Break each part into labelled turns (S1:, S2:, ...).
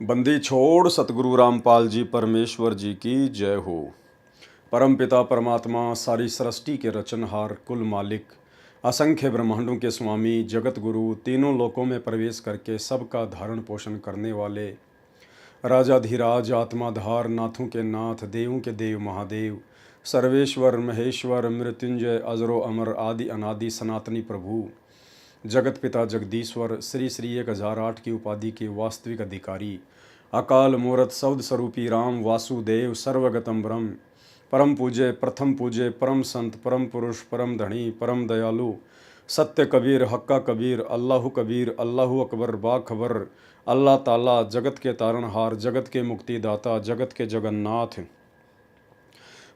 S1: बंदी छोड़ सतगुरु रामपाल जी परमेश्वर जी की जय हो। परम पिता परमात्मा सारी सृष्टि के रचनहार कुल मालिक असंख्य ब्रह्मांडों के स्वामी जगत गुरु तीनों लोकों में प्रवेश करके सबका धारण पोषण करने वाले राजाधिराज आत्माधार नाथों के नाथ देवों के देव महादेव सर्वेश्वर महेश्वर मृत्युंजय अजरो अमर आदि अनादि सनातनी प्रभु जगत पिता जगदीश्वर श्री श्री 1008 की उपाधि के वास्तविक अधिकारी अकाल मूर्त सौद स्वरूपी राम वासुदेव सर्वगतम ब्रह्म परम पूज्य प्रथम पूज्य परम संत परम पुरुष परम धनी परम दयालु सत्य कबीर हक्का कबीर अल्लाहु अकबर बाखबर अल्लाह ताला जगत के तारणहार जगत के मुक्तिदाता जगत के जगन्नाथ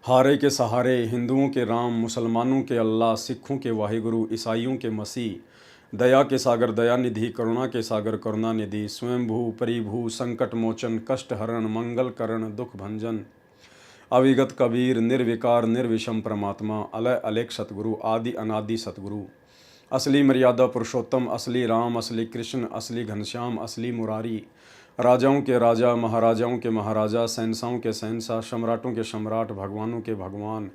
S1: हारे के सहारे हिंदुओं के राम मुसलमानों के अल्लाह सिखों के वाहिगुरु ईसाइयों के मसीह दया के सागर दयानिधि करुणा के सागर करुणानिधि स्वयंभू परिभू संकट मोचन कष्ट हरण मंगल करण दुख भंजन अविगत कबीर निर्विकार निर्विषम परमात्मा अलय अलेख सतगुरु आदि अनादि सतगुरु असली मर्यादा पुरुषोत्तम असली राम असली कृष्ण असली घनश्याम असली मुरारी राजाओं के राजा महाराजाओं के महाराजा शहंशाहों के शहंशाह सम्राटों के सम्राट भगवानों के भगवान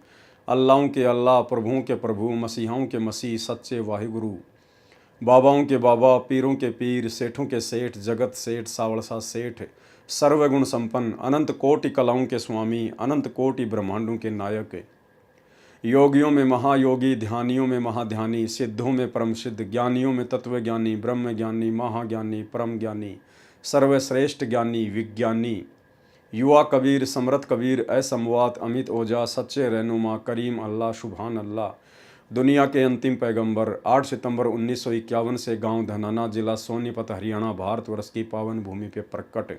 S1: अल्लाहों के अल्लाह प्रभुओं के प्रभु मसीहाओं के मसीह सच्चे वाहिगुरु बाबाओं के बाबा पीरों के पीर सेठों के सेठ जगत सेठ सावड़सा सेठ सर्वगुण संपन्न अनंत कोटि कलाओं के स्वामी अनंत कोटि ब्रह्मांडों के नायक योगियों में महायोगी ध्यानियों में महाध्यानी सिद्धों में परम सिद्ध ज्ञानियों में तत्वज्ञानी ब्रह्म ज्ञानी महाज्ञानी परम ज्ञानी सर्वश्रेष्ठ ज्ञानी विज्ञानी युवा कबीर समरथ कबीर असमवात अमित ओझा सच्चे रहनुमा करीम अल्लाह सुभान अल्लाह दुनिया के अंतिम पैगंबर 8 सितंबर 1951 से गांव धनाना जिला सोनीपत हरियाणा भारतवर्ष की पावन भूमि पे प्रकट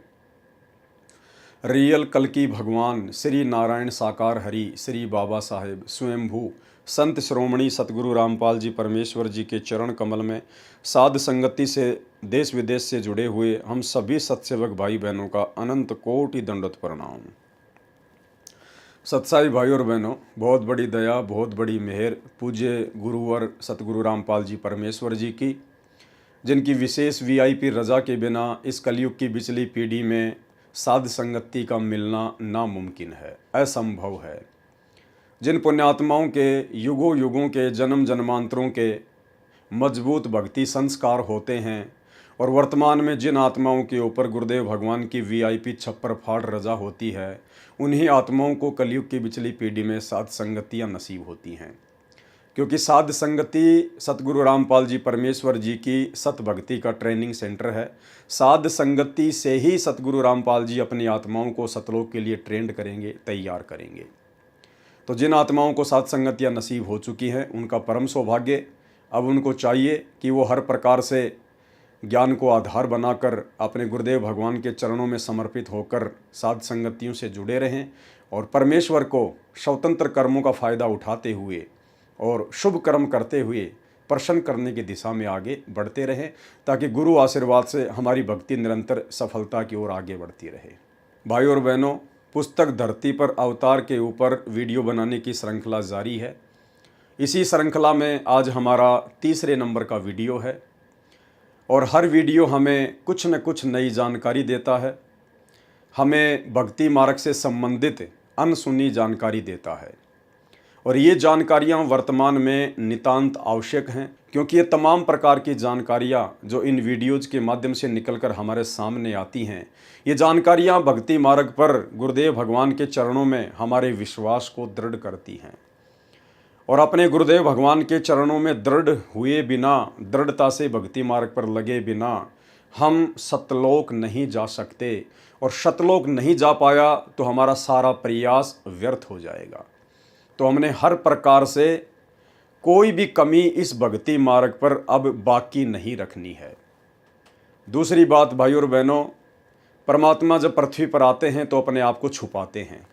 S1: रियल कल्कि भगवान श्री नारायण साकार हरि श्री बाबा साहेब स्वयंभू संत श्रोमणी सतगुरु रामपाल जी परमेश्वर जी के चरण कमल में साध संगति से देश विदेश से जुड़े हुए हम सभी सत्सेवक भाई बहनों का अनंत कोटि दंडवत प्रणाम। सत्साई भाई और बहनों, बहुत बड़ी दया बहुत बड़ी मेहर पूज्य गुरुवर सतगुरु रामपाल जी परमेश्वर जी की, जिनकी विशेष वीआईपी रजा के बिना इस कलयुग की बिचली पीढ़ी में साध संगति का मिलना नामुमकिन है, असंभव है। जिन पुण्यात्माओं के युगों युगों के जन्म जन्मांतरों के मजबूत भक्ति संस्कार होते हैं और वर्तमान में जिन आत्माओं के ऊपर गुरुदेव भगवान की वीआईपी छप्पर फाड़ रजा होती है, उन्हीं आत्माओं को कलयुग की बिचली पीढ़ी में साध संगतियाँ नसीब होती हैं। क्योंकि साध संगति सतगुरु रामपाल जी परमेश्वर जी की सत भक्ति का ट्रेनिंग सेंटर है। साध संगति से ही सतगुरु रामपाल जी अपनी आत्माओं को सतलोक के लिए ट्रेंड करेंगे, तैयार करेंगे। तो जिन आत्माओं को साध संगतियाँ नसीब हो चुकी हैं, उनका परम सौभाग्य। अब उनको चाहिए कि वो हर प्रकार से ज्ञान को आधार बनाकर अपने गुरुदेव भगवान के चरणों में समर्पित होकर साध संगतियों से जुड़े रहें और परमेश्वर को स्वतंत्र कर्मों का फ़ायदा उठाते हुए और शुभ कर्म करते हुए प्रसन्न करने की दिशा में आगे बढ़ते रहें, ताकि गुरु आशीर्वाद से हमारी भक्ति निरंतर सफलता की ओर आगे बढ़ती रहे। भाई और बहनों, पुस्तक धरती पर अवतार के ऊपर वीडियो बनाने की श्रृंखला जारी है। इसी श्रृंखला में आज हमारा तीसरे नंबर का वीडियो है और हर वीडियो हमें कुछ न कुछ नई जानकारी देता है, हमें भक्ति मार्ग से संबंधित अनसुनी जानकारी देता है। और ये जानकारियाँ वर्तमान में नितांत आवश्यक हैं, क्योंकि ये तमाम प्रकार की जानकारियाँ जो इन वीडियोज़ के माध्यम से निकलकर हमारे सामने आती हैं, ये जानकारियाँ भक्ति मार्ग पर गुरुदेव भगवान के चरणों में हमारे विश्वास को दृढ़ करती हैं। और अपने गुरुदेव भगवान के चरणों में दृढ़ हुए बिना, दृढ़ता से भक्ति मार्ग पर लगे बिना हम सतलोक नहीं जा सकते, और सतलोक नहीं जा पाया तो हमारा सारा प्रयास व्यर्थ हो जाएगा। तो हमने हर प्रकार से कोई भी कमी इस भक्ति मार्ग पर अब बाकी नहीं रखनी है। दूसरी बात भाई और बहनों, परमात्मा जब पृथ्वी पर आते हैं तो अपने आप को छुपाते हैं,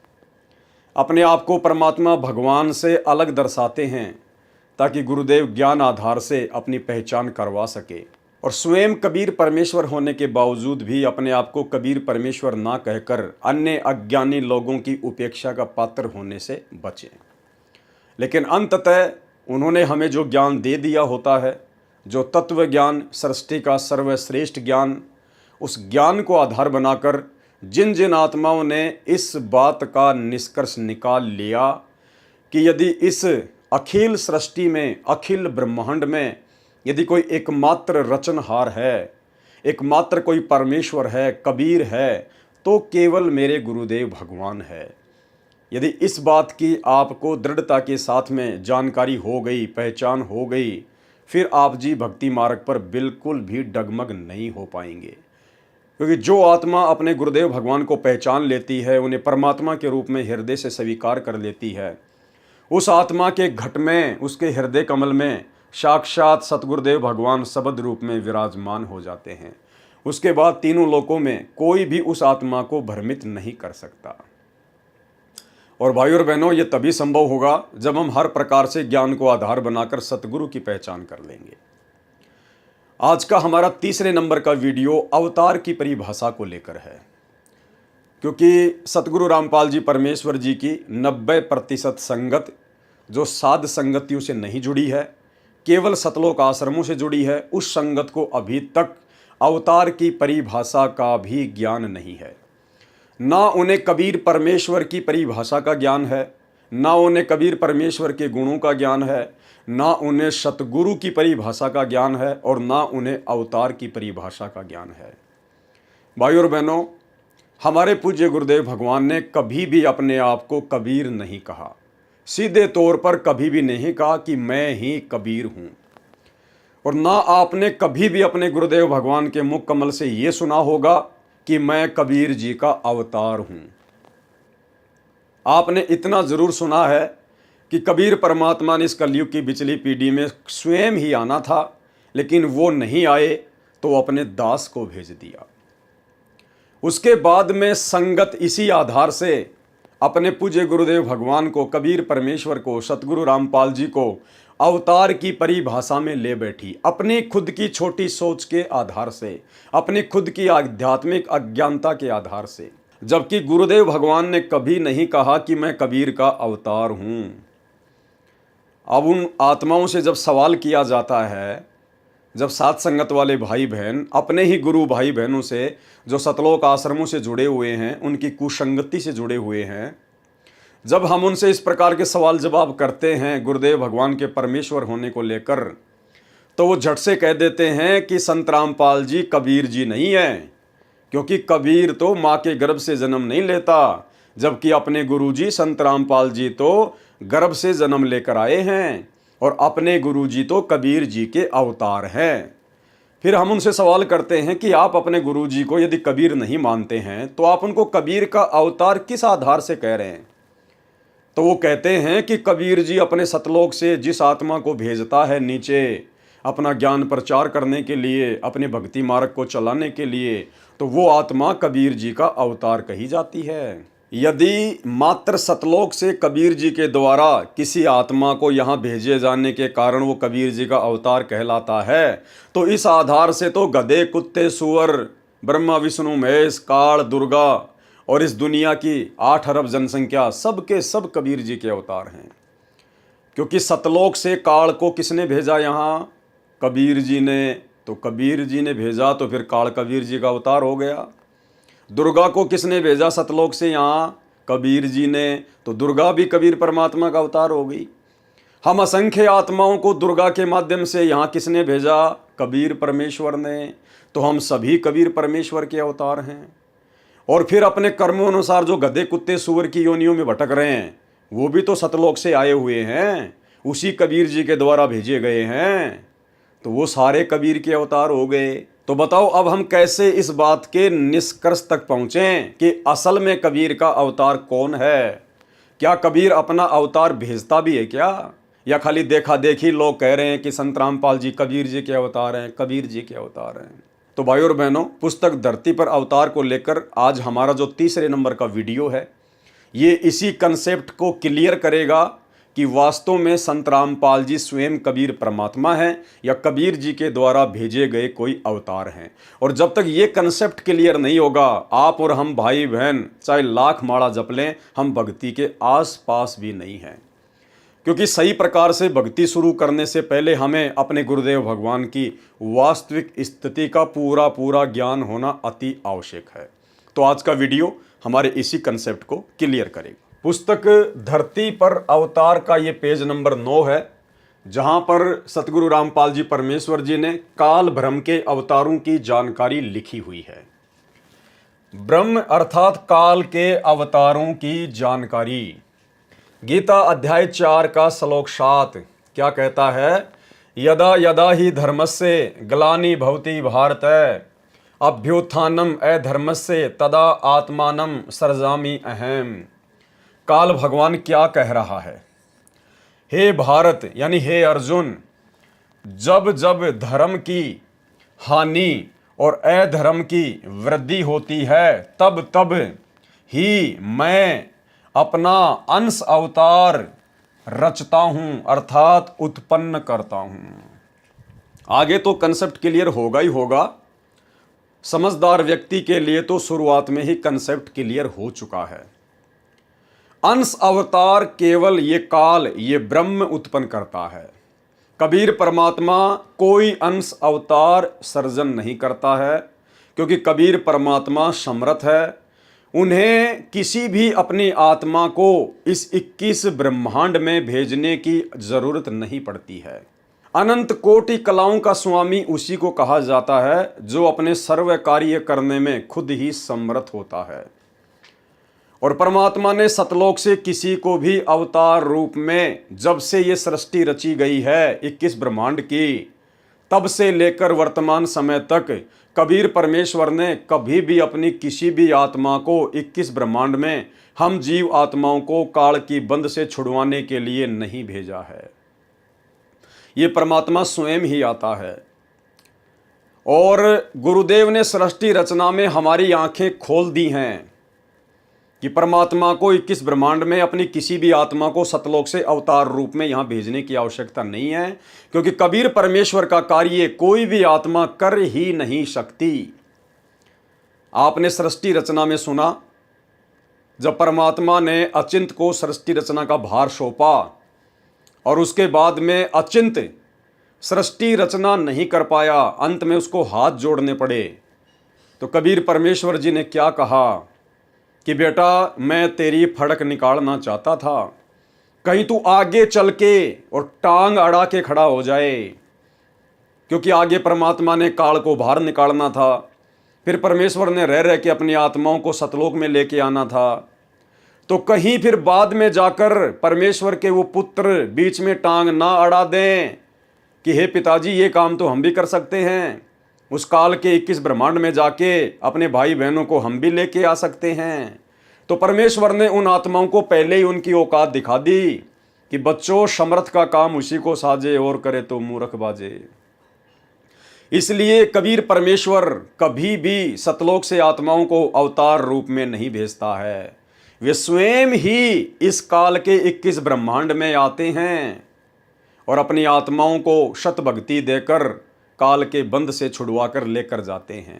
S1: अपने आप को परमात्मा भगवान से अलग दर्शाते हैं, ताकि गुरुदेव ज्ञान आधार से अपनी पहचान करवा सके। और स्वयं कबीर परमेश्वर होने के बावजूद भी अपने आप को कबीर परमेश्वर ना कहकर अन्य अज्ञानी लोगों की उपेक्षा का पात्र होने से बचें। लेकिन अंततः उन्होंने हमें जो ज्ञान दे दिया होता है, जो तत्व ज्ञान, सृष्टि का सर्वश्रेष्ठ ज्ञान, उस ज्ञान को आधार बनाकर जिन जिन आत्माओं ने इस बात का निष्कर्ष निकाल लिया कि यदि इस अखिल सृष्टि में, अखिल ब्रह्मांड में यदि कोई एकमात्र रचनहार है, एकमात्र कोई परमेश्वर है, कबीर है, तो केवल मेरे गुरुदेव भगवान है। यदि इस बात की आपको दृढ़ता के साथ में जानकारी हो गई, पहचान हो गई, फिर आप जी भक्ति मार्ग पर बिल्कुल भी डगमग नहीं हो पाएंगे। क्योंकि जो आत्मा अपने गुरुदेव भगवान को पहचान लेती है, उन्हें परमात्मा के रूप में हृदय से स्वीकार कर लेती है, उस आत्मा के घट में, उसके हृदय कमल में साक्षात सतगुरुदेव भगवान शब्द रूप में विराजमान हो जाते हैं। उसके बाद तीनों लोकों में कोई भी उस आत्मा को भ्रमित नहीं कर सकता। और भाइयों और बहनों, ये तभी संभव होगा जब हम हर प्रकार से ज्ञान को आधार बनाकर सतगुरु की पहचान कर लेंगे। आज का हमारा तीसरे नंबर का वीडियो अवतार की परिभाषा को लेकर है, क्योंकि सतगुरु रामपाल जी परमेश्वर जी की 90% संगत जो साध संगतियों से नहीं जुड़ी है, केवल सतलोक आश्रमों से जुड़ी है, उस संगत को अभी तक अवतार की परिभाषा का भी ज्ञान नहीं है। ना उन्हें कबीर परमेश्वर की परिभाषा का ज्ञान है, ना उन्हें कबीर परमेश्वर के गुणों का ज्ञान है, ना उन्हें सतगुरु की परिभाषा का ज्ञान है, और ना उन्हें अवतार की परिभाषा का ज्ञान है। भाइयों और बहनों, हमारे पूज्य गुरुदेव भगवान ने कभी भी अपने आप को कबीर नहीं कहा। सीधे तौर पर कभी भी नहीं कहा कि मैं ही कबीर हूँ। और ना आपने कभी भी अपने गुरुदेव भगवान के मुख कमल से ये सुना होगा कि मैं कबीर जी का अवतार हूँ। आपने इतना ज़रूर सुना है कि कबीर परमात्मा ने इस कलयुग की बिचली पीढ़ी में स्वयं ही आना था, लेकिन वो नहीं आए तो अपने दास को भेज दिया। उसके बाद में संगत इसी आधार से अपने पूज्य गुरुदेव भगवान को, कबीर परमेश्वर को, सतगुरु रामपाल जी को अवतार की परिभाषा में ले बैठी, अपनी खुद की छोटी सोच के आधार से, अपनी खुद की आध्यात्मिक अज्ञानता के आधार से। जबकि गुरुदेव भगवान ने कभी नहीं कहा कि मैं कबीर का अवतार हूँ। अब उन आत्माओं से जब सवाल किया जाता है, जब साथ संगत वाले भाई बहन अपने ही गुरु भाई बहनों से जो सतलोक आश्रमों से जुड़े हुए हैं, उनकी कुसंगति से जुड़े हुए हैं, जब हम उनसे इस प्रकार के सवाल जवाब करते हैं गुरुदेव भगवान के परमेश्वर होने को लेकर, तो वो झट से कह देते हैं कि संत रामपाल जी कबीर जी नहीं है, क्योंकि कबीर तो माँ के गर्भ से जन्म नहीं लेता, जबकि अपने गुरुजी संत रामपाल जी तो गर्भ से जन्म लेकर आए हैं, और अपने गुरुजी तो कबीर जी के अवतार हैं। फिर हम उनसे सवाल करते हैं कि आप अपने गुरुजी को यदि कबीर नहीं मानते हैं, तो आप उनको कबीर का अवतार किस आधार से कह रहे हैं? तो वो कहते हैं कि कबीर जी अपने सतलोक से जिस आत्मा को भेजता है नीचे अपना ज्ञान प्रचार करने के लिए, अपने भक्ति मार्ग को चलाने के लिए, तो वो आत्मा कबीर जी का अवतार कही जाती है। यदि मात्र सतलोक से कबीर जी के द्वारा किसी आत्मा को यहाँ भेजे जाने के कारण वो कबीर जी का अवतार कहलाता है, तो इस आधार से तो गधे, कुत्ते, सुअर, ब्रह्मा, विष्णु, महेश, काल, दुर्गा और इस दुनिया की 8 अरब जनसंख्या सब के सब कबीर जी के अवतार हैं। क्योंकि सतलोक से काल को किसने भेजा यहाँ? कबीर जी ने। तो कबीर जी ने भेजा तो फिर काल कबीर जी का अवतार हो गया। दुर्गा को किसने भेजा सतलोक से यहाँ? कबीर जी ने। तो दुर्गा भी कबीर परमात्मा का अवतार हो गई। हम असंख्य आत्माओं को दुर्गा के माध्यम से यहाँ किसने भेजा? कबीर परमेश्वर ने। तो हम सभी कबीर परमेश्वर के अवतार हैं। और फिर अपने कर्मों अनुसार जो गधे, कुत्ते, सूअर की योनियों में भटक रहे हैं, वो भी तो सतलोक से आए हुए हैं, उसी कबीर जी के द्वारा भेजे गए हैं। तो वो सारे कबीर के अवतार हो गए। तो बताओ अब हम कैसे इस बात के निष्कर्ष तक पहुँचें कि असल में कबीर का अवतार कौन है? क्या कबीर अपना अवतार भेजता भी है क्या? या खाली देखा देखी लोग कह रहे हैं कि संत रामपाल जी कबीर जी के अवतार हैं, कबीर जी के अवतार हैं? तो भाइयों और बहनों, पुस्तक धरती पर अवतार को लेकर आज हमारा जो तीसरे नंबर का वीडियो है, ये इसी कंसेप्ट को क्लियर करेगा कि वास्तव में संत रामपाल जी स्वयं कबीर परमात्मा हैं या कबीर जी के द्वारा भेजे गए कोई अवतार हैं। और जब तक ये कंसेप्ट क्लियर नहीं होगा, आप और हम भाई बहन चाहे लाख माला जप लें, हम भक्ति के आस पास भी नहीं हैं। क्योंकि सही प्रकार से भक्ति शुरू करने से पहले हमें अपने गुरुदेव भगवान की वास्तविक स्थिति का पूरा पूरा ज्ञान होना अति आवश्यक है। तो आज का वीडियो हमारे इसी कंसेप्ट को क्लियर करेगा। पुस्तक धरती पर अवतार का ये पेज नंबर 9 है, जहां पर सतगुरु रामपाल जी परमेश्वर जी ने काल ब्रह्म के अवतारों की जानकारी लिखी हुई है। ब्रह्म अर्थात काल के अवतारों की जानकारी। गीता अध्याय 4 का श्लोक 7 क्या कहता है? यदा यदा ही धर्मस्य ग्लानि भवति भारत अभ्युत्थानम अधर्मस्य तदा आत्मानं सृजामि अहम्। काल भगवान क्या कह रहा है? हे भारत यानी हे अर्जुन, जब जब धर्म की हानि और अधर्म की वृद्धि होती है तब तब ही मैं अपना अंश अवतार रचता हूं अर्थात उत्पन्न करता हूं। आगे तो कंसेप्ट क्लियर होगा ही होगा। समझदार व्यक्ति के लिए तो शुरुआत में ही कंसेप्ट क्लियर हो चुका है। अंश अवतार केवल ये काल, ये ब्रह्म उत्पन्न करता है। कबीर परमात्मा कोई अंश अवतार सर्जन नहीं करता है, क्योंकि कबीर परमात्मा समर्थ है। उन्हें किसी भी अपनी आत्मा को इस 21 ब्रह्मांड में भेजने की जरूरत नहीं पड़ती है। अनंत कोटि कलाओं का स्वामी उसी को कहा जाता है जो अपने सर्व कार्य करने में खुद ही समर्थ होता है। और परमात्मा ने सतलोक से किसी को भी अवतार रूप में, जब से ये सृष्टि रची गई है 21 ब्रह्मांड की, तब से लेकर वर्तमान समय तक कबीर परमेश्वर ने कभी भी अपनी किसी भी आत्मा को 21 ब्रह्मांड में हम जीव आत्माओं को काल की बंध से छुड़वाने के लिए नहीं भेजा है। ये परमात्मा स्वयं ही आता है। और गुरुदेव ने सृष्टि रचना में हमारी आंखें खोल दी हैं कि परमात्मा को 21 ब्रह्मांड में अपनी किसी भी आत्मा को सतलोक से अवतार रूप में यहां भेजने की आवश्यकता नहीं है, क्योंकि कबीर परमेश्वर का कार्य कोई भी आत्मा कर ही नहीं सकती। आपने सृष्टि रचना में सुना, जब परमात्मा ने अचिंत को सृष्टि रचना का भार सौंपा और उसके बाद में अचिंत सृष्टि रचना नहीं कर पाया, अंत में उसको हाथ जोड़ने पड़े, तो कबीर परमेश्वर जी ने क्या कहा कि बेटा मैं तेरी फड़क निकालना चाहता था, कहीं तू आगे चल के और टांग अड़ा के खड़ा हो जाए, क्योंकि आगे परमात्मा ने काल को बाहर निकालना था, फिर परमेश्वर ने रह के अपनी आत्माओं को सतलोक में लेके आना था। तो कहीं फिर बाद में जाकर परमेश्वर के वो पुत्र बीच में टांग ना अड़ा दें कि हे पिताजी ये काम तो हम भी कर सकते हैं, उस काल के 21 ब्रह्मांड में जाके अपने भाई बहनों को हम भी लेके आ सकते हैं। तो परमेश्वर ने उन आत्माओं को पहले ही उनकी औकात दिखा दी कि बच्चों समर्थ का काम उसी को साजे और करे तो मूर्ख बाजे। इसलिए कबीर परमेश्वर कभी भी सतलोक से आत्माओं को अवतार रूप में नहीं भेजता है। वे स्वयं ही इस काल के 21 ब्रह्मांड में आते हैं और अपनी आत्माओं को शत भक्ति देकर काल के बंध से छुड़वा कर लेकर जाते हैं।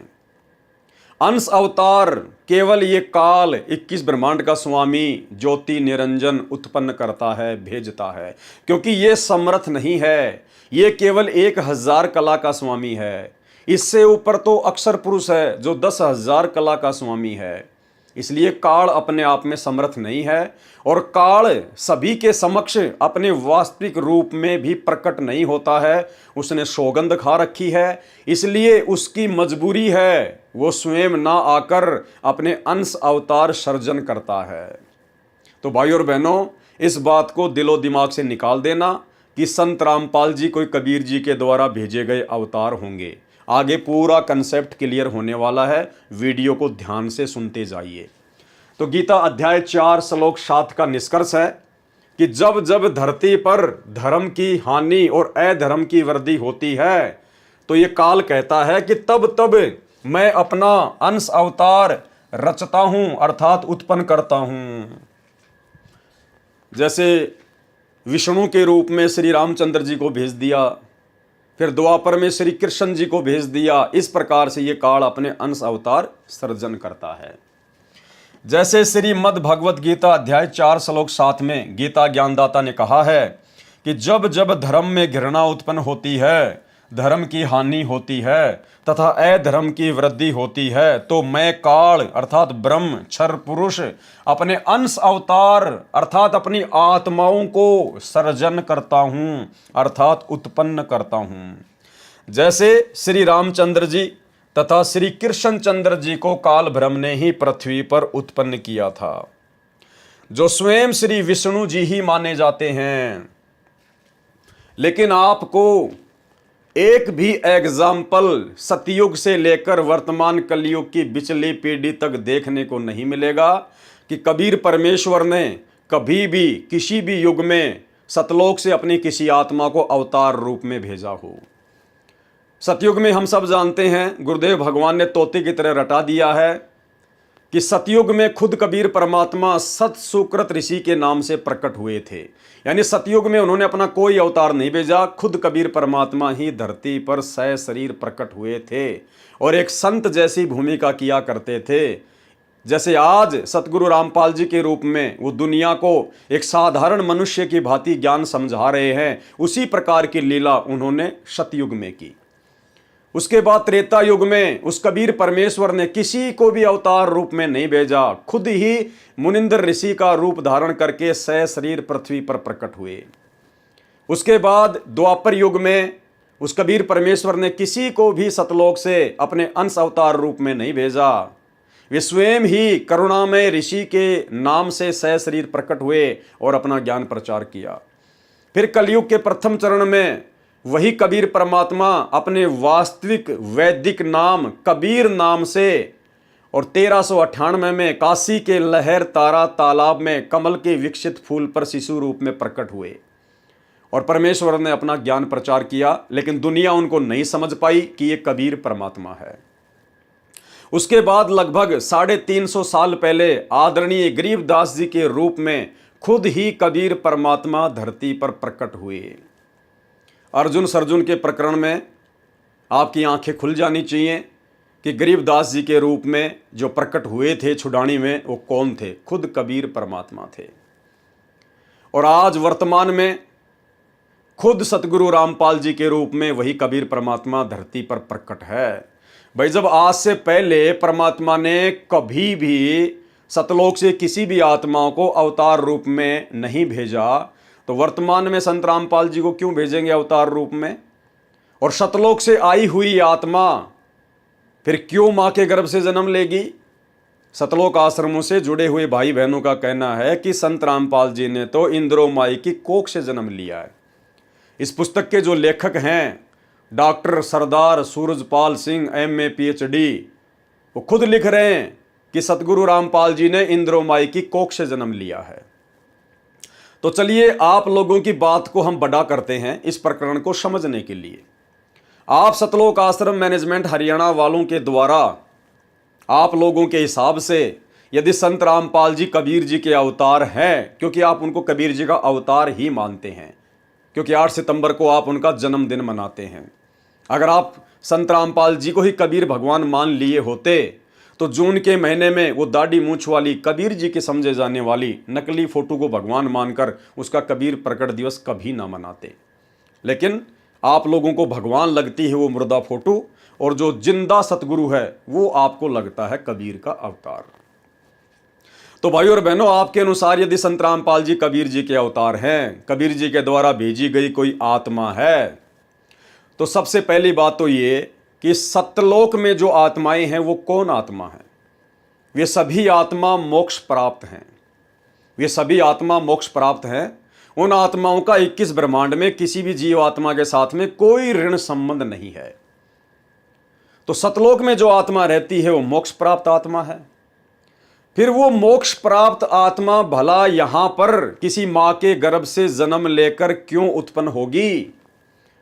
S1: अंश अवतार केवल ये काल 21 ब्रह्मांड का स्वामी ज्योति निरंजन उत्पन्न करता है, भेजता है, क्योंकि ये समर्थ नहीं है। ये केवल 1000 कला का स्वामी है। इससे ऊपर तो अक्षर पुरुष है जो 10,000 कला का स्वामी है। इसलिए काल अपने आप में समर्थ नहीं है और काल सभी के समक्ष अपने वास्तविक रूप में भी प्रकट नहीं होता है। उसने सौगंध खा रखी है, इसलिए उसकी मजबूरी है वो स्वयं ना आकर अपने अंश अवतार सर्जन करता है। तो भाई और बहनों, इस बात को दिलो दिमाग से निकाल देना कि संत रामपाल जी कोई कबीर जी के द्वारा भेजे गए अवतार होंगे। आगे पूरा कंसेप्ट क्लियर होने वाला है, वीडियो को ध्यान से सुनते जाइए। तो गीता अध्याय 4 श्लोक 7 का निष्कर्ष है कि जब जब धरती पर धर्म की हानि और अधर्म की वृद्धि होती है तो ये काल कहता है कि तब तब मैं अपना अंश अवतार रचता हूं अर्थात उत्पन्न करता हूं। जैसे विष्णु के रूप में श्री रामचंद्र जी को भेज दिया, फिर द्वापर में श्री कृष्ण जी को भेज दिया, इस प्रकार से ये काल अपने अंश अवतार सर्जन करता है। जैसे श्रीमद् भगवत गीता अध्याय 4 श्लोक 7 में गीता ज्ञानदाता ने कहा है कि जब जब धर्म में घृणा उत्पन्न होती है, धर्म की हानि होती है तथा अधर्म की वृद्धि होती है, तो मैं काल अर्थात ब्रह्म क्षर पुरुष अपने अंश अवतार अर्थात अपनी आत्माओं को सर्जन करता हूं अर्थात उत्पन्न करता हूं। जैसे श्री रामचंद्र जी तथा श्री कृष्णचंद्र जी को काल ब्रह्म ने ही पृथ्वी पर उत्पन्न किया था, जो स्वयं श्री विष्णु जी ही माने जाते हैं। लेकिन आपको एक भी एग्जाम्पल सतयुग से लेकर वर्तमान कलयुग की पिछली पीढ़ी तक देखने को नहीं मिलेगा कि कबीर परमेश्वर ने कभी भी किसी भी युग में सतलोक से अपनी किसी आत्मा को अवतार रूप में भेजा हो। सतयुग में हम सब जानते हैं, गुरुदेव भगवान ने तोते की तरह रटा दिया है कि सतयुग में खुद कबीर परमात्मा सत सुकृत ऋषि के नाम से प्रकट हुए थे। यानी सतयुग में उन्होंने अपना कोई अवतार नहीं भेजा, खुद कबीर परमात्मा ही धरती पर सशरीर प्रकट हुए थे और एक संत जैसी भूमिका किया करते थे। जैसे आज सतगुरु रामपाल जी के रूप में वो दुनिया को एक साधारण मनुष्य की भांति ज्ञान समझा रहे हैं, उसी प्रकार की लीला उन्होंने सतयुग में की। उसके बाद त्रेता युग में उस कबीर परमेश्वर ने किसी को भी अवतार रूप में नहीं भेजा, खुद ही मुनिंदर ऋषि का रूप धारण करके सशरीर पृथ्वी पर प्रकट हुए। उसके बाद द्वापर युग में उस कबीर परमेश्वर ने किसी को भी सतलोक से अपने अंश अवतार रूप में नहीं भेजा, वे स्वयं ही करुणामय ऋषि के नाम से सशरीर प्रकट हुए और अपना ज्ञान प्रचार किया। फिर कलयुग के प्रथम चरण में वही कबीर परमात्मा अपने वास्तविक वैदिक नाम कबीर नाम से और 1398 में काशी के लहर तारा तालाब में कमल के विकसित फूल पर शिशु रूप में प्रकट हुए और परमेश्वर ने अपना ज्ञान प्रचार किया। लेकिन दुनिया उनको नहीं समझ पाई कि ये कबीर परमात्मा है। उसके बाद लगभग 350 साल पहले आदरणीय गरीबदास जी के रूप में खुद ही कबीर परमात्मा धरती पर प्रकट हुए। अर्जुन सर्जुन के प्रकरण में आपकी आंखें खुल जानी चाहिए कि गरीबदास जी के रूप में जो प्रकट हुए थे छुडानी में, वो कौन थे? खुद कबीर परमात्मा थे। और आज वर्तमान में खुद सतगुरु रामपाल जी के रूप में वही कबीर परमात्मा धरती पर प्रकट है। भाई, जब आज से पहले परमात्मा ने कभी भी सतलोक से किसी भी आत्माओं को अवतार रूप में नहीं भेजा, तो वर्तमान में संत रामपाल जी को क्यों भेजेंगे अवतार रूप में? और सतलोक से आई हुई आत्मा फिर क्यों मां के गर्भ से जन्म लेगी? सतलोक आश्रमों से जुड़े हुए भाई बहनों का कहना है कि संत रामपाल जी ने तो इंद्रो माई की कोख से जन्म लिया है। इस पुस्तक के जो लेखक हैं डॉक्टर सरदार सूरजपाल सिंह MA PhD, वो खुद लिख रहे हैं कि सतगुरु रामपाल जी ने इंद्रो माई की कोख से जन्म लिया है। तो चलिए आप लोगों की बात को हम बड़ा करते हैं इस प्रकरण को समझने के लिए। आप सतलोक आश्रम मैनेजमेंट हरियाणा वालों के द्वारा आप लोगों के हिसाब से यदि संत रामपाल जी कबीर जी के अवतार हैं, क्योंकि आप उनको कबीर जी का अवतार ही मानते हैं, क्योंकि 8 सितंबर को आप उनका जन्मदिन मनाते हैं। अगर आप संत रामपाल जी को ही कबीर भगवान मान लिए होते तो जून के महीने में वो दाढ़ी मूंछ वाली कबीर जी के समझे जाने वाली नकली फोटो को भगवान मानकर उसका कबीर प्रकट दिवस कभी ना मनाते। लेकिन आप लोगों को भगवान लगती है वो मुर्दा फोटो, और जो जिंदा सतगुरु है वो आपको लगता है कबीर का अवतार। तो भाई और बहनों, आपके अनुसार यदि संत रामपाल जी कबीर जी के अवतार हैं, कबीर जी के द्वारा भेजी गई कोई आत्मा है, तो सबसे पहली बात तो ये कि सतलोक में जो आत्माएं हैं वो कौन आत्मा है? वे सभी आत्मा मोक्ष प्राप्त हैं। वे सभी आत्मा मोक्ष प्राप्त हैं। उन आत्माओं का 21 ब्रह्मांड में किसी भी जीव आत्मा के साथ में कोई ऋण संबंध नहीं है। तो सतलोक में जो आत्मा रहती है वो मोक्ष प्राप्त आत्मा है। फिर वो मोक्ष प्राप्त आत्मा भला यहां पर किसी मां के गर्भ से जन्म लेकर क्यों उत्पन्न होगी?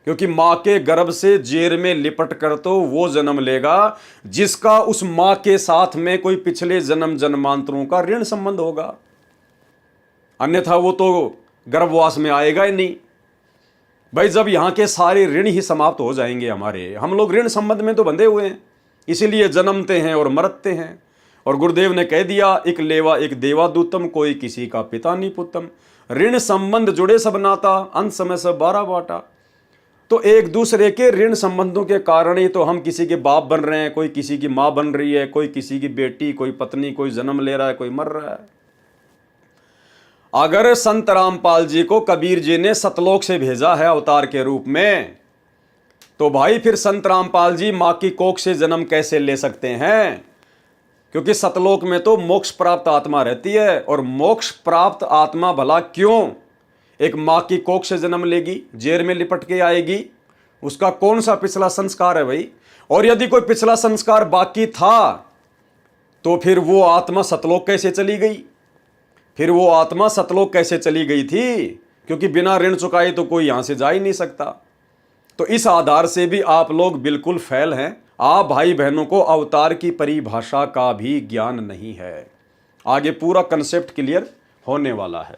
S1: क्योंकि मां के गर्भ से जेर में लिपट कर तो वो जन्म लेगा जिसका उस मां के साथ में कोई पिछले जन्म जन्मांतरों का ऋण संबंध होगा, अन्यथा वो तो गर्भवास में आएगा ही नहीं। भाई, जब यहां के सारे ऋण ही समाप्त हो जाएंगे हमारे, हम लोग ऋण संबंध में तो बंधे हुए हैं, इसीलिए जन्मते हैं और मरते हैं। और गुरुदेव ने कह दिया, एक लेवा एक देवा दूतम, कोई किसी का पिता नहीं पुतम। ऋण संबंध जुड़े सब नाता, अंत समय सब 12 बाटा। तो एक दूसरे के ऋण संबंधों के कारण ही तो हम किसी के बाप बन रहे हैं, कोई किसी की माँ बन रही है, कोई किसी की बेटी, कोई पत्नी, कोई जन्म ले रहा है, कोई मर रहा है। अगर संत रामपाल जी को कबीर जी ने सतलोक से भेजा है अवतार के रूप में, तो भाई फिर संत रामपाल जी माँ की कोख से जन्म कैसे ले सकते हैं? क्योंकि सतलोक में तो मोक्ष प्राप्त आत्मा रहती है, और मोक्ष प्राप्त आत्मा भला क्यों एक माँ की कोख से जन्म लेगी, जेर में लिपट के आएगी? उसका कौन सा पिछला संस्कार है भाई? और यदि कोई पिछला संस्कार बाकी था तो फिर वो आत्मा सतलोक कैसे चली गई? फिर वो आत्मा सतलोक कैसे चली गई थी? क्योंकि बिना ऋण चुकाए तो कोई यहां से जा ही नहीं सकता। तो इस आधार से भी आप लोग बिल्कुल फेल हैं। आप भाई बहनों को अवतार की परिभाषा का भी ज्ञान नहीं है। आगे पूरा कंसेप्ट क्लियर होने वाला है।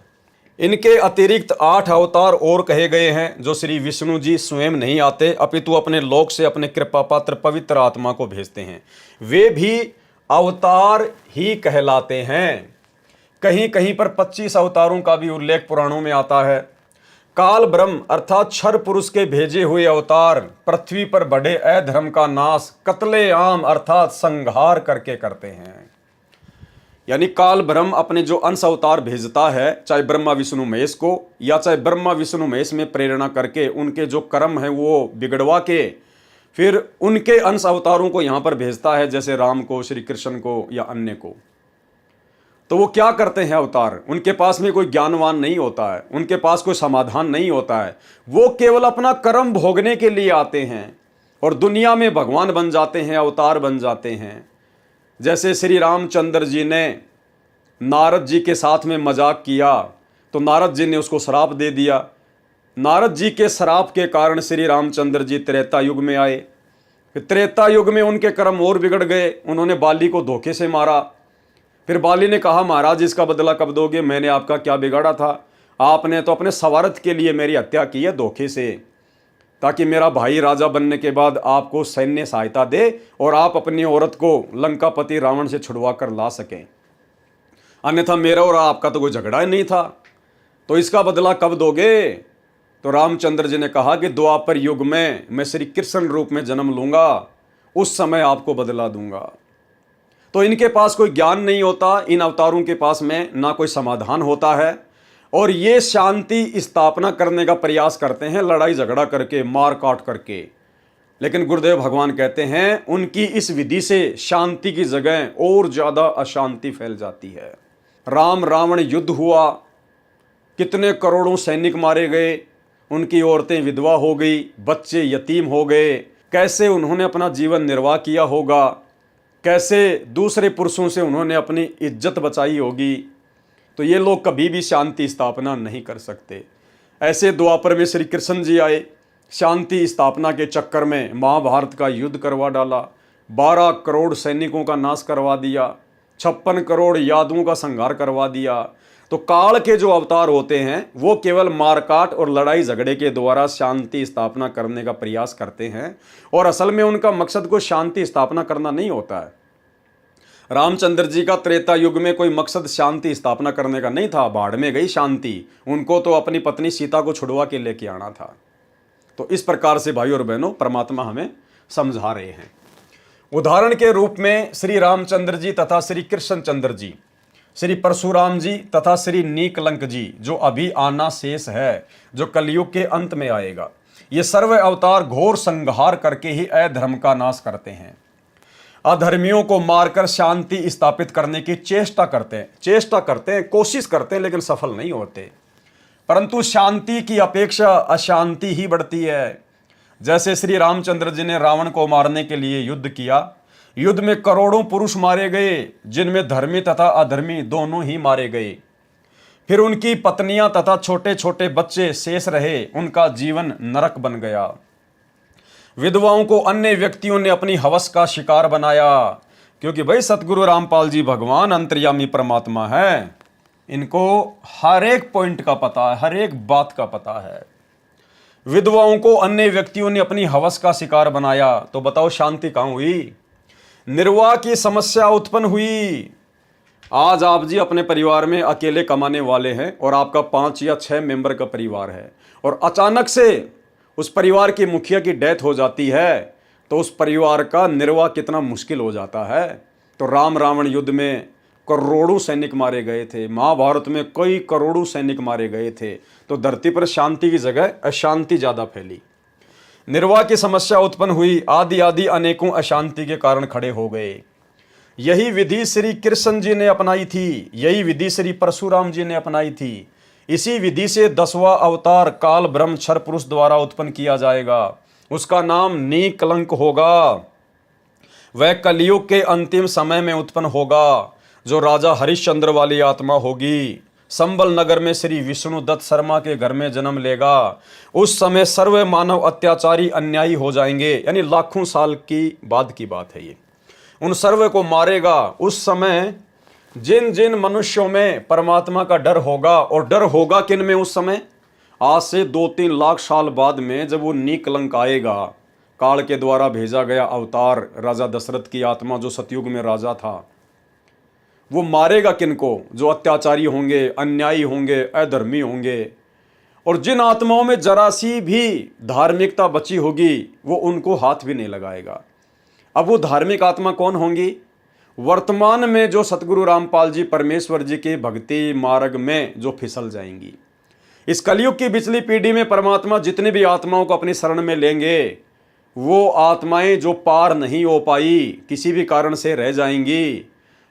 S1: इनके अतिरिक्त 8 अवतार और कहे गए हैं जो श्री विष्णु जी स्वयं नहीं आते, अपितु अपने लोक से अपने कृपा पात्र पवित्र आत्मा को भेजते हैं। वे भी अवतार ही कहलाते हैं। कहीं कहीं पर 25 अवतारों का भी उल्लेख पुराणों में आता है। काल ब्रह्म अर्थात क्षर पुरुष के भेजे हुए अवतार पृथ्वी पर बढ़े अधर्म का नाश कत्ले आम अर्थात संहार करके करते हैं। यानी काल ब्रह्म अपने जो अंश अवतार भेजता है, चाहे ब्रह्मा विष्णु महेश को, या चाहे ब्रह्मा विष्णु महेश में प्रेरणा करके उनके जो कर्म है वो बिगड़वा के फिर उनके अंश अवतारों को यहाँ पर भेजता है, जैसे राम को, श्री कृष्ण को या अन्य को। तो वो क्या करते हैं अवतार? उनके पास में कोई ज्ञानवान नहीं होता है, उनके पास कोई समाधान नहीं होता है। वो केवल अपना कर्म भोगने के लिए आते हैं और दुनिया में भगवान बन जाते हैं, अवतार बन जाते हैं। जैसे श्री रामचंद्र जी ने नारद जी के साथ में मजाक किया तो नारद जी ने उसको श्राप दे दिया। नारद जी के श्राप के कारण श्री रामचंद्र जी त्रेता युग में आए। फिर त्रेता युग में उनके कर्म और बिगड़ गए, उन्होंने बाली को धोखे से मारा। फिर बाली ने कहा, महाराज इसका बदला कब दोगे? मैंने आपका क्या बिगाड़ा था? आपने तो अपने स्वार्थ के लिए मेरी हत्या की है धोखे से, ताकि मेरा भाई राजा बनने के बाद आपको सैन्य सहायता दे और आप अपनी औरत को लंकापति रावण से छुड़वा कर ला सकें। अन्यथा मेरा और आपका तो कोई झगड़ा ही नहीं था, तो इसका बदला कब दोगे? तो रामचंद्र जी ने कहा कि द्वापर युग में मैं श्री कृष्ण रूप में जन्म लूंगा, उस समय आपको बदला दूंगा। तो इनके पास कोई ज्ञान नहीं होता, इन अवतारों के पास में ना कोई समाधान होता है, और ये शांति स्थापना करने का प्रयास करते हैं लड़ाई झगड़ा करके, मार काट करके। लेकिन गुरुदेव भगवान कहते हैं उनकी इस विधि से शांति की जगह और ज़्यादा अशांति फैल जाती है। राम रावण युद्ध हुआ, कितने करोड़ों सैनिक मारे गए, उनकी औरतें विधवा हो गई, बच्चे यतीम हो गए। कैसे उन्होंने अपना जीवन निर्वाह किया होगा, कैसे दूसरे पुरुषों से उन्होंने अपनी इज्जत बचाई होगी। तो ये लोग कभी भी शांति स्थापना नहीं कर सकते। ऐसे द्वापर में श्री कृष्ण जी आए, शांति स्थापना के चक्कर में महाभारत का युद्ध करवा डाला, 12 करोड़ सैनिकों का नाश करवा दिया, 56 करोड़ यादवों का संहार करवा दिया। तो काल के जो अवतार होते हैं वो केवल मारकाट और लड़ाई झगड़े के द्वारा शांति स्थापना करने का प्रयास करते हैं, और असल में उनका मकसद कोई शांति स्थापना करना नहीं होता है। रामचंद्र जी का त्रेता युग में कोई मकसद शांति स्थापना करने का नहीं था, बाढ़ में गई शांति, उनको तो अपनी पत्नी सीता को छुड़वा के लेके आना था। तो इस प्रकार से भाई और बहनों परमात्मा हमें समझा रहे हैं। उदाहरण के रूप में श्री रामचंद्र जी तथा श्री कृष्णचंद्र जी, श्री परशुराम जी तथा श्री नीकलंक जी, जो अभी आना शेष है, जो कलयुग के अंत में आएगा, ये सर्व अवतार घोर संहार करके ही अधर्म का नाश करते हैं। अधर्मियों को मारकर शांति स्थापित करने की चेष्टा करते हैं, कोशिश करते हैं, लेकिन सफल नहीं होते। परंतु शांति की अपेक्षा अशांति ही बढ़ती है। जैसे श्री रामचंद्र जी ने रावण को मारने के लिए युद्ध किया, युद्ध में करोड़ों पुरुष मारे गए, जिनमें धर्मी तथा अधर्मी दोनों ही मारे गए। फिर उनकी पत्नियां तथा छोटे छोटे बच्चे शेष रहे, उनका जीवन नरक बन गया। विधवाओं को अन्य व्यक्तियों ने अपनी हवस का शिकार बनाया, क्योंकि भाई सतगुरु रामपाल जी भगवान अंतर्यामी परमात्मा है, इनको हर एक पॉइंट का पता है, हर एक बात का पता है। विधवाओं को अन्य व्यक्तियों ने अपनी हवस का शिकार बनाया, तो बताओ शांति कहां हुई? निर्वाह की समस्या उत्पन्न हुई। आज आप जी अपने परिवार में अकेले कमाने वाले हैं और आपका 5 या 6 मेंबर का परिवार है, और अचानक से उस परिवार की मुखिया की डेथ हो जाती है, तो उस परिवार का निर्वाह कितना मुश्किल हो जाता है। तो राम रावण युद्ध में करोड़ों सैनिक मारे गए थे, महाभारत में कई करोड़ों सैनिक मारे गए थे, तो धरती पर शांति की जगह अशांति ज़्यादा फैली। निर्वाह की समस्या उत्पन्न हुई, आदि आदि अनेकों अशांति के कारण खड़े हो गए। यही विधि श्री कृष्ण जी ने अपनाई थी, यही विधि श्री परशुराम जी ने अपनाई थी। इसी विधि से 10वां अवतार काल ब्रह्म क्षर पुरुष द्वारा उत्पन्न किया जाएगा। उसका नाम निकलंक होगा। वह कलयुग के अंतिम समय में उत्पन्न होगा, जो राजा हरिश्चंद्र वाली आत्मा होगी। संबल नगर में श्री विष्णु दत्त शर्मा के घर में जन्म लेगा। उस समय सर्व मानव अत्याचारी अन्यायी हो जाएंगे, यानी लाखों साल की बाद की बात है ये। उन सर्व को मारेगा। उस समय जिन जिन मनुष्यों में परमात्मा का डर होगा, और डर होगा किन में उस समय, आज से 2-3 लाख साल बाद में जब वो निकलंक आएगा, काल के द्वारा भेजा गया अवतार राजा दशरथ की आत्मा जो सतयुग में राजा था, वो मारेगा किनको, जो अत्याचारी होंगे, अन्यायी होंगे, अधर्मी होंगे। और जिन आत्माओं में जरा सी भी धार्मिकता बची होगी, वो उनको हाथ भी नहीं लगाएगा। अब वो धार्मिक आत्मा कौन होंगी? वर्तमान में जो सतगुरु रामपाल जी परमेश्वर जी के भक्ति मार्ग में जो फिसल जाएंगी। इस कलयुग की पिछली पीढ़ी में परमात्मा जितने भी आत्माओं को अपनी शरण में लेंगे, वो आत्माएं जो पार नहीं हो पाई, किसी भी कारण से रह जाएंगी,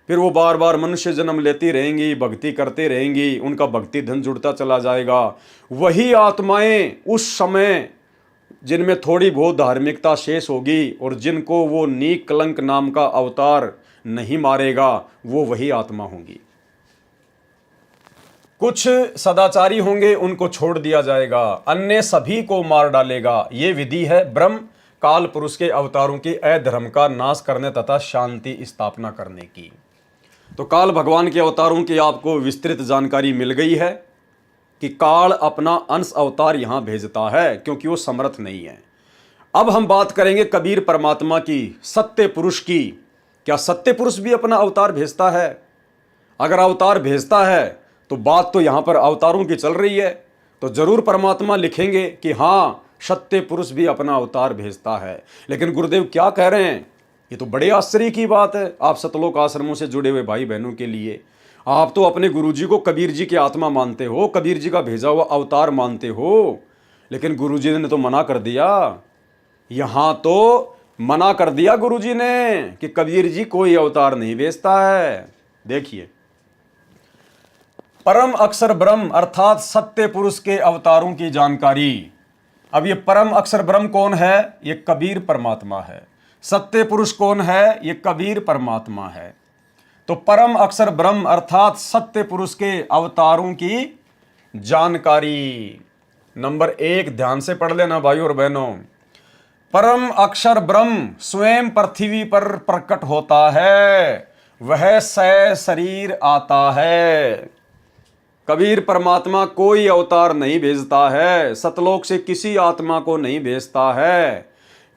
S1: फिर वो बार बार मनुष्य जन्म लेती रहेंगी, भक्ति करते रहेंगी, उनका भक्ति धन जुड़ता चला जाएगा। वही आत्माएं उस समय जिनमें थोड़ी बहुत धार्मिकता शेष होगी, और जिनको वो निकलंक नाम का अवतार नहीं मारेगा, वो वही आत्मा होंगी। कुछ सदाचारी होंगे, उनको छोड़ दिया जाएगा, अन्य सभी को मार डालेगा। ये विधि है ब्रह्म काल पुरुष के अवतारों की अधर्म का नाश करने तथा शांति स्थापना करने की। तो काल भगवान के अवतारों की आपको विस्तृत जानकारी मिल गई है कि काल अपना अंश अवतार यहाँ भेजता है, क्योंकि वो समर्थ नहीं है। अब हम बात करेंगे कबीर परमात्मा की, सत्य पुरुष की। क्या सत्य पुरुष भी अपना अवतार भेजता है? अगर अवतार भेजता है तो बात तो यहाँ पर अवतारों की चल रही है, तो जरूर परमात्मा लिखेंगे कि हाँ, सत्य पुरुष भी अपना अवतार भेजता है। लेकिन गुरुदेव क्या कह रहे हैं? ये तो बड़े आश्चर्य की बात है आप सतलोक आश्रमों से जुड़े हुए भाई बहनों के लिए। आप तो अपने गुरुजी को कबीर जी की आत्मा मानते हो, कबीर जी का भेजा हुआ अवतार मानते हो, लेकिन गुरुजी ने तो मना कर दिया। यहाँ तो मना कर दिया गुरुजी ने कि कबीर जी कोई अवतार नहीं भेजता है। देखिए, परम अक्षर ब्रह्म अर्थात सत्य पुरुष के अवतारों की जानकारी। अब ये परम अक्षर ब्रह्म कौन है? ये कबीर परमात्मा है। सत्य पुरुष कौन है? ये कबीर परमात्मा है। तो परम अक्षर ब्रह्म अर्थात सत्य पुरुष के अवतारों की जानकारी। नंबर 1 ध्यान से पढ़ लेना भाइयों और बहनों। परम अक्षर ब्रह्म स्वयं पृथ्वी पर प्रकट होता है, वह शरीर आता है। कबीर परमात्मा कोई अवतार नहीं भेजता है, सतलोक से किसी आत्मा को नहीं भेजता है,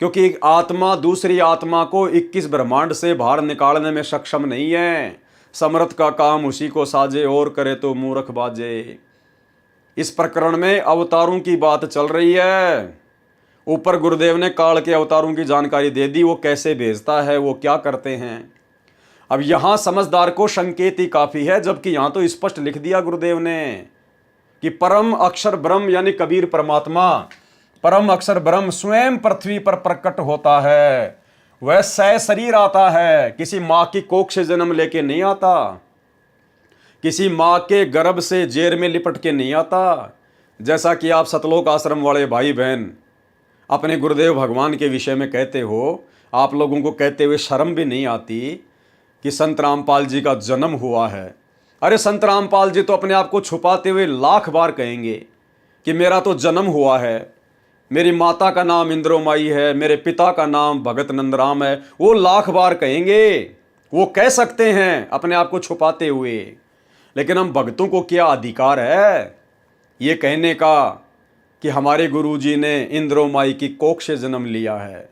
S1: क्योंकि एक आत्मा दूसरी आत्मा को 21 ब्रह्मांड से बाहर निकालने में सक्षम नहीं है। समर्थ का काम उसी को साजे, और करे तो मूर्ख बाजे। इस प्रकरण में अवतारों की बात चल रही है। ऊपर गुरुदेव ने काल के अवतारों की जानकारी दे दी, वो कैसे भेजता है, वो क्या करते हैं। अब यहां समझदार को संकेत ही काफी है, जबकि यहां तो स्पष्ट लिख दिया गुरुदेव ने कि परम अक्षर ब्रह्म यानी कबीर परमात्मा, परम अक्षर ब्रह्म स्वयं पृथ्वी पर प्रकट होता है, वह शरीर आता है। किसी मां की कोख से जन्म लेके नहीं आता, किसी मां के गर्भ से जेर में लिपट के नहीं आता। जैसा कि आप सतलोक आश्रम वाले भाई बहन अपने गुरुदेव भगवान के विषय में कहते हो, आप लोगों को कहते हुए शर्म भी नहीं आती कि संत रामपाल जी का जन्म हुआ है। अरे संत रामपाल जी तो अपने आप को छुपाते हुए लाख बार कहेंगे कि मेरा तो जन्म हुआ है, मेरी माता का नाम इंद्रोमाई है, मेरे पिता का नाम भगत नंदराम है। वो लाख बार कहेंगे, वो कह सकते हैं अपने आप को छुपाते हुए। लेकिन हम भक्तों को क्या अधिकार है ये कहने का कि हमारे गुरुजी ने इंद्रोमाई की कोख से जन्म लिया है?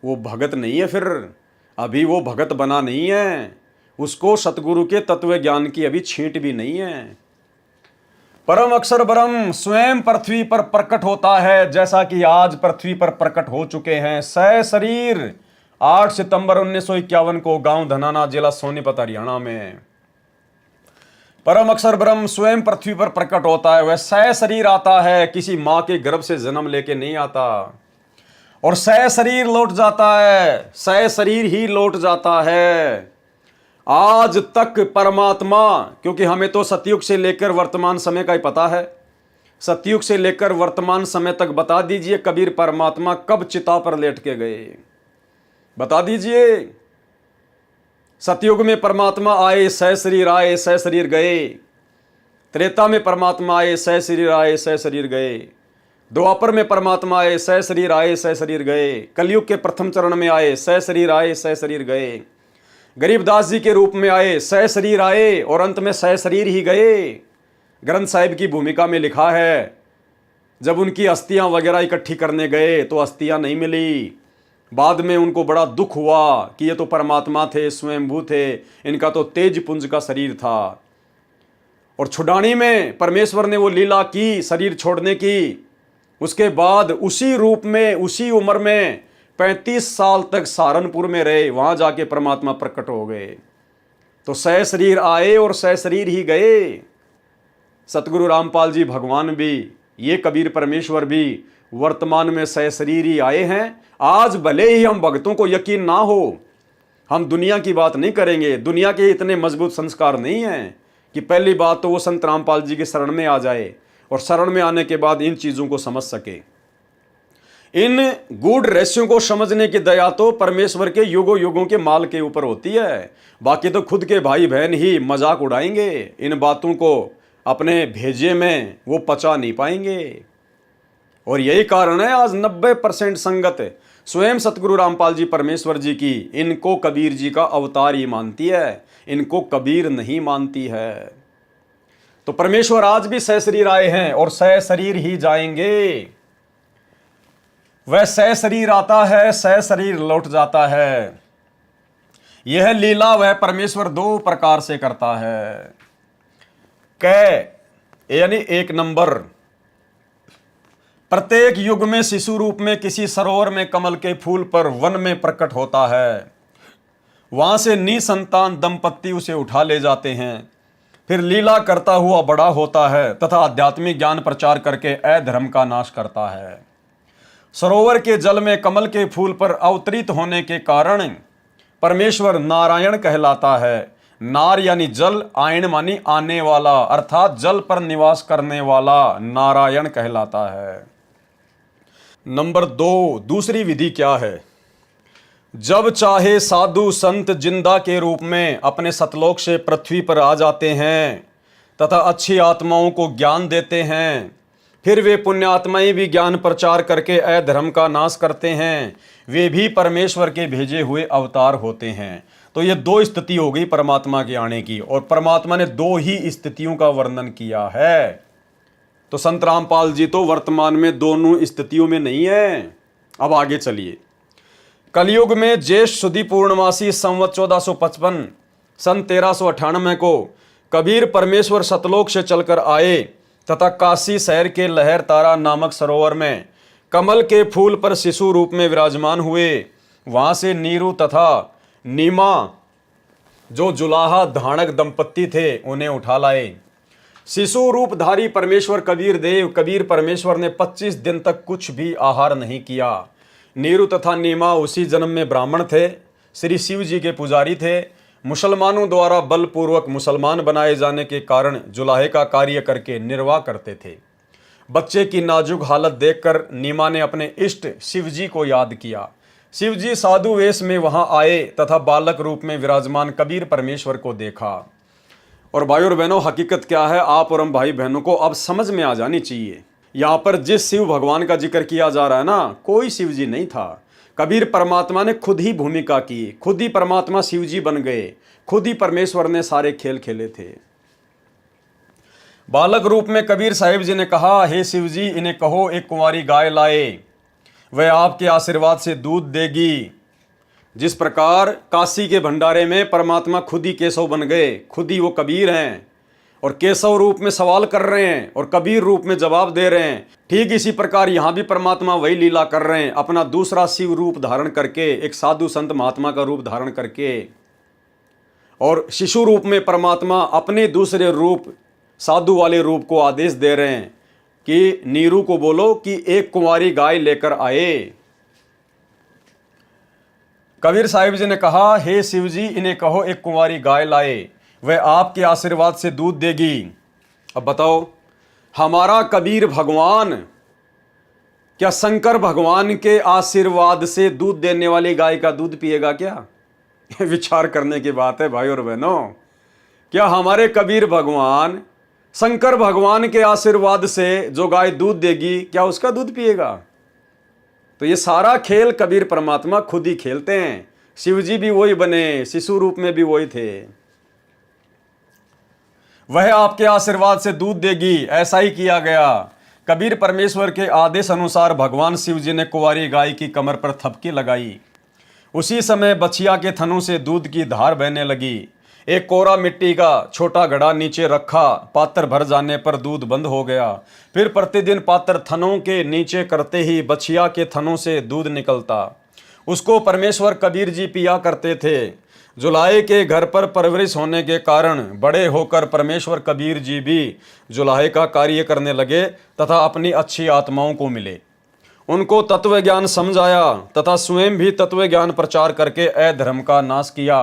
S1: वो भगत नहीं है, फिर अभी वो भगत बना नहीं है। उसको सतगुरु के तत्व ज्ञान की अभी छींट भी नहीं है। परम अक्षर ब्रह्म स्वयं पृथ्वी पर प्रकट होता है, जैसा कि आज पृथ्वी पर प्रकट हो चुके हैं। सशरीर 8 सितंबर 1951 को गांव धनाना, जिला सोनीपत, हरियाणा में परम अक्षर ब्रह्म स्वयं पृथ्वी पर प्रकट होता है। वह सशरीर आता है, किसी मां के गर्भ से जन्म लेके नहीं आता, और सशरीर लौट जाता है, सशरीर ही लौट जाता है। आज तक परमात्मा, क्योंकि हमें तो सतयुग से लेकर वर्तमान समय का ही पता है, सतयुग से लेकर वर्तमान समय तक बता दीजिए कबीर परमात्मा कब चिता पर लेट के गए, बता दीजिए। सतयुग में परमात्मा आए, सशरीर आए, सशरीर गए। त्रेता में परमात्मा आए, सशरीर आए, सशरीर गए। द्वापर में परमात्मा आए, सशरीर आए, सशरीर गए। कलयुग के प्रथम चरण में आए, सशरीर आए, सशरीर गए। गरीबदास जी के रूप में आए, सशरीर आए और अंत में सशरीर ही गए। ग्रंथ साहिब की भूमिका में लिखा है, जब उनकी अस्थियां वगैरह इकट्ठी करने गए तो अस्थियां नहीं मिली। बाद में उनको बड़ा दुख हुआ कि ये तो परमात्मा थे, स्वयंभू थे, इनका तो तेज पुंज का शरीर था। और छुड़ानी में परमेश्वर ने वो लीला की शरीर छोड़ने की। उसके बाद उसी रूप में, उसी उम्र में 35 साल तक सहारनपुर में रहे, वहां जाके परमात्मा प्रकट हो गए। तो सशरीर आए और सशरीर ही गए। सतगुरु रामपाल जी भगवान भी, ये कबीर परमेश्वर भी वर्तमान में सशरीर ही आए हैं। आज भले ही हम भक्तों को यकीन ना हो, हम दुनिया की बात नहीं करेंगे, दुनिया के इतने मजबूत संस्कार नहीं हैं कि पहली बात तो वो संत रामपाल जी के शरण में आ जाए और शरण में आने के बाद इन चीज़ों को समझ सके। इन गूढ़ रहस्यों को समझने की दया तो परमेश्वर के युगों युगों के माल के ऊपर होती है। बाकी तो खुद के भाई बहन ही मजाक उड़ाएंगे, इन बातों को अपने भेजे में वो पचा नहीं पाएंगे। और यही कारण है आज 90% संगत स्वयं सतगुरु रामपाल जी परमेश्वर जी की इनको कबीर जी का अवतार ही मानती है, इनको कबीर नहीं मानती है। तो परमेश्वर आज भी सशरीर आए हैं और सशरीर ही जाएंगे। वह सशरीर आता है, सशरीर लौट जाता है। यह लीला वह परमेश्वर 2 प्रकार से करता है। यानी 1 नंबर, प्रत्येक युग में शिशु रूप में किसी सरोवर में कमल के फूल पर वन में प्रकट होता है। वहां से निसंतान दंपत्ति उसे उठा ले जाते हैं, फिर लीला करता हुआ बड़ा होता है तथा आध्यात्मिक ज्ञान प्रचार करके अधर्म का नाश करता है। सरोवर के जल में कमल के फूल पर अवतरित होने के कारण परमेश्वर नारायण कहलाता है। नार यानी जल, आयन मानी आने वाला, अर्थात जल पर निवास करने वाला नारायण कहलाता है। नंबर 2, दूसरी विधि क्या है? जब चाहे साधु संत जिंदा के रूप में अपने सतलोक से पृथ्वी पर आ जाते हैं तथा अच्छी आत्माओं को ज्ञान देते हैं, फिर वे पुण्यात्माएं भी ज्ञान प्रचार करके अधर्म का नाश करते हैं। वे भी परमेश्वर के भेजे हुए अवतार होते हैं। तो ये 2 स्थिति हो गई परमात्मा के आने की, और परमात्मा ने 2 ही स्थितियों का वर्णन किया है। तो संत रामपाल जी तो वर्तमान में दोनों स्थितियों में नहीं है। अब आगे चलिए। कलयुग में ज्येष्ठ सुदी पूर्णमासी संवत 1455 सन 1398 को कबीर परमेश्वर सतलोक से चलकर आए तथा काशी शहर के लहर तारा नामक सरोवर में कमल के फूल पर शिशु रूप में विराजमान हुए। वहां से नीरू तथा नीमा जो जुलाहा धानक दंपत्ति थे उन्हें उठा लाए। शिशु रूपधारी परमेश्वर कबीर परमेश्वर ने 25 दिन तक कुछ भी आहार नहीं किया। नीरू तथा नीमा उसी जन्म में ब्राह्मण थे, श्री शिव जी के पुजारी थे। मुसलमानों द्वारा बलपूर्वक मुसलमान बनाए जाने के कारण जुलाहे का कार्य करके निर्वाह करते थे। बच्चे की नाजुक हालत देखकर नीमा ने अपने इष्ट शिव जी को याद किया। शिव जी साधु वेश में वहां आए तथा बालक रूप में विराजमान कबीर परमेश्वर को देखा। और भाई और बहनों, हकीकत क्या है आप और हम भाई बहनों को अब समझ में आ जानी चाहिए। यहाँ पर जिस शिव भगवान का जिक्र किया जा रहा है ना, कोई शिव जी नहीं था। कबीर परमात्मा ने खुद ही भूमिका की, खुद ही परमात्मा शिव जी बन गए, खुद ही परमेश्वर ने सारे खेल खेले थे। बालक रूप में कबीर साहिब जी ने कहा, हे शिव जी, इन्हें कहो एक कुंवारी गाय लाए, वह आपके आशीर्वाद से दूध देगी। जिस प्रकार काशी के भंडारे में परमात्मा खुद ही केशव बन गए, खुद ही वो कबीर हैं और केशव रूप में सवाल कर रहे हैं और कबीर रूप में जवाब दे रहे हैं, ठीक इसी प्रकार यहाँ भी परमात्मा वही लीला कर रहे हैं, अपना दूसरा शिव रूप धारण करके, एक साधु संत महात्मा का रूप धारण करके, और शिशु रूप में परमात्मा अपने दूसरे रूप साधु वाले रूप को आदेश दे रहे हैं कि नीरू को बोलो कि एक कुंवारी गाय लेकर आए। कबीर साहिब जी ने कहा, हे शिव जी, इन्हें कहो एक कुंवारी गाय लाए, वह आपके आशीर्वाद से दूध देगी। अब बताओ, हमारा कबीर भगवान क्या शंकर भगवान के आशीर्वाद से दूध देने वाली गाय का दूध पिएगा क्या? विचार करने की बात है भाई और बहनों। क्या हमारे कबीर भगवान शंकर भगवान के आशीर्वाद से जो गाय दूध देगी, क्या उसका दूध पिएगा? तो ये सारा खेल कबीर परमात्मा खुद ही खेलते हैं। शिव जी भी वही बने, शिशु रूप में भी वही थे। वह आपके आशीर्वाद से दूध देगी, ऐसा ही किया गया। कबीर परमेश्वर के आदेश अनुसार भगवान शिव जी ने कुंवारी गाय की कमर पर थपकी लगाई। उसी समय बछिया के थनों से दूध की धार बहने लगी। एक कोरा मिट्टी का छोटा घड़ा नीचे रखा, पात्र भर जाने पर दूध बंद हो गया। फिर प्रतिदिन पात्र थनों के नीचे करते ही बछिया के थनों से दूध निकलता। उसको परमेश्वर कबीर जी पिया करते थे। जुलाहे के घर पर परवरिश होने के कारण बड़े होकर परमेश्वर कबीर जी भी जुलाहे का कार्य करने लगे तथा अपनी अच्छी आत्माओं को मिले। उनको तत्व ज्ञान समझाया तथा स्वयं भी तत्व ज्ञान प्रचार करके अधर्म का नाश किया।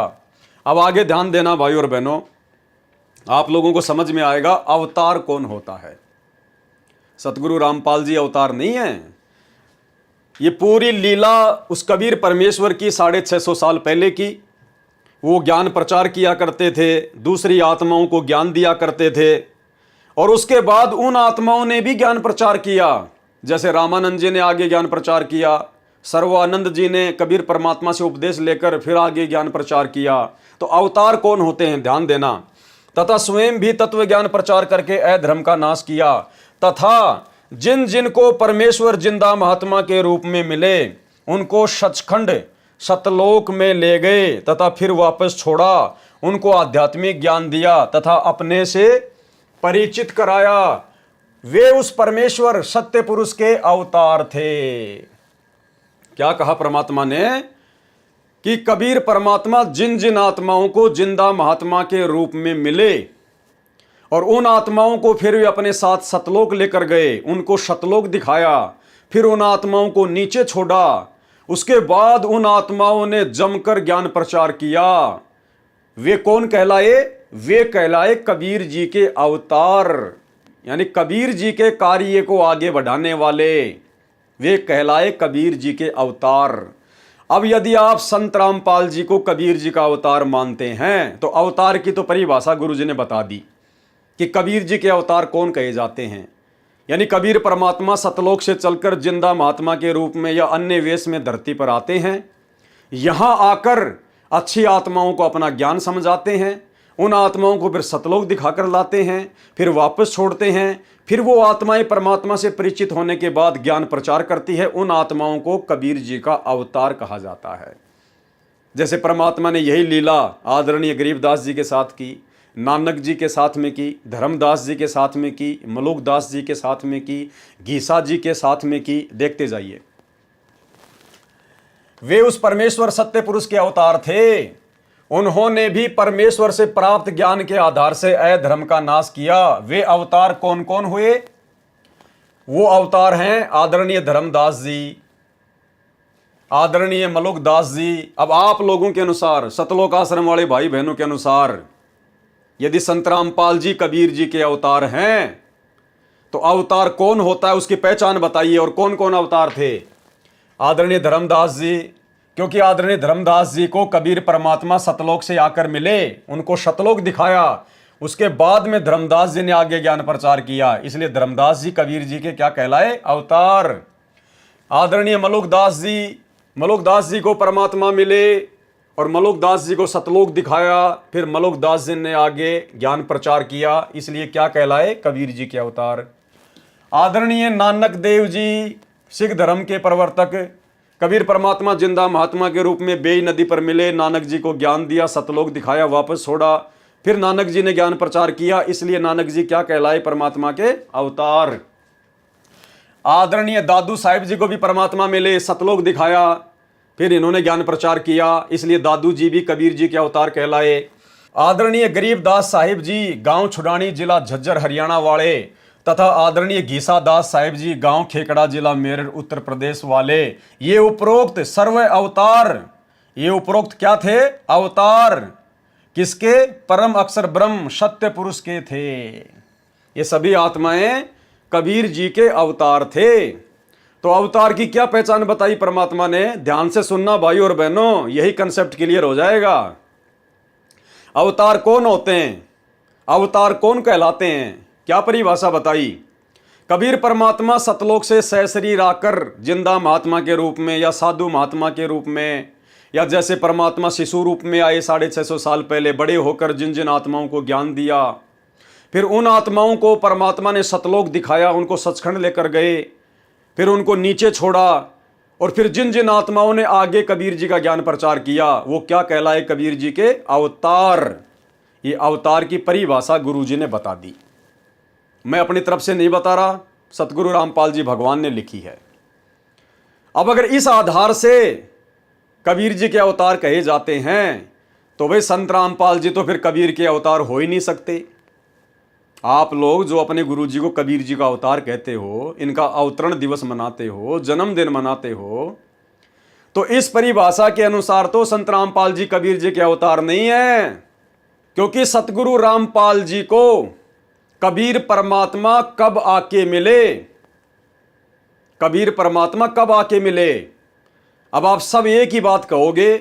S1: अब आगे ध्यान देना भाई और बहनों, आप लोगों को समझ में आएगा अवतार कौन होता है। सतगुरु रामपाल जी अवतार नहीं है। ये पूरी लीला उस कबीर परमेश्वर की 650 साल पहले की। वो ज्ञान प्रचार किया करते थे, दूसरी आत्माओं को ज्ञान दिया करते थे, और उसके बाद उन आत्माओं ने भी ज्ञान प्रचार किया। जैसे रामानंद जी ने आगे ज्ञान प्रचार किया, सर्वानंद जी ने कबीर परमात्मा से उपदेश लेकर फिर आगे ज्ञान प्रचार किया। तो अवतार कौन होते हैं, ध्यान देना। तथा स्वयं भी तत्व ज्ञान प्रचार करके अधर्म का नाश किया, तथा जिन जिन को परमेश्वर जिंदा महात्मा के रूप में मिले उनको सचखंड सतलोक में ले गए तथा फिर वापस छोड़ा। उनको आध्यात्मिक ज्ञान दिया तथा अपने से परिचित कराया। वे उस परमेश्वर सत्य पुरुष के अवतार थे। क्या कहा परमात्मा ने कि कबीर परमात्मा जिन जिन आत्माओं को जिंदा महात्मा के रूप में मिले और उन आत्माओं को फिर वे अपने साथ सतलोक लेकर गए, उनको सतलोक दिखाया, फिर उन आत्माओं को नीचे छोड़ा। उसके बाद उन आत्माओं ने जमकर ज्ञान प्रचार किया। वे कौन कहलाए? वे कहलाए कबीर जी के अवतार, यानी कबीर जी के कार्य को आगे बढ़ाने वाले। वे कहलाए कबीर जी के अवतार। अब यदि आप संत रामपाल जी को कबीर जी का अवतार मानते हैं तो अवतार की तो परिभाषा गुरु जी ने बता दी कि कबीर जी के अवतार कौन कहे जाते हैं। यानी कबीर परमात्मा सतलोक से चलकर जिंदा महात्मा के रूप में या अन्य वेश में धरती पर आते हैं। यहाँ आकर अच्छी आत्माओं को अपना ज्ञान समझाते हैं, उन आत्माओं को फिर सतलोक दिखाकर लाते हैं, फिर वापस छोड़ते हैं। फिर वो आत्माएं परमात्मा से परिचित होने के बाद ज्ञान प्रचार करती है। उन आत्माओं को कबीर जी का अवतार कहा जाता है। जैसे परमात्मा ने यही लीला आदरणीय गरीबदास जी के साथ की, नानक जी के साथ में की, धर्मदास जी के साथ में की, मलुकदास जी के साथ में की, घीसा जी के साथ में की। देखते जाइए, वे उस परमेश्वर सत्य पुरुष के अवतार थे। उन्होंने भी परमेश्वर से प्राप्त ज्ञान के आधार से अधर्म का नाश किया। वे अवतार कौन कौन हुए? वो अवतार हैं आदरणीय धर्मदास जी, आदरणीय मलुकदास जी। अब आप लोगों के अनुसार, सतलोक आश्रम वाले भाई बहनों के अनुसार, यदि संत रामपाल जी कबीर जी के अवतार हैं तो अवतार कौन होता है, उसकी पहचान बताइए। और कौन कौन अवतार थे? आदरणीय धर्मदास जी, क्योंकि आदरणीय धर्मदास जी को कबीर परमात्मा सतलोक से आकर मिले, उनको सतलोक दिखाया। उसके बाद में धर्मदास जी ने आगे ज्ञान प्रचार किया, इसलिए धर्मदास जी कबीर जी के क्या कहलाए? अवतार। आदरणीय मलुकदास जी को परमात्मा मिले और मलुकदास जी को सतलोक दिखाया, फिर मलुकदास जी ने आगे ज्ञान प्रचार किया, इसलिए क्या कहलाए? कबीर जी के अवतार। आदरणीय नानक देव जी सिख धर्म के प्रवर्तक, कबीर परमात्मा जिंदा महात्मा के रूप में बेई नदी पर मिले, नानक जी को ज्ञान दिया, सतलोक दिखाया, वापस छोड़ा, फिर नानक जी ने ज्ञान प्रचार किया, इसलिए नानक जी क्या कहलाए? परमात्मा के अवतार। आदरणीय दादू साहिब जी को भी परमात्मा मिले, सतलोक दिखाया, फिर इन्होंने ज्ञान प्रचार किया, इसलिए दादू जी भी कबीर जी के अवतार कहलाए। आदरणीय गरीबदास साहिब जी गांव छुडानी जिला झज्जर हरियाणा वाले तथा आदरणीय घीसा दास साहिब जी गांव खेकड़ा जिला मेरठ उत्तर प्रदेश वाले, ये उपरोक्त सर्व अवतार, ये उपरोक्त क्या थे? अवतार। किसके? परम अक्षर ब्रह्म सत्य पुरुष के थे। ये सभी आत्माएं कबीर जी के अवतार थे। तो अवतार की क्या पहचान बताई परमात्मा ने? ध्यान से सुनना भाई और बहनों, यही कंसेप्ट क्लियर हो जाएगा। अवतार कौन होते हैं? अवतार कौन कहलाते हैं? क्या परिभाषा बताई? कबीर परमात्मा सतलोक से सशरीर आकर जिंदा महात्मा के रूप में या साधु महात्मा के रूप में, या जैसे परमात्मा शिशु रूप में आए 650 साल पहले, बड़े होकर जिन जिन आत्माओं को ज्ञान दिया, फिर उन आत्माओं को परमात्मा ने सतलोक दिखाया, उनको सचखंड लेकर गए, फिर उनको नीचे छोड़ा, और फिर जिन जिन आत्माओं ने आगे कबीर जी का ज्ञान प्रचार किया, वो क्या कहलाए? कबीर जी के अवतार। ये अवतार की परिभाषा गुरु जी ने बता दी, मैं अपनी तरफ से नहीं बता रहा, सतगुरु रामपाल जी भगवान ने लिखी है। अब अगर इस आधार से कबीर जी के अवतार कहे जाते हैं, तो भाई संत रामपाल जी तो फिर कबीर के अवतार हो ही नहीं सकते। आप लोग जो अपने गुरु जी को कबीर जी का अवतार कहते हो, इनका अवतरण दिवस मनाते हो, जन्मदिन मनाते हो, तो इस परिभाषा के अनुसार तो संत रामपाल जी कबीर जी के अवतार नहीं है, क्योंकि सतगुरु रामपाल जी को कबीर परमात्मा कब आके मिले? कबीर परमात्मा कब आके मिले? अब आप सब एक ही बात कहोगे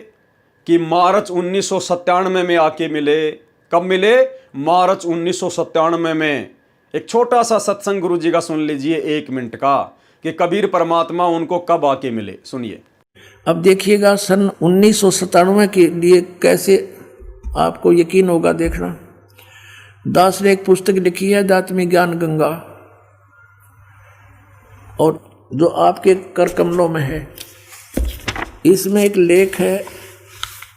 S1: कि मार्च 1997 में आके मिले। कब मिले? मार्च 1997 में। एक छोटा सा सत्संग गुरु जी का सुन लीजिए 1 मिनट का, कि कबीर परमात्मा उनको कब आके मिले। सुनिए।
S2: अब देखिएगा सन 1997 के लिए कैसे आपको यकीन होगा, देखना। दास ने एक पुस्तक लिखी है दात्मी ज्ञान गंगा, और जो आपके कर कमलों में है, इसमें एक लेख है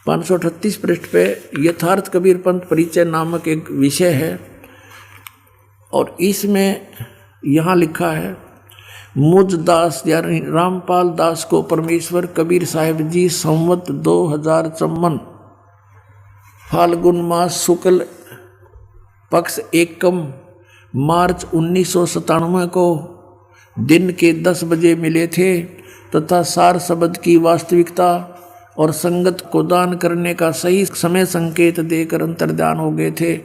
S2: 538 पृष्ठ पे, यथार्थ कबीर पंथ परिचय नामक एक विषय है, और इसमें यहाँ लिखा है, मुझ दास यानी रामपाल दास को परमेश्वर कबीर साहिब जी संवत 2054 फाल्गुन मास शुक्ल पक्ष एकम मार्च 1997 को दिन के 10 बजे मिले थे, तथा सार शब्द की वास्तविकता और संगत को दान करने का सही समय संकेत देकर अंतर्ध्यान हो गए थे,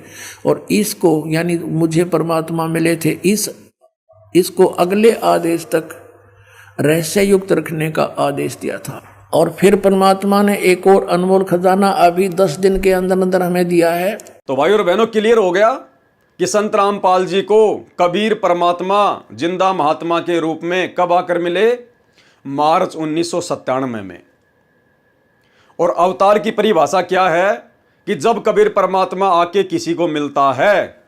S2: और इसको यानी मुझे परमात्मा मिले थे, इसको अगले आदेश तक रहस्य युक्त रखने का आदेश दिया था। और फिर परमात्मा ने एक और अनमोल खजाना अभी 10 दिन के अंदर अंदर हमें दिया है। तो भाई और बहनों, क्लियर हो गया कि संत रामपाल जी को कबीर परमात्मा जिंदा महात्मा के रूप में कब आकर मिले? मार्च 1997 में। और अवतार की परिभाषा क्या है कि जब कबीर परमात्मा आके किसी को मिलता है,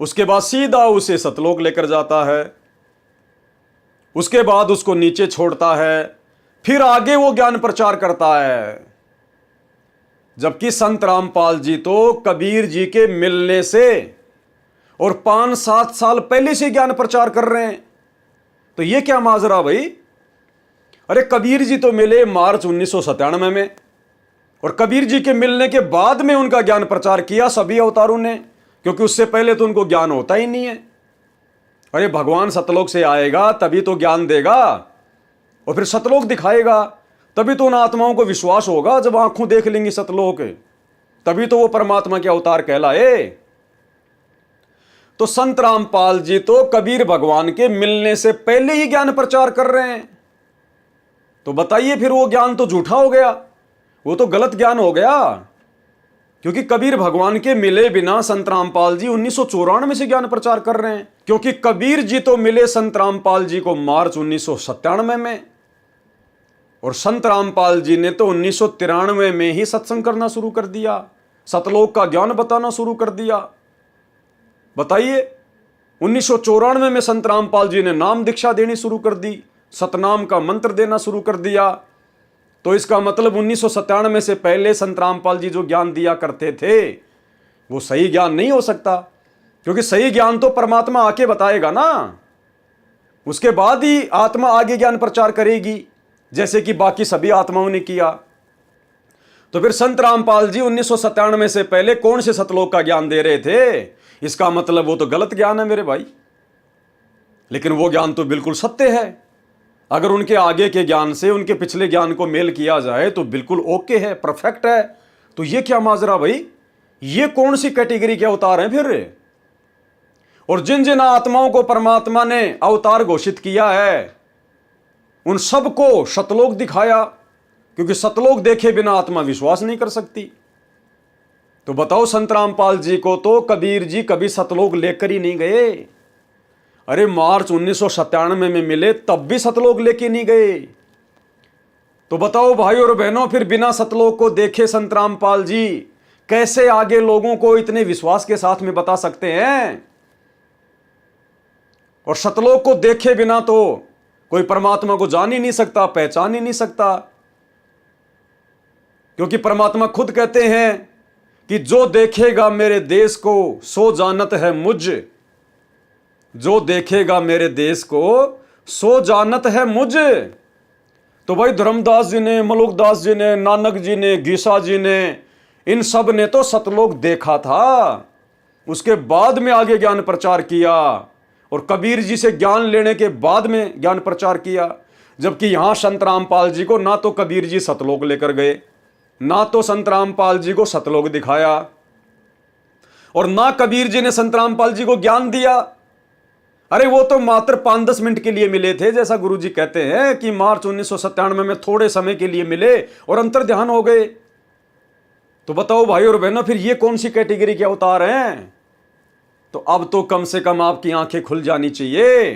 S2: उसके बाद सीधा उसे सतलोक लेकर जाता है, उसके बाद उसको नीचे छोड़ता है, फिर आगे वो ज्ञान प्रचार करता है। जबकि संत रामपाल जी तो कबीर जी के मिलने से और 5-7 साल पहले से ज्ञान प्रचार कर रहे हैं। तो ये क्या माजरा भाई? अरे कबीर जी तो मिले मार्च 1997 में, और कबीर जी के मिलने के बाद में उनका ज्ञान प्रचार किया सभी अवतारों ने, क्योंकि उससे पहले तो उनको ज्ञान होता ही नहीं है। अरे भगवान सतलोक से आएगा तभी तो ज्ञान देगा, और फिर सतलोक दिखाएगा, तभी तो उन आत्माओं को विश्वास होगा। जब आंखों देख लेंगी सतलोक, तभी तो वो परमात्मा के अवतार कहलाए। तो संत रामपाल जी तो कबीर भगवान के मिलने से पहले ही ज्ञान प्रचार कर रहे हैं। तो बताइए फिर वो ज्ञान तो झूठा हो गया, वो तो गलत ज्ञान हो गया, क्योंकि कबीर भगवान के मिले बिना संत रामपाल जी 1994 से ज्ञान प्रचार कर रहे हैं। क्योंकि कबीर जी तो मिले संत रामपाल जी को मार्च 1997 में, और संत रामपाल जी ने तो 1993 में ही सत्संग करना शुरू कर दिया, सतलोक का ज्ञान बताना शुरू कर दिया। बताइए, 1994 में संत रामपाल जी ने नाम दीक्षा देनी शुरू कर दी, सतनाम का मंत्र देना शुरू कर दिया,
S1: तो इसका मतलब 1997 से पहले संत रामपाल जी जो ज्ञान दिया करते थे वो सही ज्ञान नहीं हो सकता, क्योंकि सही ज्ञान तो परमात्मा आके बताएगा ना, उसके बाद ही आत्मा आगे ज्ञान प्रचार करेगी, जैसे कि बाकी सभी आत्माओं ने किया। तो फिर संत रामपाल जी 1997 से पहले कौन से सतलोक का ज्ञान दे रहे थे? इसका मतलब वो तो गलत ज्ञान है मेरे भाई। लेकिन वो ज्ञान तो बिल्कुल सत्य है। अगर उनके आगे के ज्ञान से उनके पिछले ज्ञान को मेल किया जाए तो बिल्कुल ओके है, परफेक्ट है। तो ये क्या माजरा भाई, ये कौन सी कैटेगरी के अवतार हैं फिर? और जिन जिन आत्माओं को परमात्मा ने अवतार घोषित किया है उन सबको सतलोक दिखाया, क्योंकि सतलोक देखे बिना आत्मा विश्वास नहीं कर सकती। तो बताओ, संत रामपाल जी को तो कबीर जी कभी सतलोक लेकर ही नहीं गए। अरे मार्च 1997 में मिले तब भी सतलोक लेके नहीं गए। तो बताओ भाई और बहनों, फिर बिना सतलोक को देखे संत रामपाल जी कैसे आगे लोगों को इतने विश्वास के साथ में बता सकते हैं? और सतलोक को देखे बिना तो कोई परमात्मा को जान ही नहीं सकता, पहचान ही नहीं सकता, क्योंकि परमात्मा खुद कहते हैं कि जो देखेगा मेरे देश को सो जानत है मुझ, जो देखेगा मेरे देश को सो जानत है मुझ। तो भाई धर्मदास जी ने, मलुकदास जी ने, नानक जी ने, गीसा जी ने, इन सब ने तो सतलोक देखा था, उसके बाद में आगे ज्ञान प्रचार किया, और कबीर जी से ज्ञान लेने के बाद में ज्ञान प्रचार किया। जबकि यहां संत रामपाल जी को ना तो कबीर जी सतलोक लेकर गए, ना तो संत रामपाल जी को सतलोक दिखाया, और ना कबीर जी ने संत रामपाल जी को ज्ञान दिया। अरे वो तो मात्र 5-10 मिनट के लिए मिले थे, जैसा गुरुजी कहते हैं कि मार्च 1997 में थोड़े समय के लिए मिले और अंतर ध्यान हो गए। तो बताओ भाई और बहनों, फिर ये कौन सी कैटेगरी के अवतार हैं? तो अब तो कम से कम आपकी आंखें खुल जानी चाहिए।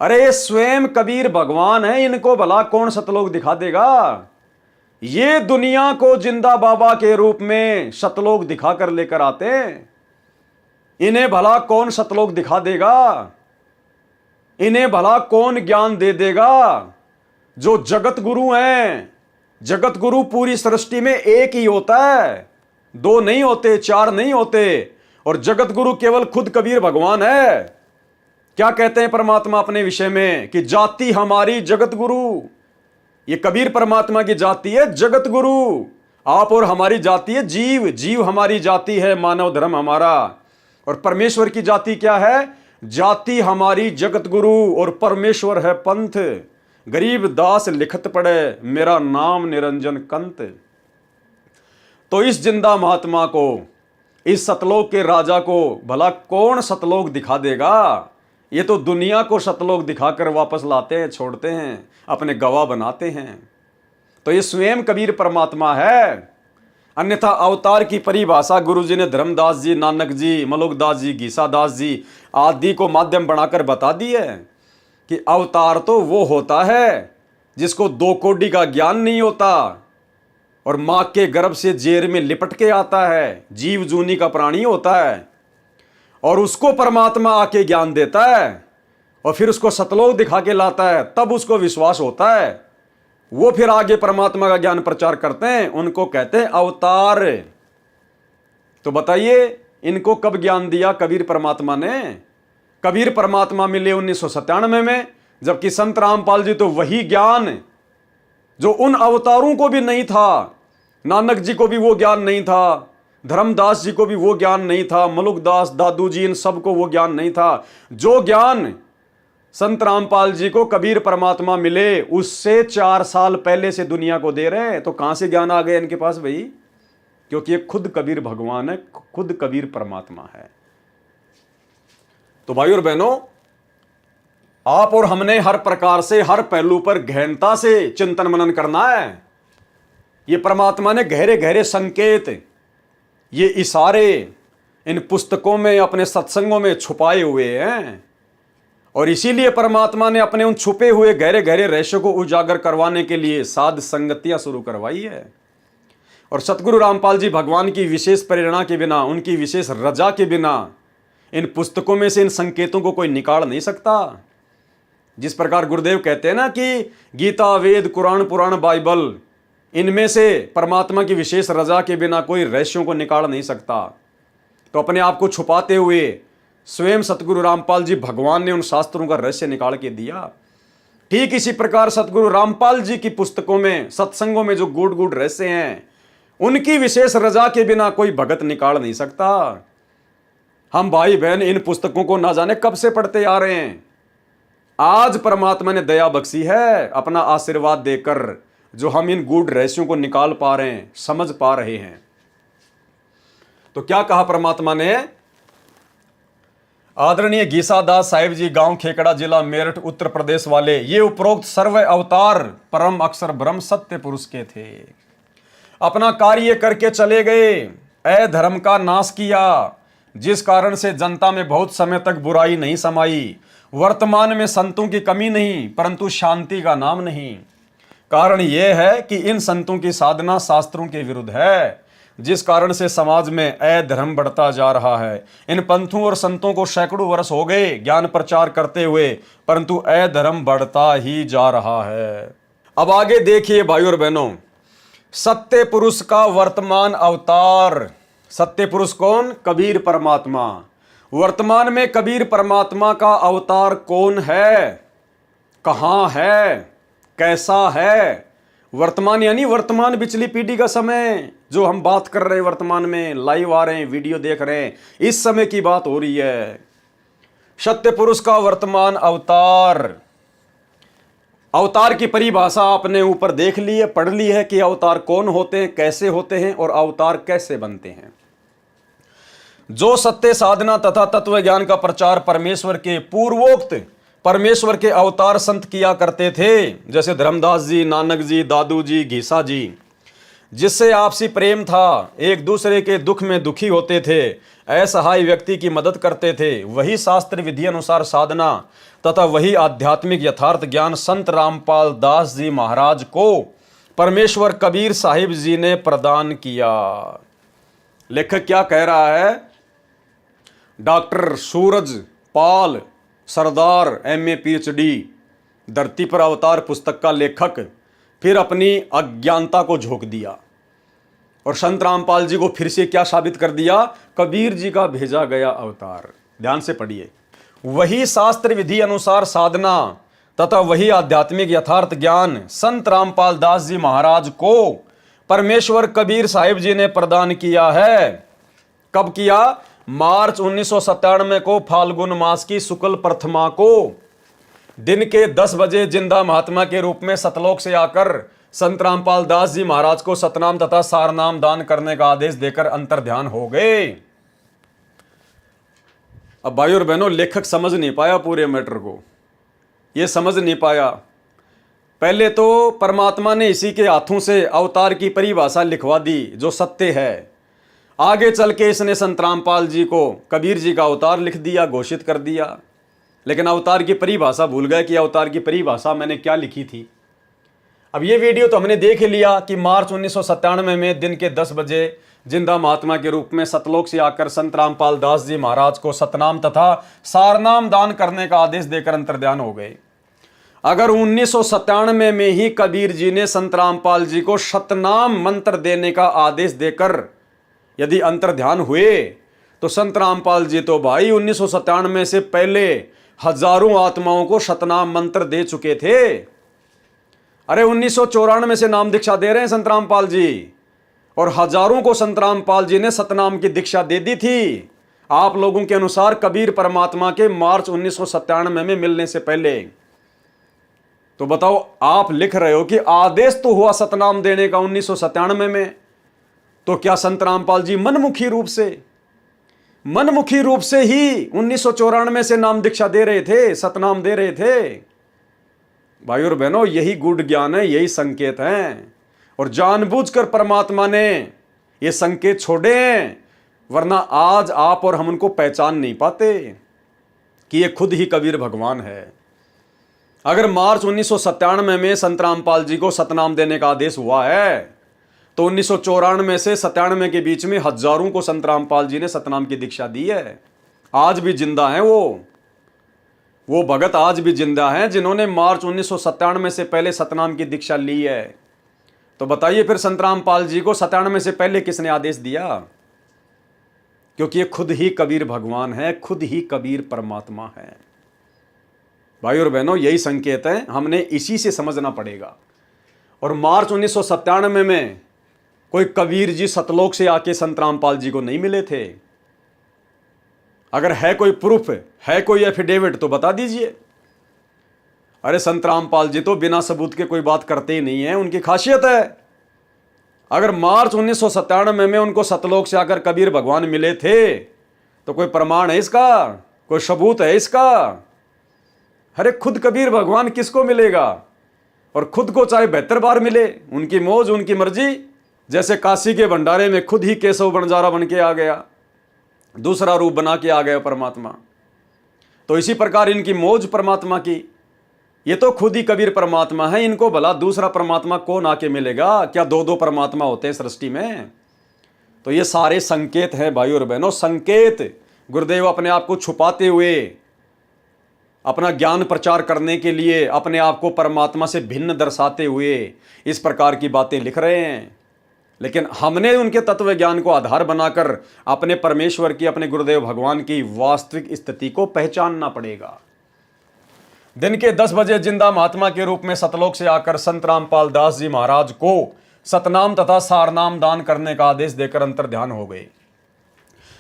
S1: अरे स्वयं कबीर भगवान है, इनको भला कौन सतलोक दिखा देगा? ये दुनिया को जिंदा बाबा के रूप में सतलोक दिखाकर लेकर आते हैं, इन्हें भला कौन सतलोक दिखा देगा? इन्हें भला कौन ज्ञान दे देगा? जो जगत गुरु हैं। जगत गुरु पूरी सृष्टि में एक ही होता है, 2 नहीं होते, 4 नहीं होते, और जगत गुरु केवल खुद कबीर भगवान है। क्या कहते हैं परमात्मा अपने विषय में कि जाति हमारी जगत गुरु। ये कबीर परमात्मा की जाति है जगत गुरु, आप और हमारी जाति है जीव, जीव हमारी जाति है, मानव धर्म हमारा। और परमेश्वर की जाति क्या है? जाति हमारी जगत गुरु और परमेश्वर है पंथ। गरीब दास लिखत पड़े, मेरा नाम निरंजन कंत। तो इस जिंदा महात्मा को, इस सतलोक के राजा को भला कौन सतलोक दिखा देगा? ये तो दुनिया को सतलोक दिखाकर वापस लाते हैं, छोड़ते हैं, अपने गवाह बनाते हैं। तो ये स्वयं कबीर परमात्मा है। अन्यथा अवतार की परिभाषा गुरुजी ने धर्मदास जी, नानक जी, मलुकदास जी, गीसादास जी आदि को माध्यम बनाकर बता दी है कि अवतार तो वो होता है जिसको 2 कोड़ी का ज्ञान नहीं होता और मां के गर्भ से जेर में लिपट के आता है, जीव जूनी का प्राणी होता है, और उसको परमात्मा आके ज्ञान देता है और फिर उसको सतलोक दिखा के लाता है, तब उसको विश्वास होता है। वो फिर आगे परमात्मा का ज्ञान प्रचार करते हैं, उनको कहते हैं अवतार। तो बताइए, इनको कब ज्ञान दिया कबीर परमात्मा ने? कबीर परमात्मा मिले 1997 में, जबकि संत रामपाल जी तो वही ज्ञान जो उन अवतारों को भी नहीं था, नानक जी को भी वो ज्ञान नहीं था, धर्मदास जी को भी वो ज्ञान नहीं था, मलुकदास, दादू जी, इन सबको वो ज्ञान नहीं था। जो ज्ञान संत रामपाल जी को कबीर परमात्मा मिले उससे 4 साल पहले से दुनिया को दे रहे हैं। तो कहां से ज्ञान आ गया इनके पास भाई? क्योंकि ये खुद कबीर भगवान है, खुद कबीर परमात्मा है। तो भाई और बहनों, आप और हमने हर प्रकार से, हर पहलू पर गहनता से चिंतन मनन करना है। ये परमात्मा ने गहरे गहरे संकेत, ये इशारे इन पुस्तकों में, अपने सत्संगों में छुपाए हुए हैं, और इसीलिए परमात्मा ने अपने उन छुपे हुए गहरे गहरे रहस्यों को उजागर करवाने के लिए साध संगतियां शुरू करवाई है। और सतगुरु रामपाल जी भगवान की विशेष प्रेरणा के बिना, उनकी विशेष रजा के बिना इन पुस्तकों में से इन संकेतों को कोई निकाल नहीं सकता। जिस प्रकार गुरुदेव कहते हैं ना कि गीता, वेद, कुरान, पुराण, बाइबल, इनमें से परमात्मा की विशेष रजा के बिना कोई रहस्यों को निकाल नहीं सकता। तो अपने आप को छुपाते हुए स्वयं सतगुरु रामपाल जी भगवान ने उन शास्त्रों का रहस्य निकाल के दिया। ठीक इसी प्रकार सतगुरु रामपाल जी की पुस्तकों में, सत्संगों में जो गूढ़ गूढ़ रहस्य हैं, उनकी विशेष रजा के बिना कोई भगत निकाल नहीं सकता। हम भाई बहन इन पुस्तकों को ना जाने कब से पढ़ते आ रहे हैं। आज परमात्मा ने दया बख्शी है अपना आशीर्वाद देकर, जो हम इन गूढ़ रहस्यों को निकाल पा रहे हैं, समझ पा रहे हैं। तो क्या कहा परमात्मा ने? आदरणीय गीसादास साहिब जी, गांव खेकड़ा, जिला मेरठ, उत्तर प्रदेश वाले, ये उपरोक्त सर्व अवतार परम अक्षर ब्रह्म सत्य पुरुष के थे। अपना कार्य करके चले गए, अधर्म का नाश किया, जिस कारण से जनता में बहुत समय तक बुराई नहीं समाई। वर्तमान में संतों की कमी नहीं, परंतु शांति का नाम नहीं। कारण यह है कि इन संतों की साधना शास्त्रों के विरुद्ध है, जिस कारण से समाज में अधर्म बढ़ता जा रहा है। इन पंथों और संतों को सैकड़ों वर्ष हो गए ज्ञान प्रचार करते हुए, परंतु अधर्म बढ़ता ही जा रहा है। अब आगे देखिए भाइयों और बहनों, सत्य पुरुष का वर्तमान अवतार। सत्य पुरुष कौन? कबीर परमात्मा। वर्तमान में कबीर परमात्मा का अवतार कौन है, कहां है, कैसा है? वर्तमान यानी वर्तमान पिछली पीढ़ी का समय, जो हम बात कर रहे हैं वर्तमान में, लाइव आ रहे हैं, वीडियो देख रहे हैं, इस समय की बात हो रही है। सत्य पुरुष का वर्तमान अवतार। अवतार की परिभाषा आपने ऊपर देख ली है, पढ़ ली है कि अवतार कौन होते हैं, कैसे होते हैं और अवतार कैसे बनते हैं। जो सत्य साधना तथा तत्व ज्ञान का प्रचार परमेश्वर के पूर्वोक्त परमेश्वर के अवतार संत किया करते थे, जैसे धर्मदास जी, नानक जी, दादू जी, घीसा जी, जिससे आपसी प्रेम था, एक दूसरे के दुख में दुखी होते थे, असहाय व्यक्ति की मदद करते थे, वही शास्त्र विधि अनुसार साधना तथा वही आध्यात्मिक यथार्थ ज्ञान संत रामपाल दास जी महाराज को परमेश्वर कबीर साहिब जी ने प्रदान किया। लेखक क्या कह रहा है? डॉक्टर सूरज पाल सरदार MA PhD, धरती पर अवतार पुस्तक का लेखक, फिर अपनी अज्ञानता को झोंक दिया और संत रामपाल जी को फिर से क्या साबित कर दिया? कबीर जी का भेजा गया अवतार। ध्यान से पढ़िए, वही शास्त्र विधि अनुसार साधना तथा वही आध्यात्मिक यथार्थ ज्ञान संत रामपाल दास जी महाराज को परमेश्वर कबीर साहिब जी ने प्रदान किया है। कब किया? मार्च 1997 को फाल्गुन मास की शुक्ल प्रथमा को दिन के 10 बजे जिंदा महात्मा के रूप में सतलोक से आकर संत रामपाल दास जी महाराज को सतनाम तथा सारनाम दान करने का आदेश देकर अंतर्ध्यान हो गए। अब भाई और बहनों, लेखक समझ नहीं पाया पूरे मैटर को, ये समझ नहीं पाया। पहले तो परमात्मा ने इसी के हाथों से अवतार की परिभाषा लिखवा दी जो सत्य है। आगे चल के इसने संत रामपाल जी को कबीर जी का अवतार लिख दिया, घोषित कर दिया, लेकिन अवतार की परिभाषा भूल गए कि अवतार की परिभाषा मैंने क्या लिखी थी। अब ये वीडियो तो हमने देख लिया कि मार्च 1997 में दिन के 10 बजे जिंदा महात्मा के रूप में सतलोक से आकर संत रामपाल दास जी महाराज को सतनाम तथा सारनाम दान करने का आदेश देकर अंतर्ध्यान हो गए। अगर 1997 में ही कबीर जी ने संत रामपाल जी को सतनाम मंत्र देने का आदेश देकर यदि अंतर्ध्यान हुए, तो संत रामपाल जी तो भाई 1997 से पहले हजारों आत्माओं को सतनाम मंत्र दे चुके थे। अरे 1994 से नाम दीक्षा दे रहे हैं संत रामपाल जी, और हजारों को संत रामपाल जी ने सतनाम की दीक्षा दे दी थी। आप लोगों के अनुसार कबीर परमात्मा के मार्च 1997 में मिलने से पहले। तो बताओ, आप लिख रहे हो कि आदेश तो हुआ सतनाम देने का 1997 में, तो क्या संत रामपाल जी मनमुखी रूप से ही 1994 से नाम दीक्षा दे रहे थे, सतनाम दे रहे थे? भाई और बहनों, यही गूढ़ ज्ञान है, यही संकेत हैं, और जानबूझकर परमात्मा ने ये संकेत छोड़े हैं, वरना आज आप और हम उनको पहचान नहीं पाते कि ये खुद ही कबीर भगवान है। अगर मार्च 1997 में संत रामपाल जी को सतनाम देने का आदेश हुआ है, तो 1994 से 97 के बीच में हजारों को संत रामपाल जी ने सतनाम की दीक्षा दी है। आज भी जिंदा हैं वो। वो भगत आज भी जिंदा हैं जिन्होंने मार्च 1997 से पहले सतनाम की दीक्षा ली है। तो बताइए फिर संत रामपाल जी को 97 से पहले किसने आदेश दिया? क्योंकि ये खुद ही कबीर भगवान है, खुद ही कबीर परमात्मा है। भाई और बहनों, यही संकेत है, हमने इसी से समझना पड़ेगा। और मार्च 1997 में कोई कबीर जी सतलोक से आके संत रामपाल जी को नहीं मिले थे। अगर है कोई प्रूफ, है कोई एफिडेविट तो बता दीजिए। अरे संत रामपाल जी तो बिना सबूत के कोई बात करते ही नहीं है, उनकी खासियत है। अगर मार्च 1997 में उनको सतलोक से आकर कबीर भगवान मिले थे तो कोई प्रमाण है इसका, कोई सबूत है इसका? अरे खुद कबीर भगवान किसको मिलेगा? और खुद को चाहे 72 बार मिले, उनकी मौज उनकी मर्जी। जैसे काशी के भंडारे में खुद ही केशव बंजारा बन के आ गया, दूसरा रूप बना के आ गया परमात्मा, तो इसी प्रकार इनकी मौज परमात्मा की। ये तो खुद ही कबीर परमात्मा है, इनको भला दूसरा परमात्मा कौन आके मिलेगा? क्या दो दो परमात्मा होते हैं सृष्टि में? तो ये सारे संकेत हैं भाई और बहनों, संकेत। गुरुदेव अपने आप को छुपाते हुए अपना ज्ञान प्रचार करने के लिए अपने आप को परमात्मा से भिन्न दर्शाते हुए इस प्रकार की बातें लिख रहे हैं। लेकिन हमने उनके तत्व ज्ञान को आधार बनाकर अपने परमेश्वर की, अपने गुरुदेव भगवान की वास्तविक स्थिति को पहचानना पड़ेगा। दिन के 10 बजे जिंदा महात्मा के रूप में सतलोक से आकर संत रामपाल दास जी महाराज को सतनाम तथा सारनाम दान करने का आदेश देकर अंतर ध्यान हो गए।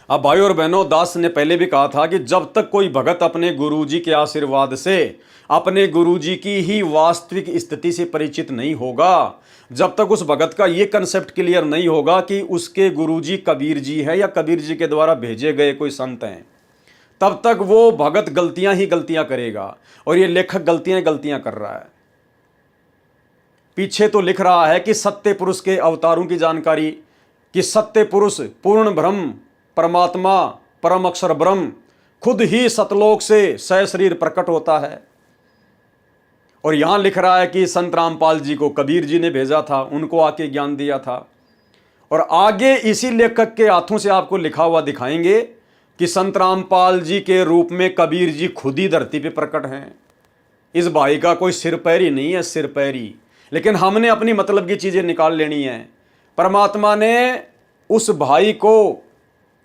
S1: अब भाई और बहनों, दास ने पहले भी कहा था कि जब तक कोई भगत अपने गुरुजी के आशीर्वाद से अपने गुरुजी की ही वास्तविक स्थिति से परिचित नहीं होगा, जब तक उस भगत का ये कंसेप्ट क्लियर नहीं होगा कि उसके गुरुजी कबीर जी है या कबीर जी के द्वारा भेजे गए कोई संत हैं, तब तक वो भगत गलतियां ही गलतियां करेगा। और ये लेखक गलतियां कर रहा है। पीछे तो लिख रहा है कि सत्य पुरुष के अवतारों की जानकारी, कि सत्य पुरुष पूर्ण ब्रह्म परमात्मा परम अक्षर ब्रह्म खुद ही सतलोक से सशरीर प्रकट होता है। और यहां लिख रहा है कि संत रामपाल जी को कबीर जी ने भेजा था, उनको आके ज्ञान दिया था। और आगे इसी लेखक के हाथों से आपको लिखा हुआ दिखाएंगे कि संत रामपाल जी के रूप में कबीर जी खुद ही धरती पे प्रकट हैं। इस भाई का कोई सिर पैर ही नहीं है, सिर पैर ही। लेकिन हमने अपनी मतलब की चीजें निकाल लेनी है। परमात्मा ने उस भाई को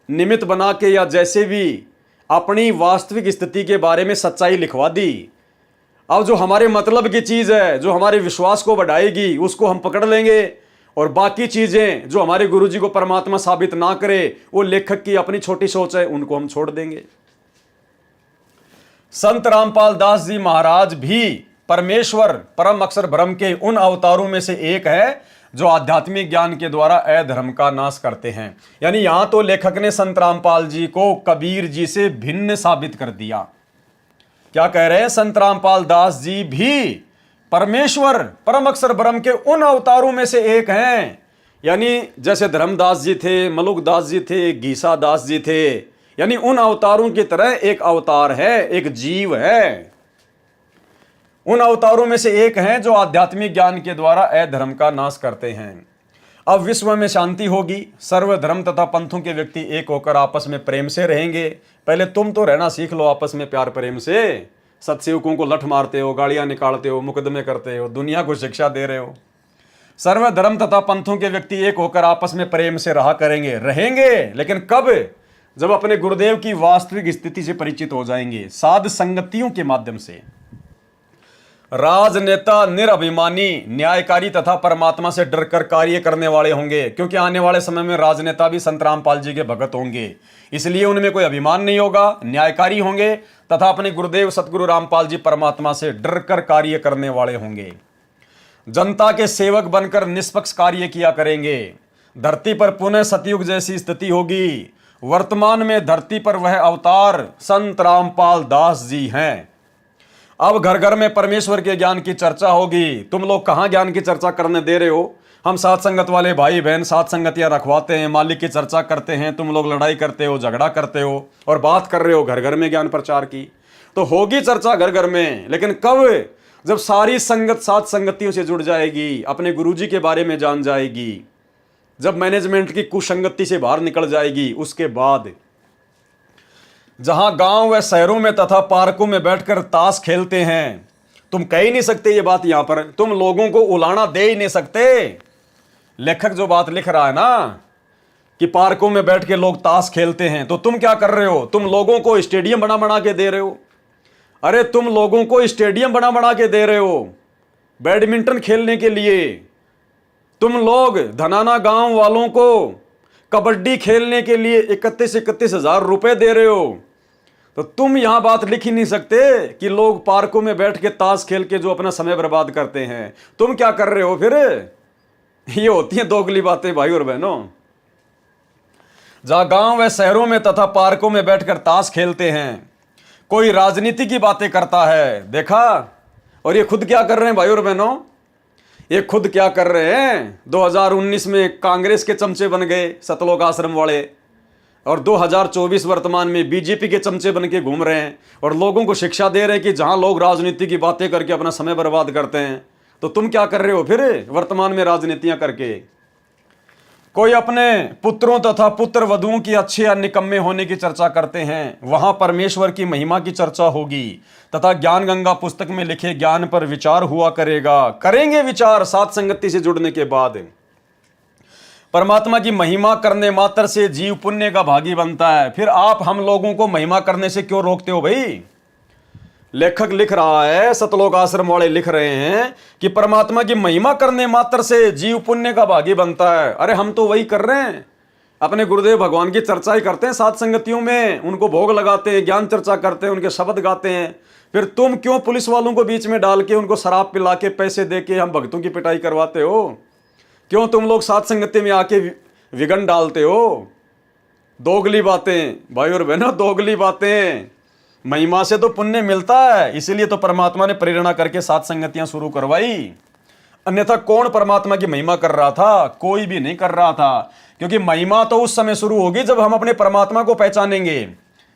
S1: निमित्त बना के या जैसे भी अपनी वास्तविक स्थिति के बारे में सच्चाई लिखवा दी। अब जो हमारे मतलब की चीज है, जो हमारे विश्वास को बढ़ाएगी, उसको हम पकड़ लेंगे। और बाकी चीजें जो हमारे गुरुजी को परमात्मा साबित ना करे, वो लेखक की अपनी छोटी सोच है, उनको हम छोड़ देंगे। संत रामपाल दास जी महाराज भी परमेश्वर परम अक्षर ब्रह्म के उन अवतारों में से एक है जो आध्यात्मिक ज्ञान के द्वारा अधर्म का नाश करते हैं। यानी यहां तो लेखक ने संत रामपाल जी को कबीर जी से भिन्न साबित कर दिया। क्या कह रहे हैं? संत रामपाल दास जी भी परमेश्वर परम अक्षर ब्रह्म के उन अवतारों में से एक हैं। यानी जैसे धर्मदास जी थे, मलुक दास जी थे, गीसा दास जी थे, यानी उन अवतारों की तरह एक अवतार है, एक जीव है। उन अवतारों में से एक हैं जो आध्यात्मिक ज्ञान के द्वारा अधर्म का नाश करते हैं। अब विश्व में शांति होगी, सर्वधर्म तथा पंथों के व्यक्ति एक होकर आपस में प्रेम से रहेंगे। पहले तुम तो रहना सीख लो आपस में प्यार प्रेम से। सत्सेवकों को लठ मारते हो, गालियां निकालते हो, मुकदमे करते हो, दुनिया को शिक्षा दे रहे हो। सर्वधर्म तथा पंथों के व्यक्ति एक होकर आपस में प्रेम से रहा रहेंगे। लेकिन कब? जब अपने गुरुदेव की वास्तविक स्थिति से परिचित हो जाएंगे, साध संगतियों के माध्यम से। राजनेता निरभिमानी, न्यायकारी तथा परमात्मा से डरकर कार्य करने वाले होंगे, क्योंकि आने वाले समय में राजनेता भी संत रामपाल जी के भगत होंगे। इसलिए उनमें कोई अभिमान नहीं होगा, न्यायकारी होंगे तथा अपने गुरुदेव सतगुरु रामपाल जी परमात्मा से डरकर कार्य करने वाले होंगे। जनता के सेवक बनकर निष्पक्ष कार्य किया करेंगे। धरती पर पुनः सतयुग जैसी स्थिति होगी। वर्तमान में धरती पर वह अवतार संत रामपाल दास जी हैं। अब घर घर में परमेश्वर के ज्ञान की चर्चा होगी। तुम लोग कहाँ ज्ञान की चर्चा करने दे रहे हो? हम साथ संगत वाले भाई बहन साथ संगतियां रखवाते हैं, मालिक की चर्चा करते हैं, तुम लोग लड़ाई करते हो, झगड़ा करते हो और बात कर रहे हो घर घर में ज्ञान प्रचार की। तो होगी चर्चा घर घर में, लेकिन कब? जब सारी संगत साथ संगतियों से जुड़ जाएगी, अपने गुरुजी के बारे में जान जाएगी, जब मैनेजमेंट की कुसंगति से बाहर निकल जाएगी, उसके बाद। जहां गांव व शहरों में तथा पार्कों में बैठकर ताश खेलते हैं। तुम कह ही नहीं सकते ये बात यहां पर, तुम लोगों को उलाना दे ही नहीं सकते। लेखक जो बात लिख रहा है ना कि पार्कों में बैठ के लोग ताश खेलते हैं, तो तुम क्या कर रहे हो? तुम लोगों को स्टेडियम बना बना के दे रहे हो। अरे तुम लोगों को स्टेडियम बना बना के दे रहे हो बैडमिंटन खेलने के लिए। तुम लोग धनाना गांव वालों को कबड्डी खेलने के लिए 31 हजार रुपए दे रहे हो। तो तुम यहां बात लिख ही नहीं सकते कि लोग पार्कों में बैठ के ताश खेल के जो अपना समय बर्बाद करते हैं। तुम क्या कर रहे हो फिर? ये होती हैं दोगली बातें भाई और बहनों। जहां गांव व शहरों में तथा पार्कों में बैठकर ताश खेलते हैं, कोई राजनीति की बातें करता है, देखा? और ये खुद क्या कर रहे हैं भाई और बहनों? ये खुद क्या कर रहे हैं? 2019 में कांग्रेस के चमचे बन गए सतलोक आश्रम वाले, और 2024 वर्तमान में बीजेपी के चमचे बन के घूम रहे हैं और लोगों को शिक्षा दे रहे हैं कि जहां लोग राजनीति की बातें करके अपना समय बर्बाद करते हैं, तो तुम क्या कर रहे हो फिर वर्तमान में राजनीतियां करके? कोई अपने पुत्रों तथा पुत्र वधुओं की अच्छे या निकम्मे होने की चर्चा करते हैं, वहां परमेश्वर की महिमा की चर्चा होगी तथा ज्ञान गंगा पुस्तक में लिखे ज्ञान पर विचार हुआ करेगा। करेंगे विचार सात संगति से जुड़ने के बाद। परमात्मा की महिमा करने मात्र से जीव पुण्य का भागी बनता है। फिर आप हम लोगों को महिमा करने से क्यों रोकते हो भाई? लेखक लिख रहा है, सतलोक आश्रम वाले लिख रहे हैं कि परमात्मा की महिमा करने मात्र से जीव पुण्य का भागी बनता है। अरे हम तो वही कर रहे हैं, अपने गुरुदेव भगवान की चर्चा ही करते हैं सात संगतियों में, उनको भोग लगाते हैं, ज्ञान चर्चा करते हैं, उनके शब्द गाते हैं। फिर तुम क्यों पुलिस वालों को बीच में डाल के उनको शराब पिला के पैसे दे के हम भक्तों की पिटाई करवाते हो? क्यों तुम लोग सात संगति में आके विघन डालते हो? दोगली बातें भाई और बहनों, दोगली बातें। महिमा से तो पुण्य मिलता है, इसीलिए तो परमात्मा ने प्रेरणा करके सात संगतियां शुरू करवाई। अन्यथा कौन परमात्मा की महिमा कर रहा था? कोई भी नहीं कर रहा था, क्योंकि महिमा तो उस समय शुरू होगी जब हम अपने परमात्मा को पहचानेंगे।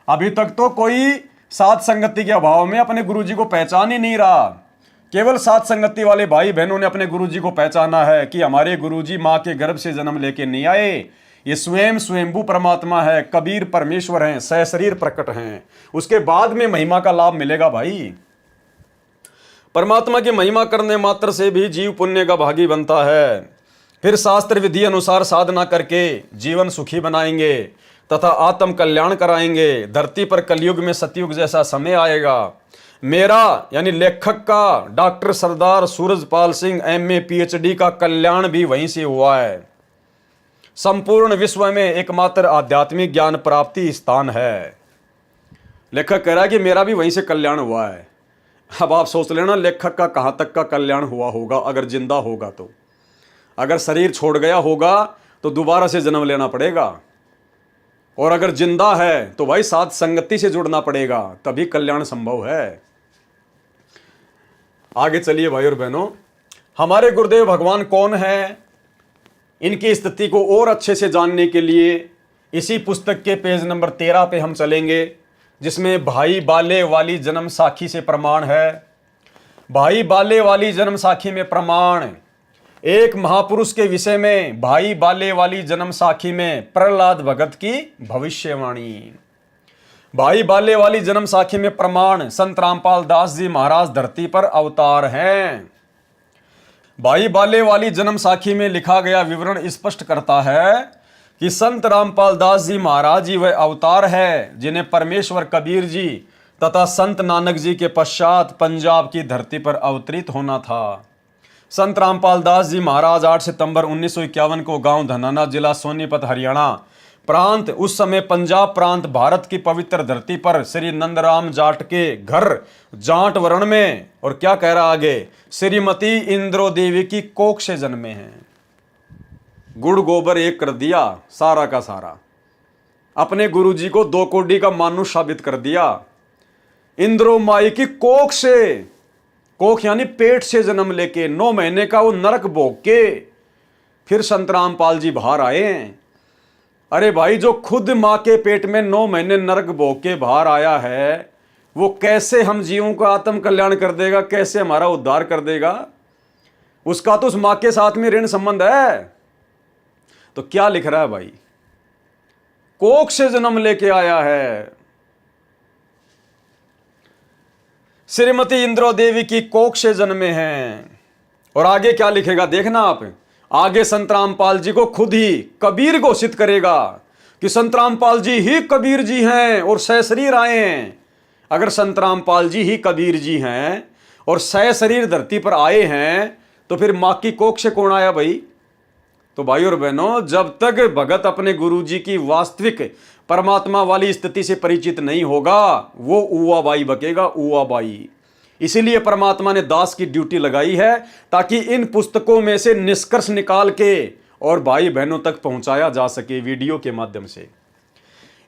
S1: अभी तक तो कोई सात संगति के अभाव में अपने गुरुजी को पहचान ही नहीं रहा। केवल सात संगति वाले भाई बहनों ने अपने गुरुजी को पहचाना है कि हमारे गुरुजी माँ के गर्भ से जन्म लेके नहीं आए, ये स्वयं स्वयंभू परमात्मा है, कबीर परमेश्वर हैं, सहशरीर प्रकट हैं। उसके बाद में महिमा का लाभ मिलेगा भाई। परमात्मा की महिमा करने मात्र से भी जीव पुण्य का भागी बनता है। फिर शास्त्र विधि अनुसार साधना करके जीवन सुखी बनाएंगे तथा आत्म कल्याण कराएंगे। धरती पर कलयुग में सतयुग जैसा समय आएगा। मेरा यानी लेखक का, डॉक्टर सरदार सूरजपाल सिंह MA PhD का कल्याण भी वहीं से हुआ है। संपूर्ण विश्व में एकमात्र आध्यात्मिक ज्ञान प्राप्ति स्थान है। लेखक कह रहा है कि मेरा भी वहीं से कल्याण हुआ है। अब आप सोच लेना लेखक का कहाँ तक का कल्याण हुआ होगा अगर जिंदा होगा तो। अगर शरीर छोड़ गया होगा तो दोबारा से जन्म लेना पड़ेगा, और अगर जिंदा है तो भाई सात संगति से जुड़ना पड़ेगा, तभी कल्याण संभव है। आगे चलिए भाई और बहनों, हमारे गुरुदेव भगवान कौन है, इनकी स्थिति को और अच्छे से जानने के लिए इसी पुस्तक के पेज नंबर 13 पे हम चलेंगे, जिसमें भाई बाले वाली जन्म साखी से प्रमाण है। भाई बाले वाली जन्म साखी में प्रमाण, एक महापुरुष के विषय में भाई बाले वाली जन्म साखी में प्रहलाद भगत की भविष्यवाणी। भाई बाले वाली जन्म साखी में प्रमाण, संत रामपाल दास जी महाराज धरती पर अवतार हैं। भाई बाले वाली जन्म साखी में लिखा गया विवरण स्पष्ट करता है कि संत रामपाल दास जी महाराज जी वह अवतार है जिन्हें परमेश्वर कबीर जी तथा संत नानक जी के पश्चात पंजाब की धरती पर अवतरित होना था। संत रामपाल दास जी महाराज 8 सितंबर 1951 को गांव धनाना, जिला सोनीपत, हरियाणा प्रांत, उस समय पंजाब प्रांत, भारत की पवित्र धरती पर श्री नंदराम जाट के घर जाट वर्ण में, और क्या कह रहा आगे, श्रीमती इंद्रो देवी की कोख से जन्मे हैं। गुड़ गोबर एक कर दिया सारा का सारा, अपने गुरुजी को 2 कोड़ी का मानुष साबित कर दिया। इंद्रो माई की कोख से, कोख यानी पेट से जन्म लेके 9 महीने का वो नरक भोग के फिर संत रामपाल जी बाहर आए। अरे भाई, जो खुद माँ के पेट में 9 महीने नरक भोग के बाहर आया है, वो कैसे हम जीवों का आत्म कल्याण कर देगा, कैसे हमारा उद्धार कर देगा? उसका तो उस माँ के साथ में ऋण संबंध है। तो क्या लिख रहा है भाई, कोख से जन्म लेके आया है, श्रीमती इंद्रो देवी की कोख से जन्मे हैं। और आगे क्या लिखेगा देखना आप, आगे संत रामपाल जी को खुद ही कबीर घोषित करेगा कि संत रामपाल जी ही कबीर जी हैं और सशरीर आए हैं। अगर संत रामपाल जी ही कबीर जी हैं और सशरीर धरती पर आए हैं तो फिर माँ की कोख से कौन आया भाई? तो भाई और बहनों, जब तक भगत अपने गुरु जी की वास्तविक परमात्मा वाली स्थिति से परिचित नहीं होगा वो उवा बाई बकेगा, उवा बाई। इसीलिए परमात्मा ने दास की ड्यूटी लगाई है ताकि इन पुस्तकों में से निष्कर्ष निकाल के और भाई बहनों तक पहुंचाया जा सके वीडियो के माध्यम से।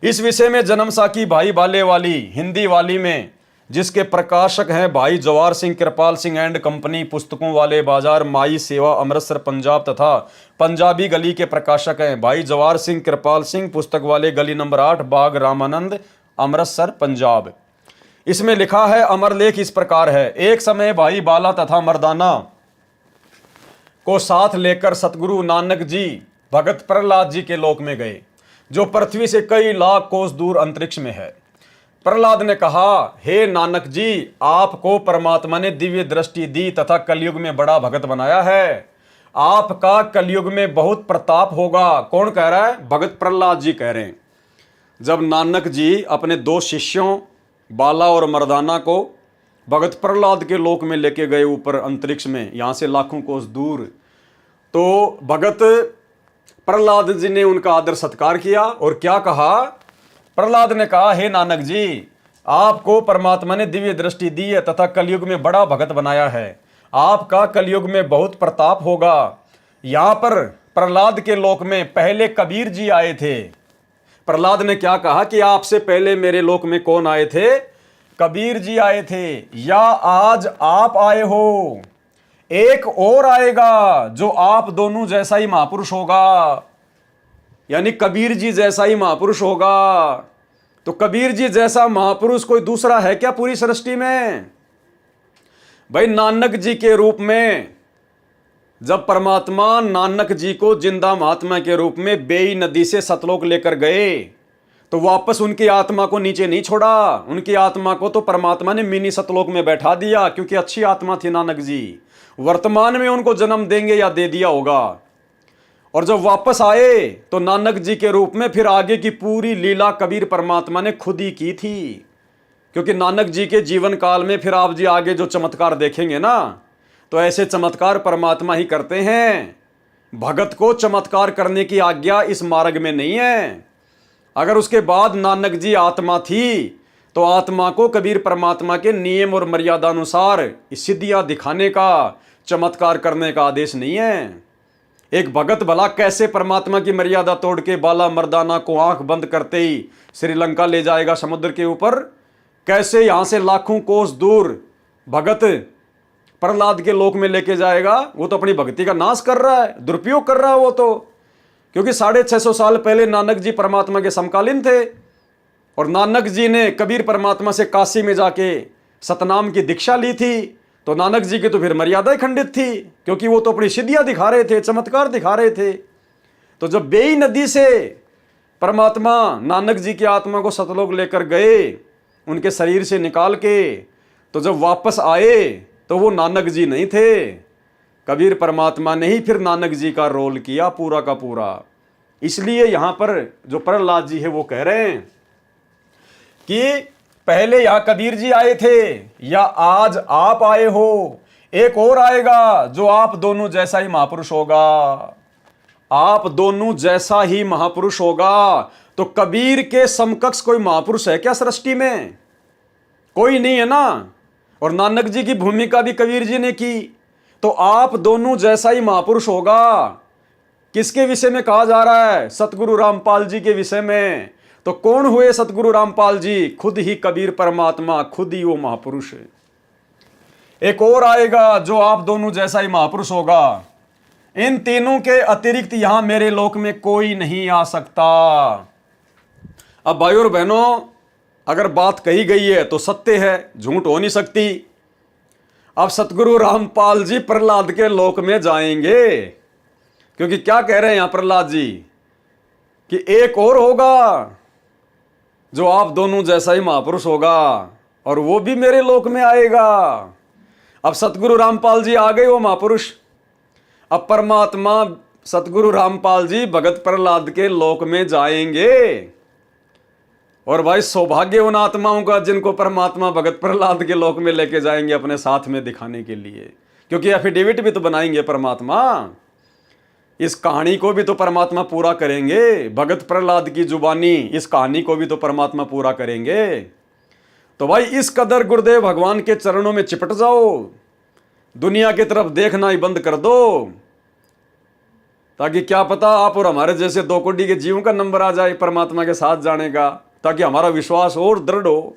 S1: इस विषय में जन्म साखी भाई बाले वाली हिंदी वाली में, जिसके प्रकाशक हैं भाई जवाहर सिंह कृपाल सिंह एंड कंपनी, पुस्तकों वाले बाजार, माई सेवा, अमृतसर पंजाब तथा पंजाबी गली के प्रकाशक हैं भाई जवाहर सिंह कृपाल सिंह, पुस्तक वाले गली नंबर 8, बाग रामानंद, अमृतसर पंजाब। इसमें लिखा है, अमर लेख इस प्रकार है। एक समय भाई बाला तथा मर्दाना को साथ लेकर सतगुरु नानक जी भगत प्रहलाद जी के लोक में गए, जो पृथ्वी से कई लाख कोस दूर अंतरिक्ष में है। प्रहलाद ने कहा, हे नानक जी, आपको परमात्मा ने दिव्य दृष्टि दी तथा कलयुग में बड़ा भगत बनाया है। आपका कलयुग में बहुत प्रताप होगा। कौन कह रहा है? भगत प्रहलाद जी कह रहे हैं। जब नानक जी अपने 2 शिष्यों बाला और मर्दाना को भगत प्रहलाद के लोक में लेके गए ऊपर अंतरिक्ष में, यहाँ से लाखों कोस दूर, तो भगत प्रहलाद जी ने उनका आदर सत्कार किया और क्या कहा? प्रहलाद ने कहा, हे नानक जी, आपको परमात्मा ने दिव्य दृष्टि दी है तथा कलयुग में बड़ा भगत बनाया है। आपका कलयुग में बहुत प्रताप होगा। यहाँ पर प्रहलाद के लोक में पहले कबीर जी आए थे। प्रहलाद ने क्या कहा कि आपसे पहले मेरे लोक में कौन आए थे? कबीर जी आए थे, या आज आप आए हो। एक और आएगा जो आप दोनों जैसा ही महापुरुष होगा, यानी कबीर जी जैसा ही महापुरुष होगा। तो कबीर जी जैसा महापुरुष कोई दूसरा है क्या पूरी सृष्टि में? भाई, नानक जी के रूप में जब परमात्मा नानक जी को जिंदा महात्मा के रूप में बेई नदी से सतलोक लेकर गए तो वापस उनकी आत्मा को नीचे नहीं छोड़ा। उनकी आत्मा को तो परमात्मा ने मिनी सतलोक में बैठा दिया, क्योंकि अच्छी आत्मा थी नानक जी। वर्तमान में उनको जन्म देंगे या दे दिया होगा। और जब वापस आए तो नानक जी के रूप में फिर आगे की पूरी लीला कबीर परमात्मा ने खुद ही की थी। क्योंकि नानक जी के जीवन काल में फिर आप जी आगे जो चमत्कार देखेंगे ना, तो ऐसे चमत्कार परमात्मा ही करते हैं। भगत को चमत्कार करने की आज्ञा इस मार्ग में नहीं है। अगर उसके बाद नानक जी आत्मा थी तो आत्मा को कबीर परमात्मा के नियम और मर्यादा अनुसार सिद्धियां दिखाने का, चमत्कार करने का आदेश नहीं है। एक भगत भला कैसे परमात्मा की मर्यादा तोड़ के बाला मर्दाना को आंख बंद करते ही श्रीलंका ले जाएगा समुद्र के ऊपर? कैसे यहां से लाखों कोस दूर भगत प्रहलाद के लोक में लेके जाएगा? वो तो अपनी भक्ति का नाश कर रहा है, दुरुपयोग कर रहा है वो तो। क्योंकि 650 साल पहले नानक जी परमात्मा के समकालीन थे और नानक जी ने कबीर परमात्मा से काशी में जाके सतनाम की दीक्षा ली थी। तो नानक जी की तो फिर मर्यादा ही खंडित थी, क्योंकि वो तो अपनी सिद्धियां दिखा रहे थे, चमत्कार दिखा रहे थे। तो जब बेई नदी से परमात्मा नानक जी की आत्मा को सतलोक लेकर गए उनके शरीर से निकाल के, तो जब वापस आए तो वो नानक जी नहीं थे, कबीर परमात्मा ने ही फिर नानक जी का रोल किया पूरा का पूरा। इसलिए यहां पर जो प्रहलाद जी है वो कह रहे हैं कि पहले यहां कबीर जी आए थे या आज आप आए हो। एक और आएगा जो आप दोनों जैसा ही महापुरुष होगा। आप दोनों जैसा ही महापुरुष होगा। तो कबीर के समकक्ष कोई महापुरुष है क्या सृष्टि में? कोई नहीं है ना। और नानक जी की भूमिका भी कबीर जी ने की। तो आप दोनों जैसा ही महापुरुष होगा। किसके विषय में कहा जा रहा है? सतगुरु रामपाल जी के विषय में। तो कौन हुए सतगुरु रामपाल जी? खुद ही कबीर परमात्मा, खुद ही वो महापुरुष। एक और आएगा जो आप दोनों जैसा ही महापुरुष होगा। इन तीनों के अतिरिक्त यहां मेरे लोक में कोई नहीं आ सकता। अब भाइयों और बहनों, अगर बात कही गई है तो सत्य है, झूठ हो नहीं सकती। अब सतगुरु रामपाल जी प्रहलाद के लोक में जाएंगे, क्योंकि क्या कह रहे हैं यहां प्रहलाद जी कि एक और होगा जो आप दोनों जैसा ही महापुरुष होगा। और वो भी मेरे लोक में आएगा। अब सतगुरु रामपाल जी आ गए, वो महापुरुष। अब परमात्मा सतगुरु रामपाल जी भगत प्रहलाद के लोक में जाएंगे। और भाई सौभाग्य उन आत्माओं का जिनको परमात्मा भगत प्रहलाद के लोक में लेके जाएंगे अपने साथ में दिखाने के लिए, क्योंकि एफिडेविट भी तो बनाएंगे परमात्मा। इस कहानी को भी तो परमात्मा पूरा करेंगे, भगत प्रहलाद की जुबानी इस कहानी को भी तो परमात्मा पूरा करेंगे। तो भाई इस कदर गुरुदेव भगवान के चरणों में चिपट जाओ, दुनिया की तरफ देखना ही बंद कर दो, ताकि क्या पता आप और हमारे जैसे 2 कोटि के जीवों का नंबर आ जाए परमात्मा के साथ जाने का, ताकि हमारा विश्वास और दृढ़ हो।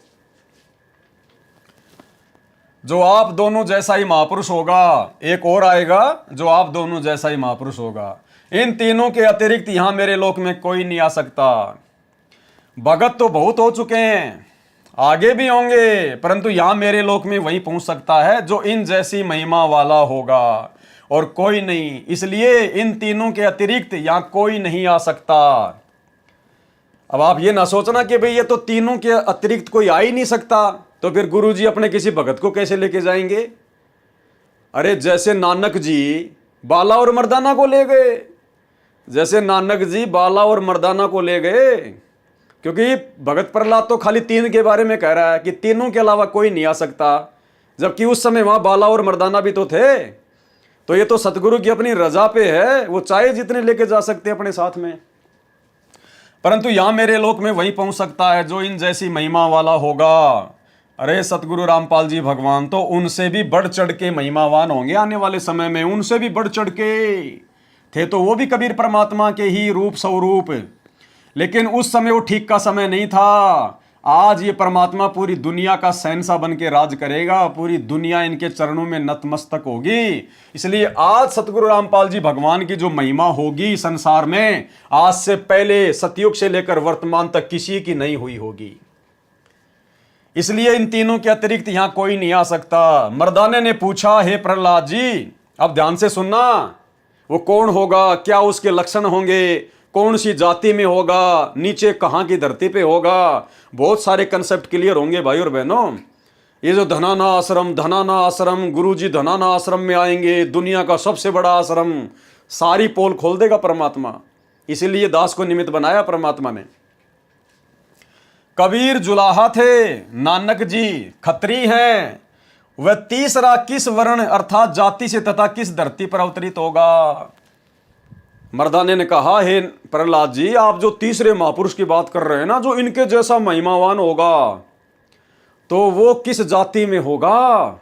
S1: जो आप दोनों जैसा ही महापुरुष होगा, एक और आएगा जो आप दोनों जैसा ही महापुरुष होगा। इन तीनों के अतिरिक्त यहां मेरे लोक में कोई नहीं आ सकता। भगत तो बहुत हो चुके हैं, आगे भी होंगे, परंतु यहां मेरे लोक में वही पहुंच सकता है जो इन जैसी महिमा वाला होगा, और कोई नहीं। इसलिए इन तीनों के अतिरिक्त यहां कोई नहीं आ सकता। अब आप ये ना सोचना कि भाई ये तो तीनों के अतिरिक्त कोई आ ही नहीं सकता, तो फिर गुरुजी अपने किसी भगत को कैसे लेके जाएंगे? अरे जैसे नानक जी बाला और मर्दाना को ले गए, जैसे नानक जी बाला और मर्दाना को ले गए, क्योंकि भगत प्रहलाद तो खाली 3 के बारे में कह रहा है कि तीनों के अलावा कोई नहीं आ सकता, जबकि उस समय वहां बाला और मर्दाना भी तो थे। तो ये तो सतगुरु की अपनी रजा पे है, वो चाहे जितने लेके जा सकते अपने साथ में। परंतु यहां मेरे लोक में वही पहुंच सकता है जो इन जैसी महिमा वाला होगा। अरे सतगुरु रामपाल जी भगवान तो उनसे भी बढ़ चढ़ के महिमावान होंगे आने वाले समय में, उनसे भी बढ़ चढ़ के। थे तो वो भी कबीर परमात्मा के ही रूप स्वरूप, लेकिन उस समय वो ठीक का समय नहीं था। आज ये परमात्मा पूरी दुनिया का शहंशाह बन के राज करेगा, पूरी दुनिया इनके चरणों में नतमस्तक होगी। इसलिए आज सतगुरु रामपाल जी भगवान की जो महिमा होगी संसार में, आज से पहले सतयुग से लेकर वर्तमान तक किसी की नहीं हुई होगी। इसलिए इन तीनों के अतिरिक्त यहां कोई नहीं आ सकता। मर्दाने ने पूछा, हे प्रहलाद जी, अब ध्यान से सुनना, वो कौन होगा, क्या उसके लक्षण होंगे, कौन सी जाति में होगा, नीचे कहां की धरती पे होगा, बहुत सारे कंसेप्ट क्लियर होंगे भाई और बहनों। ये जो धनाना आश्रम, गुरुजी धनाना आश्रम में आएंगे, दुनिया का सबसे बड़ा आश्रम, सारी पोल खोल देगा परमात्मा। इसीलिए दास को निमित्त बनाया परमात्मा ने। कबीर जुलाहा थे, नानक जी खत्री हैं, वह तीसरा किस वर्ण अर्थात जाति से तथा किस धरती पर अवतरित होगा? मर्दाने ने कहा, हे प्रहलाद जी, आप जो तीसरे महापुरुष की बात कर रहे हैं ना, जो इनके जैसा महिमावान होगा, तो वो किस जाति में होगा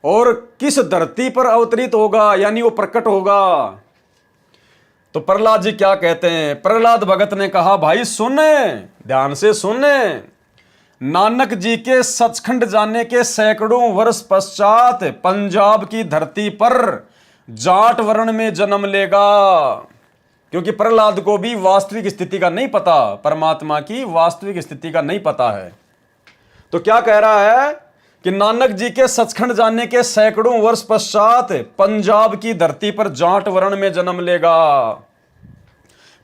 S1: और किस धरती पर अवतरित होगा, यानी वो प्रकट होगा। तो प्रहलाद जी क्या कहते हैं? प्रहलाद भगत ने कहा, भाई सुने, ध्यान से सुने, नानक जी के सचखंड जाने के सैकड़ों वर्ष पश्चात पंजाब की धरती पर जाट वर्ण में जन्म लेगा। क्योंकि प्रहलाद को भी वास्तविक स्थिति का नहीं पता, परमात्मा की वास्तविक स्थिति का नहीं पता है। तो क्या कह रहा है कि नानक जी के सचखंड जाने के सैकड़ों वर्ष पश्चात पंजाब की धरती पर जाट वर्ण में जन्म लेगा।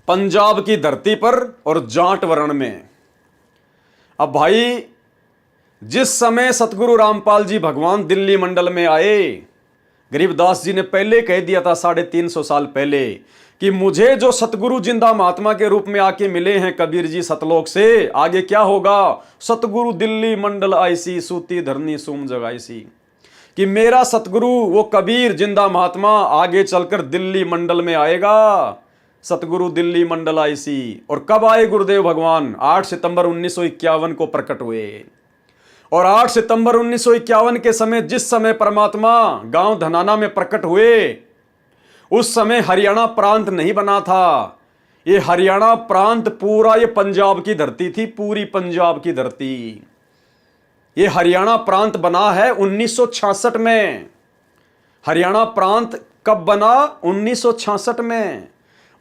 S1: पंजाब की धरती पर और जाट वर्ण में। अब भाई जिस समय सतगुरु रामपाल जी भगवान दिल्ली मंडल में आए, गरीबदास जी ने पहले कह दिया था 350 साल पहले कि मुझे जो सतगुरु जिंदा महात्मा के रूप में आके मिले हैं कबीर जी सतलोक से, आगे क्या होगा? सतगुरु दिल्ली मंडल आईसी, सूती धरनी सूम जगाईसी। कि मेरा सतगुरु वो कबीर जिंदा महात्मा आगे चलकर दिल्ली मंडल में आएगा। सतगुरु दिल्ली मंडल आईसी। और कब आए गुरुदेव भगवान? 8 सितंबर 1951 को प्रकट हुए। और 8 सितंबर 1951 के समय, जिस समय परमात्मा गांव धनाना में प्रकट हुए, उस समय हरियाणा प्रांत नहीं बना था। ये हरियाणा प्रांत पूरा ये पंजाब की धरती थी, पूरी पंजाब की धरती। ये हरियाणा प्रांत बना है 1966 में। हरियाणा प्रांत कब बना? 1966 में।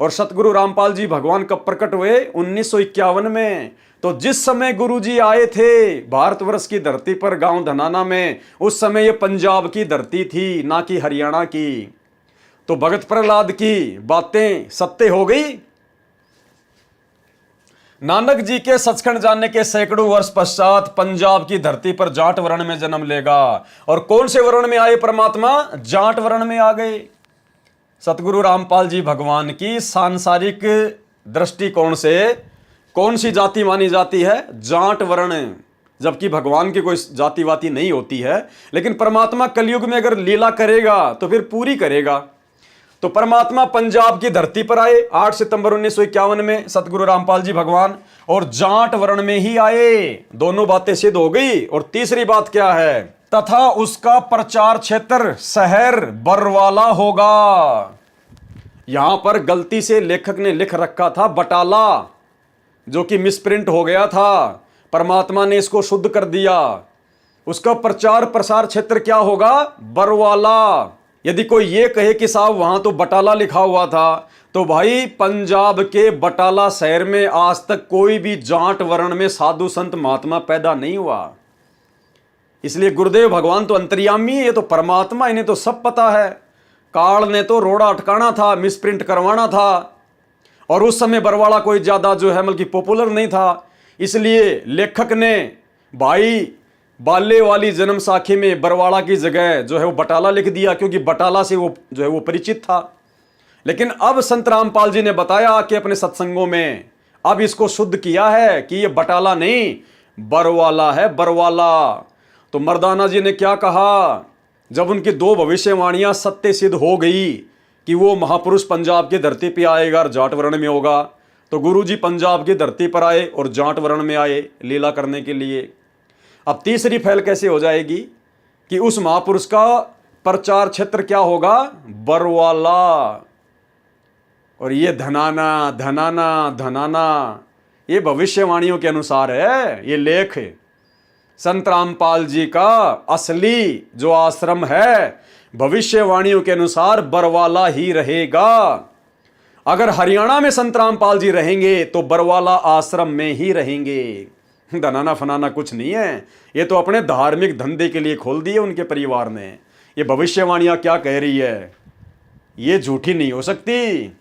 S1: और सतगुरु रामपाल जी भगवान कब प्रकट हुए? 1951 में। तो जिस समय गुरुजी आए थे भारतवर्ष की धरती पर गांव धनाना में, उस समय ये पंजाब की धरती थी, ना कि हरियाणा की। तो भगत प्रहलाद की बातें सत्य हो गई? नानक जी के सचखंड जाने के सैकड़ों वर्ष पश्चात पंजाब की धरती पर जाट वर्ण में जन्म लेगा। और कौन से वर्ण में आए परमात्मा? जाट वर्ण में आ गए। सतगुरु रामपाल जी भगवान की सांसारिक दृष्टिकोण से कौन सी जाति मानी जाती है? जाट वर्ण। जबकि भगवान की कोई जाति वाति नहीं होती है, लेकिन परमात्मा कलयुग में अगर लीला करेगा तो फिर पूरी करेगा। तो परमात्मा पंजाब की धरती पर आए 8 सितंबर 1951 में सतगुरु रामपाल जी भगवान, और जाट वर्ण में ही आए। दोनों बातें सिद्ध हो गई। और तीसरी बात क्या है? तथा उसका प्रचार क्षेत्र शहर बरवाला होगा। यहां पर गलती से लेखक ने लिख रखा था बटाला, जो कि मिसप्रिंट हो गया था। परमात्मा ने इसको शुद्ध कर दिया। उसका प्रचार प्रसार क्षेत्र क्या होगा? बरवाला। यदि कोई ये कहे कि साहब वहां तो बटाला लिखा हुआ था, तो भाई पंजाब के बटाला शहर में आज तक कोई भी जाट वर्ण में साधु संत महात्मा पैदा नहीं हुआ। इसलिए गुरुदेव भगवान तो अंतर्यामी है, ये तो परमात्मा, इन्हें तो सब पता है। काल ने तो रोड़ा अटकाना था, मिसप्रिंट करवाना था। और उस समय बरवाड़ा कोई ज्यादा जो है बल्कि पॉपुलर नहीं था। इसलिए लेखक ने भाई बाले वाली जन्म साखी में बरवाड़ा की जगह जो है वो बटाला लिख दिया, क्योंकि बटाला से वो जो है वो परिचित था। लेकिन अब संत रामपाल जी ने बताया कि अपने सत्संगों में अब इसको शुद्ध किया है कि ये बटाला नहीं बरवाला है, बरवाला। तो मर्दाना जी ने क्या कहा? जब उनकी 2 भविष्यवाणियां सत्य सिद्ध हो गई कि वो महापुरुष पंजाब की धरती पे आएगा और जाट वर्ण में होगा, तो गुरुजी पंजाब की धरती पर आए और जाट वर्ण में आए लीला करने के लिए। अब तीसरी फैल कैसे हो जाएगी कि उस महापुरुष का प्रचार क्षेत्र क्या होगा? बरवाला। और ये धनाना धनाना धनाना, ये भविष्यवाणियों के अनुसार है। ये लेख संत रामपाल जी का असली जो आश्रम है, भविष्यवाणियों के अनुसार बरवाला ही रहेगा। अगर हरियाणा में संत रामपाल जी रहेंगे तो बरवाला आश्रम में ही रहेंगे। धनाना फनाना कुछ नहीं है, ये तो अपने धार्मिक धंधे के लिए खोल दिए उनके परिवार ने। ये भविष्यवाणियां क्या कह रही है, ये झूठी नहीं हो सकती।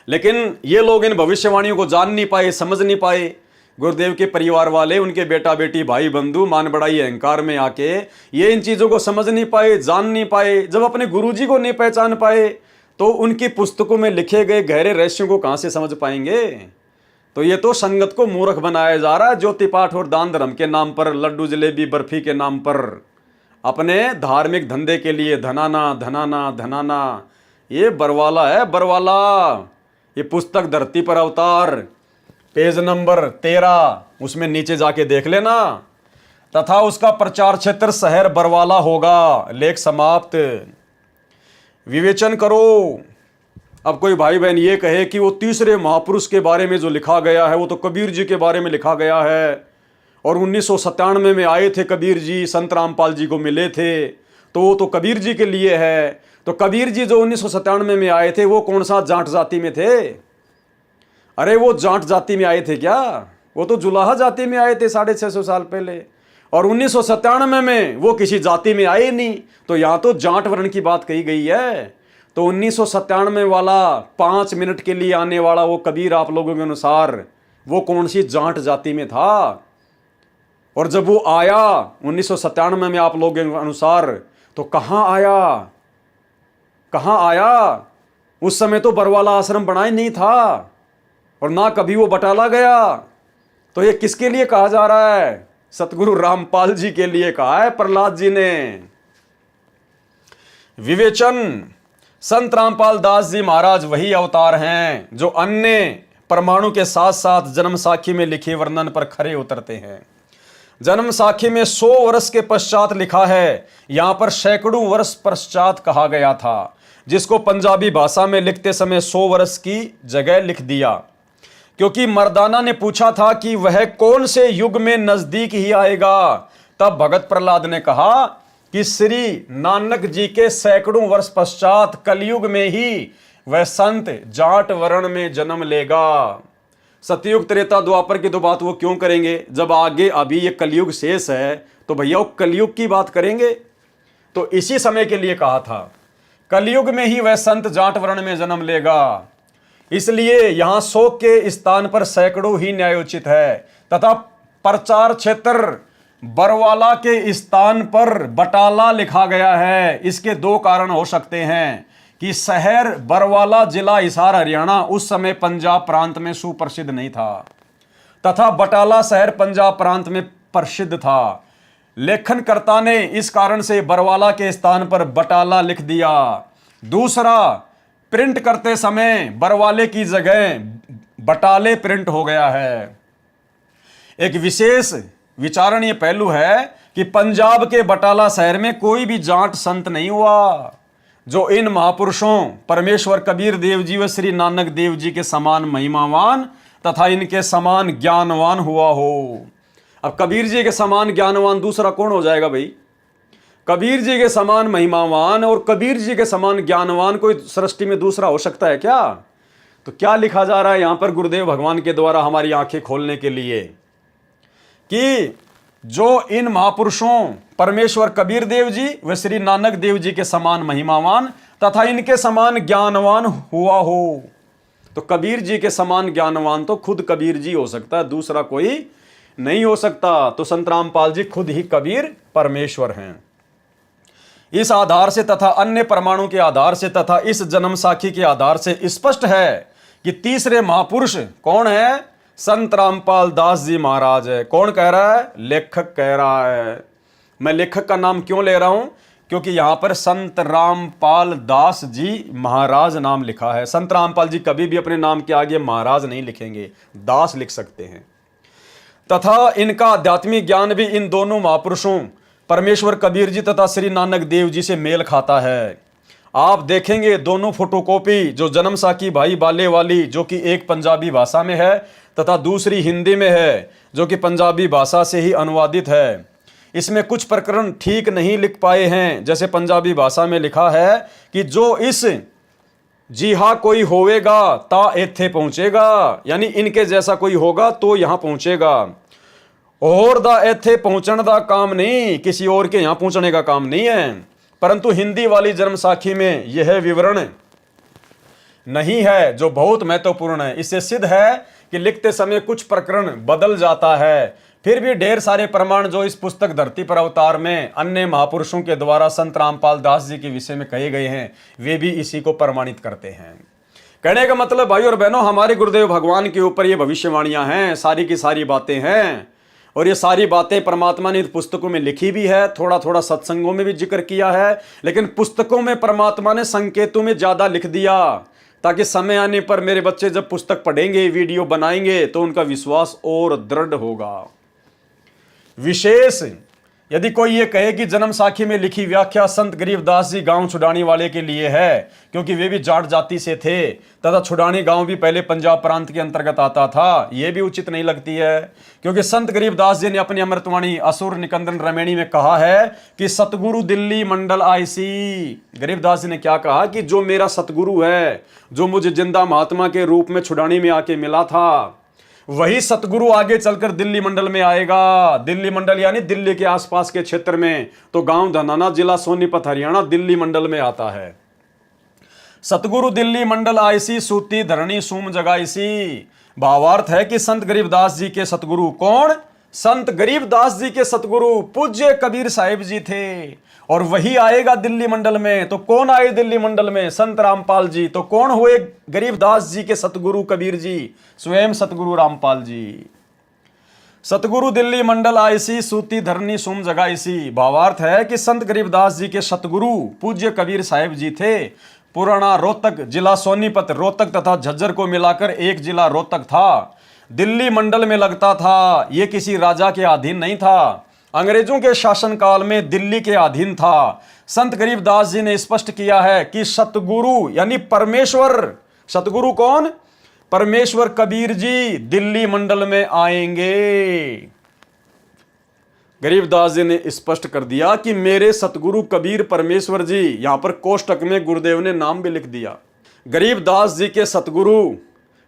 S1: लेकिन ये लोग इन भविष्यवाणियों को जान नहीं पाए, समझ नहीं पाए। गुरुदेव के परिवार वाले, उनके बेटा बेटी भाई बंधु मान बड़ाई अहंकार में आके ये इन चीजों को समझ नहीं पाए, जान नहीं पाए। जब अपने गुरुजी को नहीं पहचान पाए तो उनकी पुस्तकों में लिखे गए गहरे रहस्यों को कहां से समझ पाएंगे? तो ये तो संगत को मूर्ख बनाया जा रहा है। ज्योति पाठ और दान धर्म के नाम पर, लड्डू जलेबी बर्फी के नाम पर, अपने धार्मिक धंधे के लिए धनाना धनाना धनाना। ये बरवाला है, बरवाला। ये पुस्तक धरती पर अवतार, पेज नंबर 13, उसमें नीचे जाके देख लेना। तथा उसका प्रचार क्षेत्र शहर बरवाला होगा। लेख समाप्त। विवेचन करो। अब कोई भाई बहन ये कहे कि वो तीसरे महापुरुष के बारे में जो लिखा गया है वो तो कबीर जी के बारे में लिखा गया है, और 1997 में आए थे कबीर जी, संत रामपाल जी को मिले थे, तो वो तो कबीर जी के लिए है। तो कबीर जी जो 1997 में आए थे वो कौन सा जाट जाति में थे? अरे वो जाट जाति में आए थे क्या? वो तो जुलाहा जाति में आए थे 650 साल पहले। और 1997 में वो किसी जाति में आए नहीं। तो यहाँ तो जाट वर्ण की बात कही गई है। तो 1997 वाला 5 मिनट के लिए आने वाला वो कबीर आप लोगों के अनुसार वो कौन सी जाट जाति में था? और जब वो आया 1997 में आप लोगों के अनुसार, तो कहाँ आया? कहाँ आया? उस समय तो बरवाला आश्रम बना ही नहीं था, और ना कभी वो बटाला गया। तो ये किसके लिए कहा जा रहा है? सतगुरु रामपाल जी के लिए कहा है प्रहलाद जी ने। विवेचन। संत रामपाल दास जी महाराज वही अवतार हैं जो अन्य परमाणु के साथ साथ जन्म साखी में लिखे वर्णन पर खरे उतरते हैं। जन्म साखी में 100 वर्ष के पश्चात लिखा है, यहां पर सैकड़ों वर्ष पश्चात कहा गया था, जिसको पंजाबी भाषा में लिखते समय 100 वर्ष की जगह लिख दिया, क्योंकि मर्दाना ने पूछा था कि वह कौन से युग में नजदीक ही आएगा। तब भगत प्रहलाद ने कहा कि श्री नानक जी के सैकड़ों वर्ष पश्चात कलयुग में ही वह संत जाट वर्ण में जन्म लेगा। सतयुग त्रेता द्वापर की तो बात वो क्यों करेंगे, जब आगे अभी ये कलयुग शेष है तो भैया वो कलयुग की बात करेंगे। तो इसी समय के लिए कहा था, कलयुग में ही वह संत जाट वर्ण में जन्म लेगा। इसलिए यहां शोक के स्थान पर सैकड़ों ही न्यायोचित है तथा प्रचार क्षेत्र बरवाला के स्थान पर बटाला लिखा गया है। इसके दो कारण हो सकते हैं कि शहर बरवाला जिला हिसार हरियाणा उस समय पंजाब प्रांत में सुप्रसिद्ध नहीं था तथा बटाला शहर पंजाब प्रांत में प्रसिद्ध था। लेखनकर्ता ने इस कारण से बरवाला के स्थान पर बटाला लिख दिया। दूसरा, प्रिंट करते समय बरवाले की जगह बटाले प्रिंट हो गया है। एक विशेष विचारणीय पहलू है कि पंजाब के बटाला शहर में कोई भी जाट संत नहीं हुआ जो इन महापुरुषों परमेश्वर कबीर देव जी व श्री नानक देव जी के समान महिमावान तथा इनके समान ज्ञानवान हुआ हो। अब कबीर जी के समान ज्ञानवान दूसरा कौन हो जाएगा भाई? कबीर जी के समान महिमावान और कबीर जी के समान ज्ञानवान कोई सृष्टि में दूसरा हो सकता है क्या? तो क्या लिखा जा रहा है यहां पर गुरुदेव भगवान के द्वारा हमारी आंखें खोलने के लिए कि जो इन महापुरुषों परमेश्वर कबीर देव जी व श्री नानक देव जी के समान महिमावान तथा इनके समान ज्ञानवान हुआ हो। तो कबीर जी के समान ज्ञानवान तो खुद कबीर जी हो सकता है, दूसरा कोई नहीं हो सकता। तो संत रामपाल जी खुद ही कबीर परमेश्वर हैं। इस आधार से तथा अन्य प्रमाणों के आधार से तथा इस जन्म साखी के आधार से स्पष्ट है कि तीसरे महापुरुष कौन है? संत रामपाल दास जी महाराज है। कौन कह रहा है? लेखक कह रहा है। मैं लेखक का नाम क्यों ले रहा हूं? क्योंकि यहां पर संत रामपाल दास जी महाराज नाम लिखा है। संत रामपाल जी कभी भी अपने नाम के आगे महाराज नहीं लिखेंगे, दास लिख सकते हैं। तथा इनका आध्यात्मिक ज्ञान भी इन दोनों महापुरुषों परमेश्वर कबीर जी तथा श्री नानक देव जी से मेल खाता है। आप देखेंगे दोनों फोटोकॉपी जो जन्म साखी भाई बाले वाली जो कि एक पंजाबी भाषा में है तथा दूसरी हिंदी में है जो कि पंजाबी भाषा से ही अनुवादित है। इसमें कुछ प्रकरण ठीक नहीं लिख पाए हैं। जैसे पंजाबी भाषा में लिखा है कि जो इस जी हाँ कोई होवेगा ता एथे पहुंचेगा, यानी इनके जैसा कोई होगा तो यहां पहुंचेगा। और दा एथे पहुंचने का काम नहीं, किसी और के यहां पहुंचने का काम नहीं है। परंतु हिंदी वाली जन्म साखी में यह विवरण नहीं है जो बहुत महत्वपूर्ण है। इससे सिद्ध है कि लिखते समय कुछ प्रकरण बदल जाता है। फिर भी ढेर सारे प्रमाण जो इस पुस्तक धरती पर अवतार में अन्य महापुरुषों के द्वारा संत रामपाल दास जी के विषय में कहे गए हैं वे भी इसी को प्रमाणित करते हैं। कहने का मतलब भाई और बहनों, हमारे गुरुदेव भगवान के ऊपर ये भविष्यवाणियां हैं, सारी की सारी बातें हैं और ये सारी बातें परमात्मा ने पुस्तकों में लिखी भी है, थोड़ा थोड़ा सत्संगों में भी जिक्र किया है, लेकिन पुस्तकों में परमात्मा ने संकेतों में ज्यादा लिख दिया ताकि समय आने पर मेरे बच्चे जब पुस्तक पढ़ेंगे, वीडियो बनाएंगे तो उनका विश्वास और दृढ़ होगा। विशेष यदि कोई ये कहे कि जन्म साखी में लिखी व्याख्या संत गरीबदास जी गांव छुड़ानी वाले के लिए है क्योंकि वे भी जाट जाति से थे तथा छुड़ानी गांव भी पहले पंजाब प्रांत के अंतर्गत आता था, ये भी उचित नहीं लगती है। क्योंकि संत गरीबदास जी ने अपनी अमृतवाणी असुर निकंदन रमैनी में कहा है कि सतगुरु दिल्ली मंडल आईसी। गरीबदास जी ने क्या कहा कि जो मेरा सतगुरु है, जो मुझे जिंदा महात्मा के रूप में छुड़ानी में आके मिला था, वही सतगुरु आगे चलकर दिल्ली मंडल में आएगा। दिल्ली मंडल यानी दिल्ली के आसपास के क्षेत्र में, तो गांव धनाना जिला सोनीपत हरियाणा दिल्ली मंडल में आता है। सतगुरु दिल्ली मंडल आईसी सूती धरणी सूम जगाईसी। भावार्थ है कि संत गरीबदास जी के सतगुरु कौन? संत गरीबदास जी के सतगुरु पूज्य कबीर साहिब जी थे और वही आएगा दिल्ली मंडल में। तो कौन आए दिल्ली मंडल में? संत रामपाल जी। तो कौन हुए गरीबदास जी के सतगुरु कबीर जी? स्वयं सतगुरु रामपाल जी। सतगुरु दिल्ली मंडल आईसी सूती धरनी सुम जगाईसी। भावार्थ है कि संत गरीबदास जी के सतगुरु पूज्य कबीर साहिब जी थे। पुराना रोहतक जिला सोनीपत, रोहतक तथा झज्जर को मिलाकर एक जिला रोहतक था, दिल्ली मंडल में लगता था। यह किसी राजा के अधीन नहीं था, अंग्रेजों के शासनकाल में दिल्ली के अधीन था। संत गरीबदास जी ने स्पष्ट किया है कि सतगुरु यानी परमेश्वर, सतगुरु कौन? परमेश्वर कबीर जी दिल्ली मंडल में आएंगे। गरीबदास जी ने स्पष्ट कर दिया कि मेरे सतगुरु कबीर परमेश्वर जी। यहां पर कोष्टक में गुरुदेव ने नाम भी लिख दिया। गरीबदास जी के सतगुरु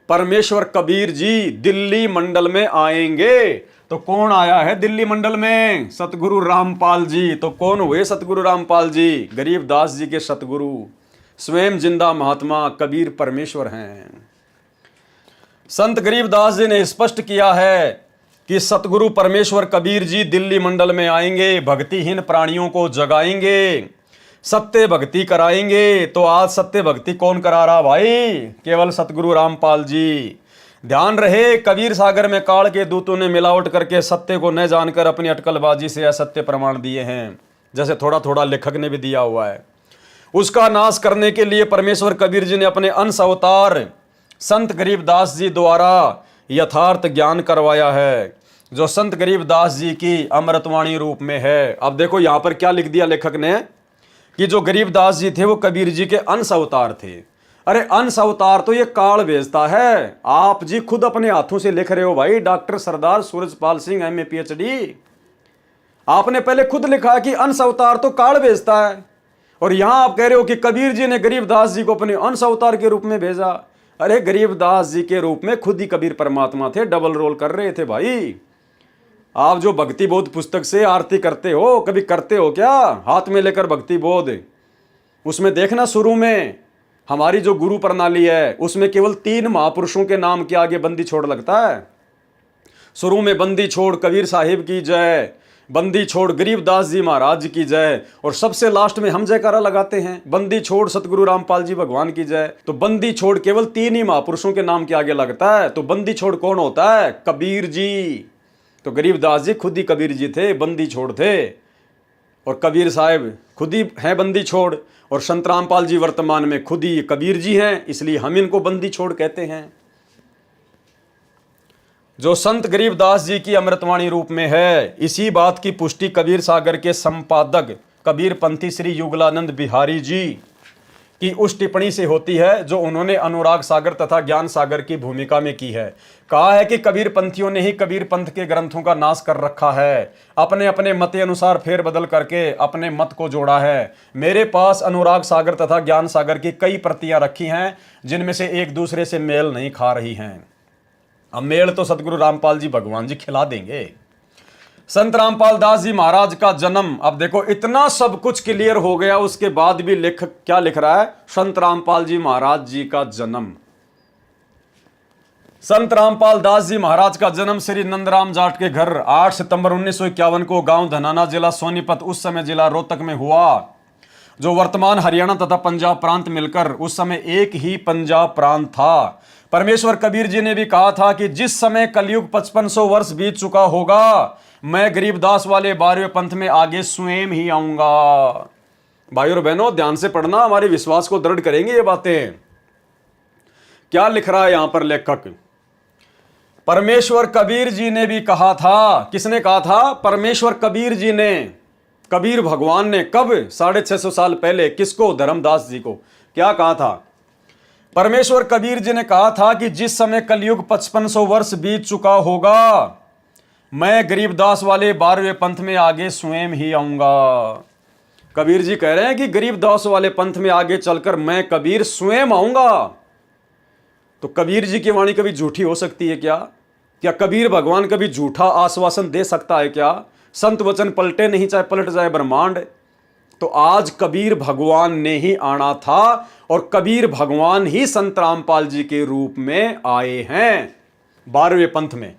S1: परमेश्वर कबीर जी दिल्ली मंडल में आएंगे। तो कौन आया है दिल्ली मंडल में? सतगुरु रामपाल जी। तो कौन हुए सतगुरु रामपाल जी? गरीबदास जी के सतगुरु स्वयं जिंदा महात्मा कबीर परमेश्वर हैं। संत गरीबदास जी ने स्पष्ट किया है कि सतगुरु परमेश्वर कबीर जी दिल्ली मंडल में आएंगे, भक्तिहीन प्राणियों को जगाएंगे, सत्य भक्ति कराएंगे। तो आज सत्य भक्ति कौन करा रहा भाई? केवल सतगुरु रामपाल जी। ध्यान रहे, कबीर सागर में काल के दूतों ने मिलावट करके सत्य को न जानकर अपनी अटकलबाजी से असत्य प्रमाण दिए हैं, जैसे थोड़ा थोड़ा लेखक ने भी दिया हुआ है। उसका नाश करने के लिए परमेश्वर कबीर जी ने अपने अंश अवतार संत गरीबदास जी द्वारा यथार्थ ज्ञान करवाया है, जो संत गरीबदास जी की अमृतवाणी रूप में है। अब देखो यहां पर क्या लिख दिया लेखक ने कि जो गरीबदास जी थे वो कबीर जी के अंश अवतार थे। अरे अंश अवतार तो ये काल भेजता है, आप जी खुद अपने हाथों से लिख रहे हो भाई। डॉक्टर सरदार सूरजपाल सिंह MA PhD, आपने पहले खुद लिखा कि अंश अवतार तो काल भेजता है, और यहां आप कह रहे हो कि कबीर जी ने गरीबदास जी को अपने अंश अवतार के रूप में भेजा। अरे गरीबदास जी के रूप में खुद ही कबीर परमात्मा थे, डबल रोल कर रहे थे भाई। आप जो भक्ति बोध पुस्तक से आरती करते हो, कभी करते हो क्या हाथ में लेकर भक्ति बोध? उसमें देखना शुरू में हमारी जो गुरु प्रणाली है उसमें केवल 3 महापुरुषों के नाम के आगे बंदी छोड़ लगता है। शुरू में बंदी छोड़ कबीर साहिब की जय, बंदी छोड़ गरीबदास जी महाराज की जय, और सबसे लास्ट में हम जयकारा लगाते हैं, बंदी छोड़ सतगुरु रामपाल जी भगवान की जय। तो बंदी छोड़ केवल 3 ही महापुरुषों के नाम के आगे लगता है। तो बंदी छोड़ कौन होता है? कबीर जी। तो गरीबदास जी खुद ही कबीर जी थे, बंदी छोड़ थे, और कबीर साहब खुद ही हैं बंदी छोड़, और संत रामपाल जी वर्तमान में खुद ही कबीर जी हैं, इसलिए हम इनको बंदी छोड़ कहते हैं। जो संत गरीबदास जी की अमृतवाणी रूप में है, इसी बात की पुष्टि कबीर सागर के संपादक कबीर पंथी श्री युगलानंद बिहारी जी की उस टिप्पणी से होती है जो उन्होंने अनुराग सागर तथा ज्ञान सागर की भूमिका में की है। कहा है कि कबीर पंथियों ने ही कबीर पंथ के ग्रंथों का नाश कर रखा है, अपने अपने मत अनुसार फेर बदल करके अपने मत को जोड़ा है। मेरे पास अनुराग सागर तथा ज्ञान सागर की कई प्रतियां रखी हैं, जिनमें से एक दूसरे से मेल नहीं खा रही हैं। अब मेल तो सतगुरु रामपाल जी भगवान जी खिला देंगे। संत रामपाल दास जी महाराज का जन्म, अब देखो इतना सब कुछ क्लियर हो गया, उसके बाद भी लेखक क्या लिख रहा है? संत रामपाल जी महाराज जी का जन्म। संत रामपाल दास जी महाराज का जन्म श्री नंदराम जाट के घर 8 सितंबर 1951 को गांव धनाना, जिला सोनीपत, उस समय जिला रोहतक में हुआ, जो वर्तमान हरियाणा तथा पंजाब प्रांत मिलकर उस समय एक ही पंजाब प्रांत था। परमेश्वर कबीर जी ने भी कहा था कि जिस समय कलयुग 5500 वर्ष बीत चुका होगा, मैं गरीबदास वाले 12वें पंथ में आगे स्वयं ही आऊंगा। भाइयों और बहनों ध्यान से पढ़ना, हमारे विश्वास को दृढ़ करेंगे ये बातें। क्या लिख रहा है यहां पर लेखक? परमेश्वर कबीर जी ने भी कहा था। किसने कहा था? परमेश्वर कबीर जी ने, कबीर भगवान ने। कब? 650 साल पहले। किसको? धर्मदास जी को। क्या कहा था? परमेश्वर कबीर जी ने कहा था कि जिस समय कलयुग 5500 वर्ष बीत चुका होगा, मैं गरीबदास वाले 12वें पंथ में आगे स्वयं ही आऊंगा। कबीर जी कह रहे हैं कि गरीबदास वाले पंथ में आगे चलकर मैं कबीर स्वयं आऊंगा। तो कबीर जी की वाणी कभी झूठी हो सकती है क्या? क्या कबीर भगवान कभी झूठा आश्वासन दे सकता है क्या? संत वचन पलटे नहीं, चाहे पलट जाए ब्रह्मांड। तो आज कबीर भगवान ने ही आना था, और कबीर भगवान ही संत रामपाल जी के रूप में आए हैं 12वें पंथ में।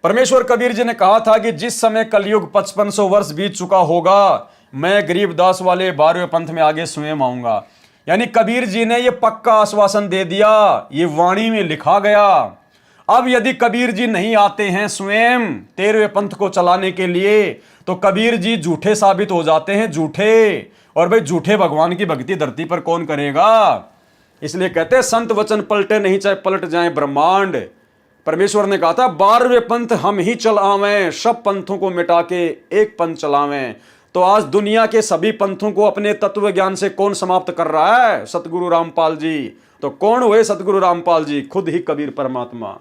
S1: परमेश्वर कबीर जी ने कहा था कि जिस समय कलयुग 5500 वर्ष बीत चुका होगा, मैं गरीबदास वाले 12वें पंथ में आगे स्वयं आऊंगा। यानी कबीर जी ने यह पक्का आश्वासन दे दिया, ये वाणी में लिखा गया। अब यदि कबीर जी नहीं आते हैं स्वयं 13वें पंथ को चलाने के लिए, तो कबीर जी झूठे साबित हो जाते हैं, झूठे। और भाई झूठे भगवान की भक्ति धरती पर कौन करेगा? इसलिए कहते हैं संत वचन पलटे नहीं, चाहे पलट जाए ब्रह्मांड। परमेश्वर ने कहा था 12वें पंथ हम ही चलावें, सब पंथों को मिटा के एक पंथ चलावें। तो आज दुनिया के सभी पंथों को अपने तत्व ज्ञान से कौन समाप्त कर रहा है? सतगुरु रामपाल जी। तो कौन हुए सतगुरु रामपाल जी? खुद ही कबीर परमात्मा।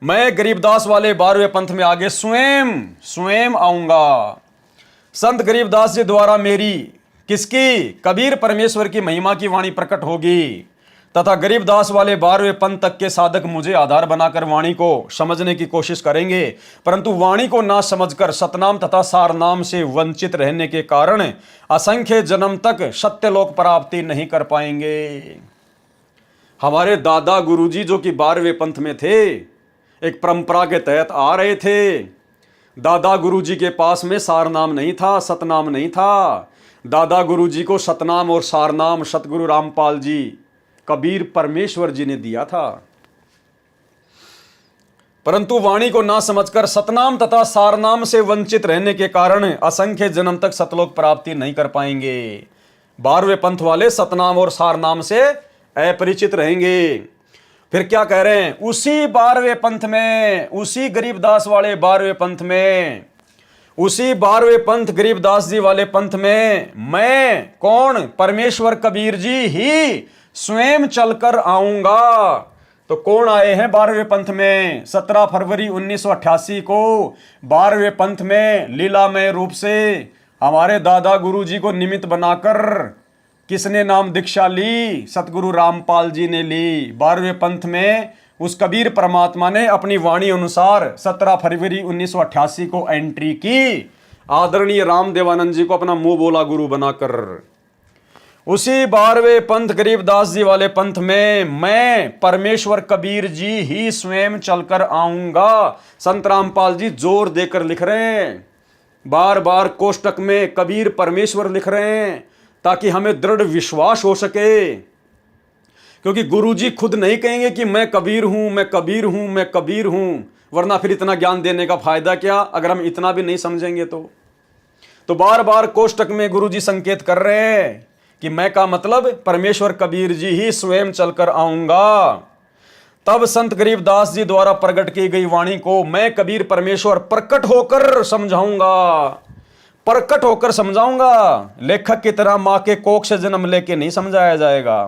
S1: मैं गरीबदास वाले 12वें पंथ में आगे स्वयं आऊंगा। संत गरीबदास जी द्वारा मेरी, किसकी? कबीर परमेश्वर की महिमा की वाणी प्रकट होगी, तथा गरीबदास वाले 12वें पंथ तक के साधक मुझे आधार बनाकर वाणी को समझने की कोशिश करेंगे, परंतु वाणी को ना समझकर सतनाम तथा सारनाम से वंचित रहने के कारण असंख्य जन्म तक सत्यलोक प्राप्ति नहीं कर पाएंगे। हमारे दादा गुरुजी जो कि 12वें पंथ में थे, एक परंपरा के तहत आ रहे थे। दादा गुरुजी के पास में सारनाम नहीं था, सतनाम नहीं था। दादा गुरुजी को सतनाम और सारनाम सतगुरु रामपाल जी, कबीर परमेश्वर जी ने दिया था। परंतु वाणी को ना समझकर सतनाम तथा सारनाम से वंचित रहने के कारण असंख्य जन्म तक सतलोक प्राप्ति नहीं कर पाएंगे। 12वें पंथ वाले सतनाम और सारनाम से अपरिचित रहेंगे। फिर क्या कह रहे हैं, उसी 12वें पंथ में, उसी गरीबदास वाले 12वें पंथ में, उसी 12वें पंथ गरीबदास जी वाले पंथ में मैं कौन, परमेश्वर कबीर जी ही स्वयं चलकर आऊंगा। तो कौन आए हैं 12वें पंथ में? 17 फरवरी 1988 को 12वें पंथ में लीलामय रूप से हमारे दादा गुरु जी को निमित्त बनाकर किसने नाम दीक्षा ली? सतगुरु रामपाल जी ने ली। 12वें पंथ में उस कबीर परमात्मा ने अपनी वाणी अनुसार 17 फरवरी 1988 को एंट्री की, आदरणीय रामदेवानंद जी को अपना मुंह बोला गुरु बनाकर। उसी 12वें पंथ गरीबदास जी वाले पंथ में मैं परमेश्वर कबीर जी ही स्वयं चलकर आऊंगा। संत रामपाल जी जोर देकर लिख रहे हैं, बार बार कोष्टक में कबीर परमेश्वर लिख रहे हैं ताकि हमें दृढ़ विश्वास हो सके। क्योंकि गुरुजी खुद नहीं कहेंगे कि मैं कबीर हूं, मैं कबीर हूं, मैं कबीर हूं, वरना फिर इतना ज्ञान देने का फायदा क्या अगर हम इतना भी नहीं समझेंगे तो बार बार कोष्टक में गुरुजी संकेत कर रहे हैं कि मैं का मतलब परमेश्वर कबीर जी ही स्वयं चलकर आऊंगा। तब संत गरीबदास जी द्वारा प्रकट की गई वाणी को मैं कबीर परमेश्वर प्रकट होकर समझाऊंगा, प्रकट होकर समझाऊंगा। लेखक की तरह मां के कोख से जन्म लेके नहीं समझाया जाएगा।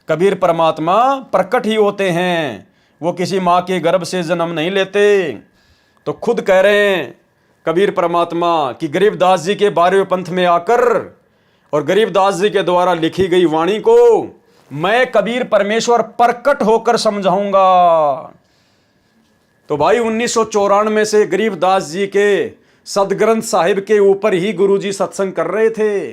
S1: कबीर परमात्मा प्रकट ही होते हैं, वो किसी मां के गर्भ से जन्म नहीं लेते। तो खुद कह रहे हैं कबीर परमात्मा कि गरीबदास जी के 12वें पंथ में आकर और गरीबदास जी के द्वारा लिखी गई वाणी को मैं कबीर परमेश्वर प्रकट होकर समझाऊंगा। तो भाई 1994 से गरीबदास जी के सदग्रंथ साहिब के ऊपर ही गुरुजी सत्संग कर रहे थे।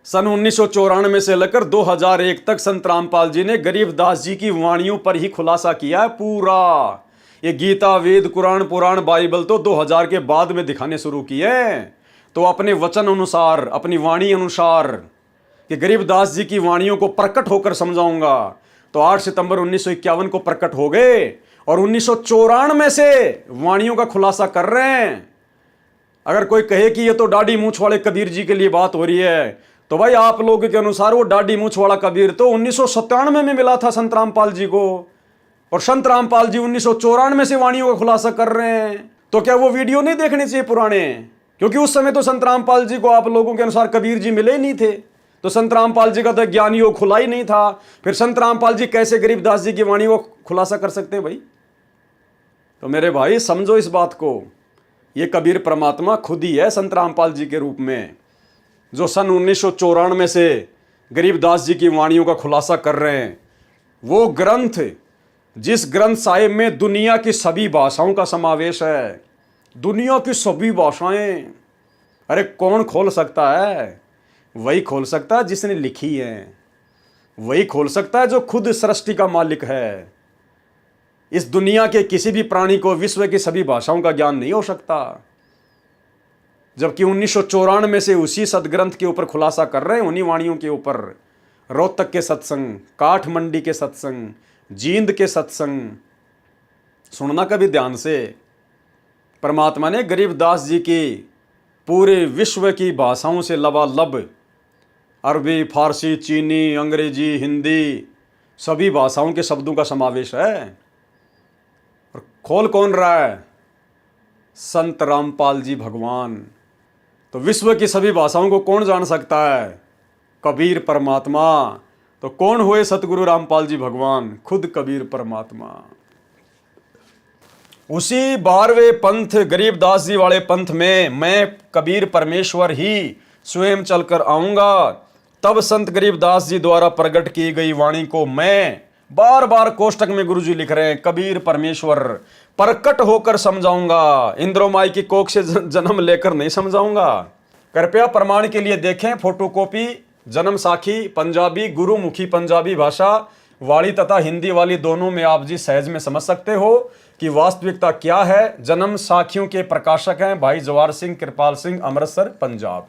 S1: सन 1994 से लेकर 2001 तक संत रामपाल जी ने गरीबदास जी की वाणियों पर ही खुलासा किया है पूरा। ये गीता, वेद, कुरान, पुराण, बाइबल तो 2000 के बाद में दिखाने शुरू किए। तो अपने वचन अनुसार, अपनी वाणी अनुसार कि गरीबदास जी की वाणियों को प्रकट होकर समझाऊंगा। तो 8 सितंबर 1951 को प्रकट हो गए और 1994 से वाणियों का खुलासा कर रहे हैं। अगर कोई कहे कि ये तो डाडी मूछ वाले कबीर जी के लिए बात हो रही है, तो भाई आप लोगों के अनुसार वो डाडी मूछ वाला कबीर तो 1997 में मिला था संत रामपाल जी को, और संत रामपाल जी 1994 से वाणियों का खुलासा कर रहे हैं। तो क्या वो वीडियो नहीं देखने चाहिए पुराने? क्योंकि उस समय तो संत रामपाल जी को आप लोगों के अनुसार कबीर जी मिले ही नहीं थे, तो संत रामपाल जी का तो ज्ञान योग खुला ही नहीं था। फिर संत रामपाल जी कैसे गरीबदास जी की वाणी को खुलासा कर सकते हैं भाई? तो मेरे भाई समझो इस बात को, ये कबीर परमात्मा खुद ही है संत रामपाल जी के रूप में, जो सन 1994 से गरीबदास जी की वाणियों का खुलासा कर रहे हैं। वो ग्रंथ, जिस ग्रंथ साहिब में दुनिया की सभी भाषाओं का समावेश है, दुनिया की सभी भाषाएं, अरे कौन खोल सकता है? वही खोल सकता है जिसने लिखी है, वही खोल सकता है जो खुद सृष्टि का मालिक है। इस दुनिया के किसी भी प्राणी को विश्व की सभी भाषाओं का ज्ञान नहीं हो सकता। जबकि 1994 से उसी सदग्रंथ के ऊपर खुलासा कर रहे हैं, उन्हीं वाणियों के ऊपर। रोहतक के सत्संग, काठमंडी के सत्संग, जींद के सत्संग सुनना कभी ध्यान से। परमात्मा ने गरीबदास जी की पूरे विश्व की भाषाओं से लबालब, अरबी, फारसी, चीनी, अंग्रेजी, हिंदी, सभी भाषाओं के शब्दों का समावेश है। और खोल कौन रहा है? संत रामपाल जी भगवान। तो विश्व की सभी भाषाओं को कौन जान सकता है? कबीर परमात्मा। तो कौन हुए सतगुरु रामपाल जी भगवान? खुद कबीर परमात्मा। उसी 12वें पंथ गरीबदास जी वाले पंथ में मैं कबीर परमेश्वर ही स्वयं चलकर आऊंगा। तब संत गरीबदास जी द्वारा प्रकट की गई वाणी को मैं, बार बार कोष्टक में गुरुजी लिख रहे हैं, कबीर परमेश्वर प्रकट होकर समझाऊंगा। इंद्रोमाई की कोख से जन्म लेकर नहीं समझाऊंगा। कृपया प्रमाण के लिए देखें फोटोकॉपी जन्म साखी पंजाबी, गुरुमुखी पंजाबी भाषा वाली तथा हिंदी वाली दोनों में आप जी सहज में समझ सकते हो कि वास्तविकता क्या है। जन्म साखियों के प्रकाशक हैं भाई जवाहर सिंह कृपाल सिंह, अमृतसर पंजाब।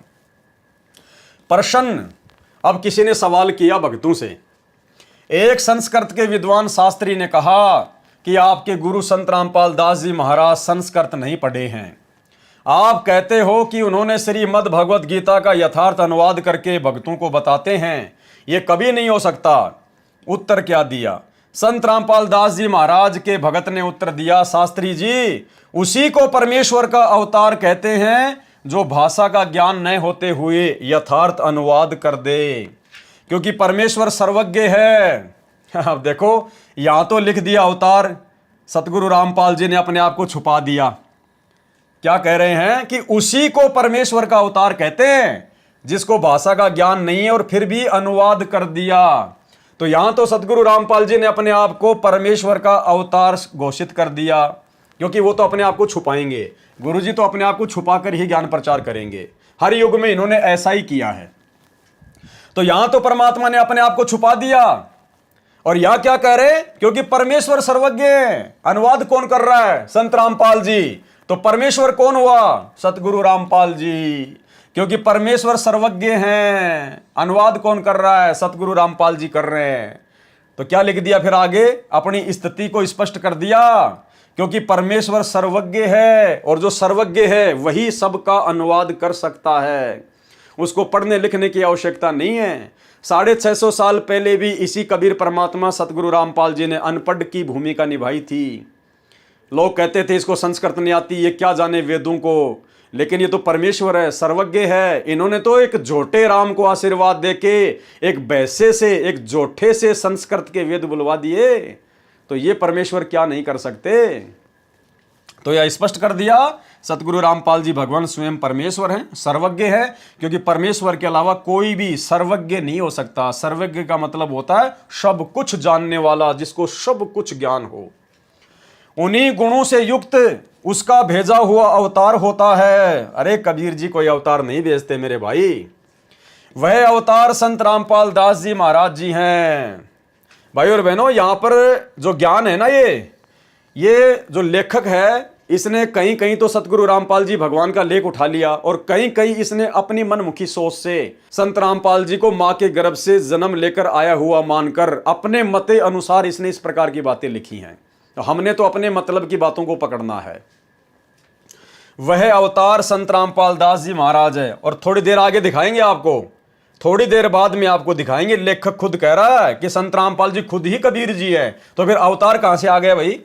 S1: प्रश्न, अब किसी ने सवाल किया भक्तों से। एक संस्कृत के विद्वान शास्त्री ने कहा कि आपके गुरु संत रामपाल दास जी महाराज संस्कृत नहीं पढ़े हैं। आप कहते हो कि उन्होंने श्रीमद् भगवत गीता का यथार्थ अनुवाद करके भक्तों को बताते हैं, ये कभी नहीं हो सकता। उत्तर क्या दिया? संत रामपाल दास जी महाराज के भगत ने उत्तर दिया, शास्त्री जी उसी को परमेश्वर का अवतार कहते हैं जो भाषा का ज्ञान न होते हुए यथार्थ अनुवाद कर दे, क्योंकि परमेश्वर सर्वज्ञ है। अब देखो यहां तो लिख दिया अवतार, सतगुरु रामपाल जी ने अपने आप को छुपा दिया। क्या कह रहे हैं कि उसी को परमेश्वर का अवतार कहते हैं जिसको भाषा का ज्ञान नहीं है, और फिर भी अनुवाद कर दिया। तो यहां तो सतगुरु रामपाल जी ने अपने आप को परमेश्वर का अवतार घोषित कर दिया, क्योंकि वो तो अपने आप को छुपाएंगे। गुरु जी तो अपने आप को छुपाकर ही ज्ञान प्रचार करेंगे। हर युग में इन्होंने ऐसा ही किया है। तो यहां तो परमात्मा ने अपने आप को छुपा दिया, और यहां क्या कह रहे? क्योंकि परमेश्वर सर्वज्ञ है। अनुवाद कौन कर रहा है? संत रामपाल जी। तो परमेश्वर कौन हुआ? सतगुरु रामपाल जी। क्योंकि परमेश्वर सर्वज्ञ हैं। अनुवाद कौन कर रहा है? सतगुरु रामपाल जी कर रहे हैं। तो क्या लिख दिया फिर आगे? अपनी स्थिति को स्पष्ट कर दिया, क्योंकि परमेश्वर सर्वज्ञ है, और जो सर्वज्ञ है वही सबका अनुवाद कर सकता है। उसको पढ़ने लिखने की आवश्यकता नहीं है। 650 साल पहले भी इसी कबीर परमात्मा सतगुरु रामपाल जी ने अनपढ़ की भूमिका निभाई थी। लोग कहते थे इसको संस्कृत नहीं आती, ये क्या जाने वेदों को, लेकिन ये तो परमेश्वर है, सर्वज्ञ है। इन्होंने तो एक झोटे राम को आशीर्वाद देके एक वैसे से, एक झोटे से संस्कृत के वेद बुलवा दिए। तो ये परमेश्वर क्या नहीं कर सकते? तो यह स्पष्ट कर दिया, सतगुरु रामपाल जी भगवान स्वयं परमेश्वर हैं, सर्वज्ञ है, क्योंकि परमेश्वर के अलावा कोई भी सर्वज्ञ नहीं हो सकता। सर्वज्ञ का मतलब होता है सब कुछ जानने वाला, जिसको सब कुछ ज्ञान हो। उन्हीं गुणों से युक्त उसका भेजा हुआ अवतार होता है। अरे कबीर जी कोई अवतार नहीं भेजते मेरे भाई, वह अवतार संत रामपाल दास जी महाराज जी हैं। भाई और बहनों, यहां पर जो ज्ञान है ना, ये जो लेखक है, इसने कहीं कहीं तो सतगुरु रामपाल जी भगवान का लेख उठा लिया, और कहीं कहीं इसने अपनी मनमुखी सोच से संत रामपाल जी को मां के गर्भ से जन्म लेकर आया हुआ मानकर अपने मते अनुसार इसने इस प्रकार की बातें लिखी हैं। तो हमने तो अपने मतलब की बातों को पकड़ना है। वह अवतार संत रामपाल दास जी महाराज है, और थोड़ी देर आगे दिखाएंगे आपको, थोड़ी देर बाद में आपको दिखाएंगे। लेखक खुद कह रहा है कि संत रामपाल जी खुद ही कबीर जी है, तो फिर अवतार कहां से आ गया भाई?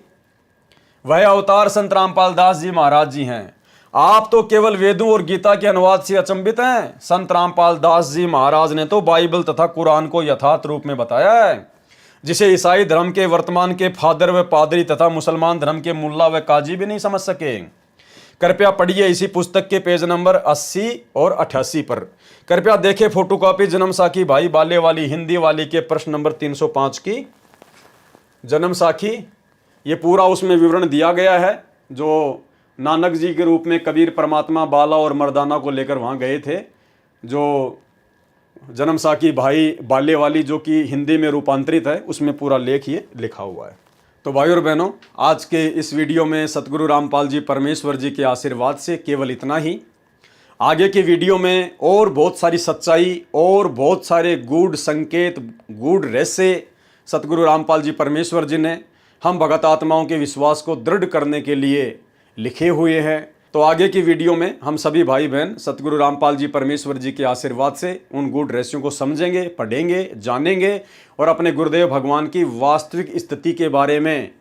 S1: वह अवतार संत रामपाल दास जी महाराज जी हैं। आप तो केवल वेदों और गीता के अनुवाद से अचंभित हैं। संत रामपाल दास जी महाराज ने तो बाइबल तथा कुरान को यथार्थ रूप में बताया है, जिसे ईसाई धर्म के वर्तमान के फादर व पादरी तथा मुसलमान धर्म के मुल्ला व काजी भी नहीं समझ सके। कृपया पढ़िए इसी पुस्तक के पेज नंबर 80 और 88 पर। कृपया देखें फोटोकॉपी जन्म साखी भाई बाले वाली हिंदी वाली के प्रश्न नंबर 305 की। जन्म साखी ये पूरा उसमें विवरण दिया गया है, जो नानक जी के रूप में कबीर परमात्मा बाला और मर्दाना को लेकर वहाँ गए थे। जो जन्म साखी भाई बाले वाली जो कि हिंदी में रूपांतरित है, उसमें पूरा लेख ये लिखा हुआ है। तो भाई और बहनों, आज के इस वीडियो में सतगुरु रामपाल जी परमेश्वर जी के आशीर्वाद से केवल इतना ही। आगे के वीडियो में और बहुत सारी सच्चाई और बहुत सारे गूढ़ संकेत, गूढ़ रहस्य सतगुरु रामपाल जी परमेश्वर जी ने हम भगत आत्माओं के विश्वास को दृढ़ करने के लिए लिखे हुए हैं। तो आगे की वीडियो में हम सभी भाई बहन सतगुरु रामपाल जी परमेश्वर जी के आशीर्वाद से उन गूढ़ रहस्यों को समझेंगे, पढ़ेंगे, जानेंगे, और अपने गुरुदेव भगवान की वास्तविक स्थिति के बारे में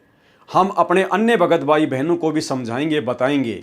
S1: हम अपने अन्य भगत भाई बहनों को भी समझाएंगे, बताएंगे।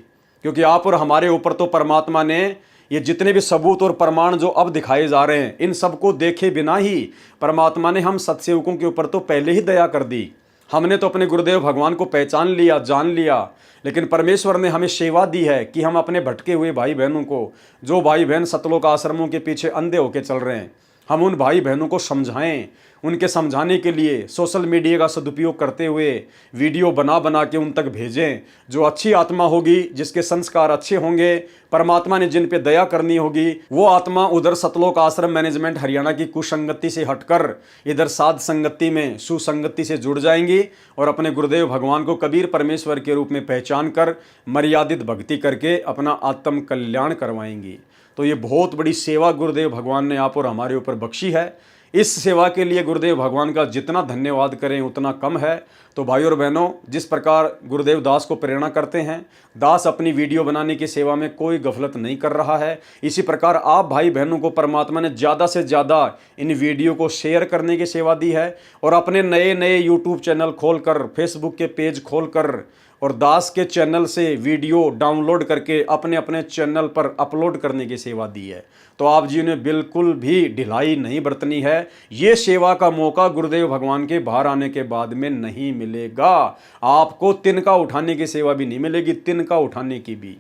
S1: क्योंकि आप और हमारे ऊपर तो परमात्मा ने ये जितने भी सबूत और प्रमाण जो अब दिखाए जा रहे हैं, इन सबको देखे बिना ही परमात्मा ने हम सत्सेवकों के ऊपर तो पहले ही दया कर दी। हमने तो अपने गुरुदेव भगवान को पहचान लिया, जान लिया, लेकिन परमेश्वर ने हमें सेवा दी है कि हम अपने भटके हुए भाई बहनों को, जो भाई बहन सतलोक आश्रमों के पीछे अंधे होकर चल रहे हैं, हम उन भाई बहनों को समझाएं, उनके समझाने के लिए सोशल मीडिया का सदुपयोग करते हुए वीडियो बना बना के उन तक भेजें। जो अच्छी आत्मा होगी, जिसके संस्कार अच्छे होंगे, परमात्मा ने जिन पे दया करनी होगी, वो आत्मा उधर सतलोक आश्रम मैनेजमेंट हरियाणा की कुसंगति से हटकर इधर साध संगति में सुसंगति से जुड़ जाएंगी और अपने गुरुदेव भगवान को कबीर परमेश्वर के रूप में पहचान कर मर्यादित भक्ति करके अपना आत्म कल्याण करवाएंगी। तो ये बहुत बड़ी सेवा गुरुदेव भगवान ने आप और हमारे ऊपर बख्शी है। इस सेवा के लिए गुरुदेव भगवान का जितना धन्यवाद करें उतना कम है। तो भाई और बहनों, जिस प्रकार गुरुदेव दास को प्रेरणा करते हैं, दास अपनी वीडियो बनाने की सेवा में कोई गफलत नहीं कर रहा है। इसी प्रकार आप भाई बहनों को परमात्मा ने ज़्यादा से ज़्यादा इन वीडियो को शेयर करने की सेवा दी है और अपने नए नए यूट्यूब चैनल खोलकर, फेसबुक के पेज खोलकर और दास के चैनल से वीडियो डाउनलोड करके अपने अपने चैनल पर अपलोड करने की सेवा दी है। तो आप जी ने बिल्कुल भी ढिलाई नहीं बरतनी है। ये सेवा का मौका गुरुदेव भगवान के बाहर आने के बाद में नहीं मिलेगा। आपको तिनका उठाने की सेवा भी नहीं मिलेगी, तिनका उठाने की भी।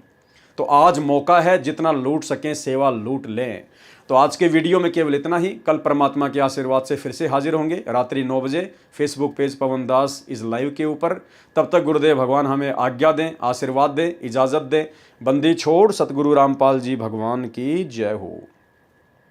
S1: तो आज मौका है, जितना लूट सकें सेवा लूट लें। तो आज के वीडियो में केवल इतना ही। कल परमात्मा के आशीर्वाद से फिर से हाजिर होंगे रात्रि 9 बजे फेसबुक पेज पवन दास इस लाइव के ऊपर। तब तक गुरुदेव भगवान हमें आज्ञा दें, आशीर्वाद दें, इजाज़त दें। बंदी छोड़ सतगुरु रामपाल जी भगवान की जय हो।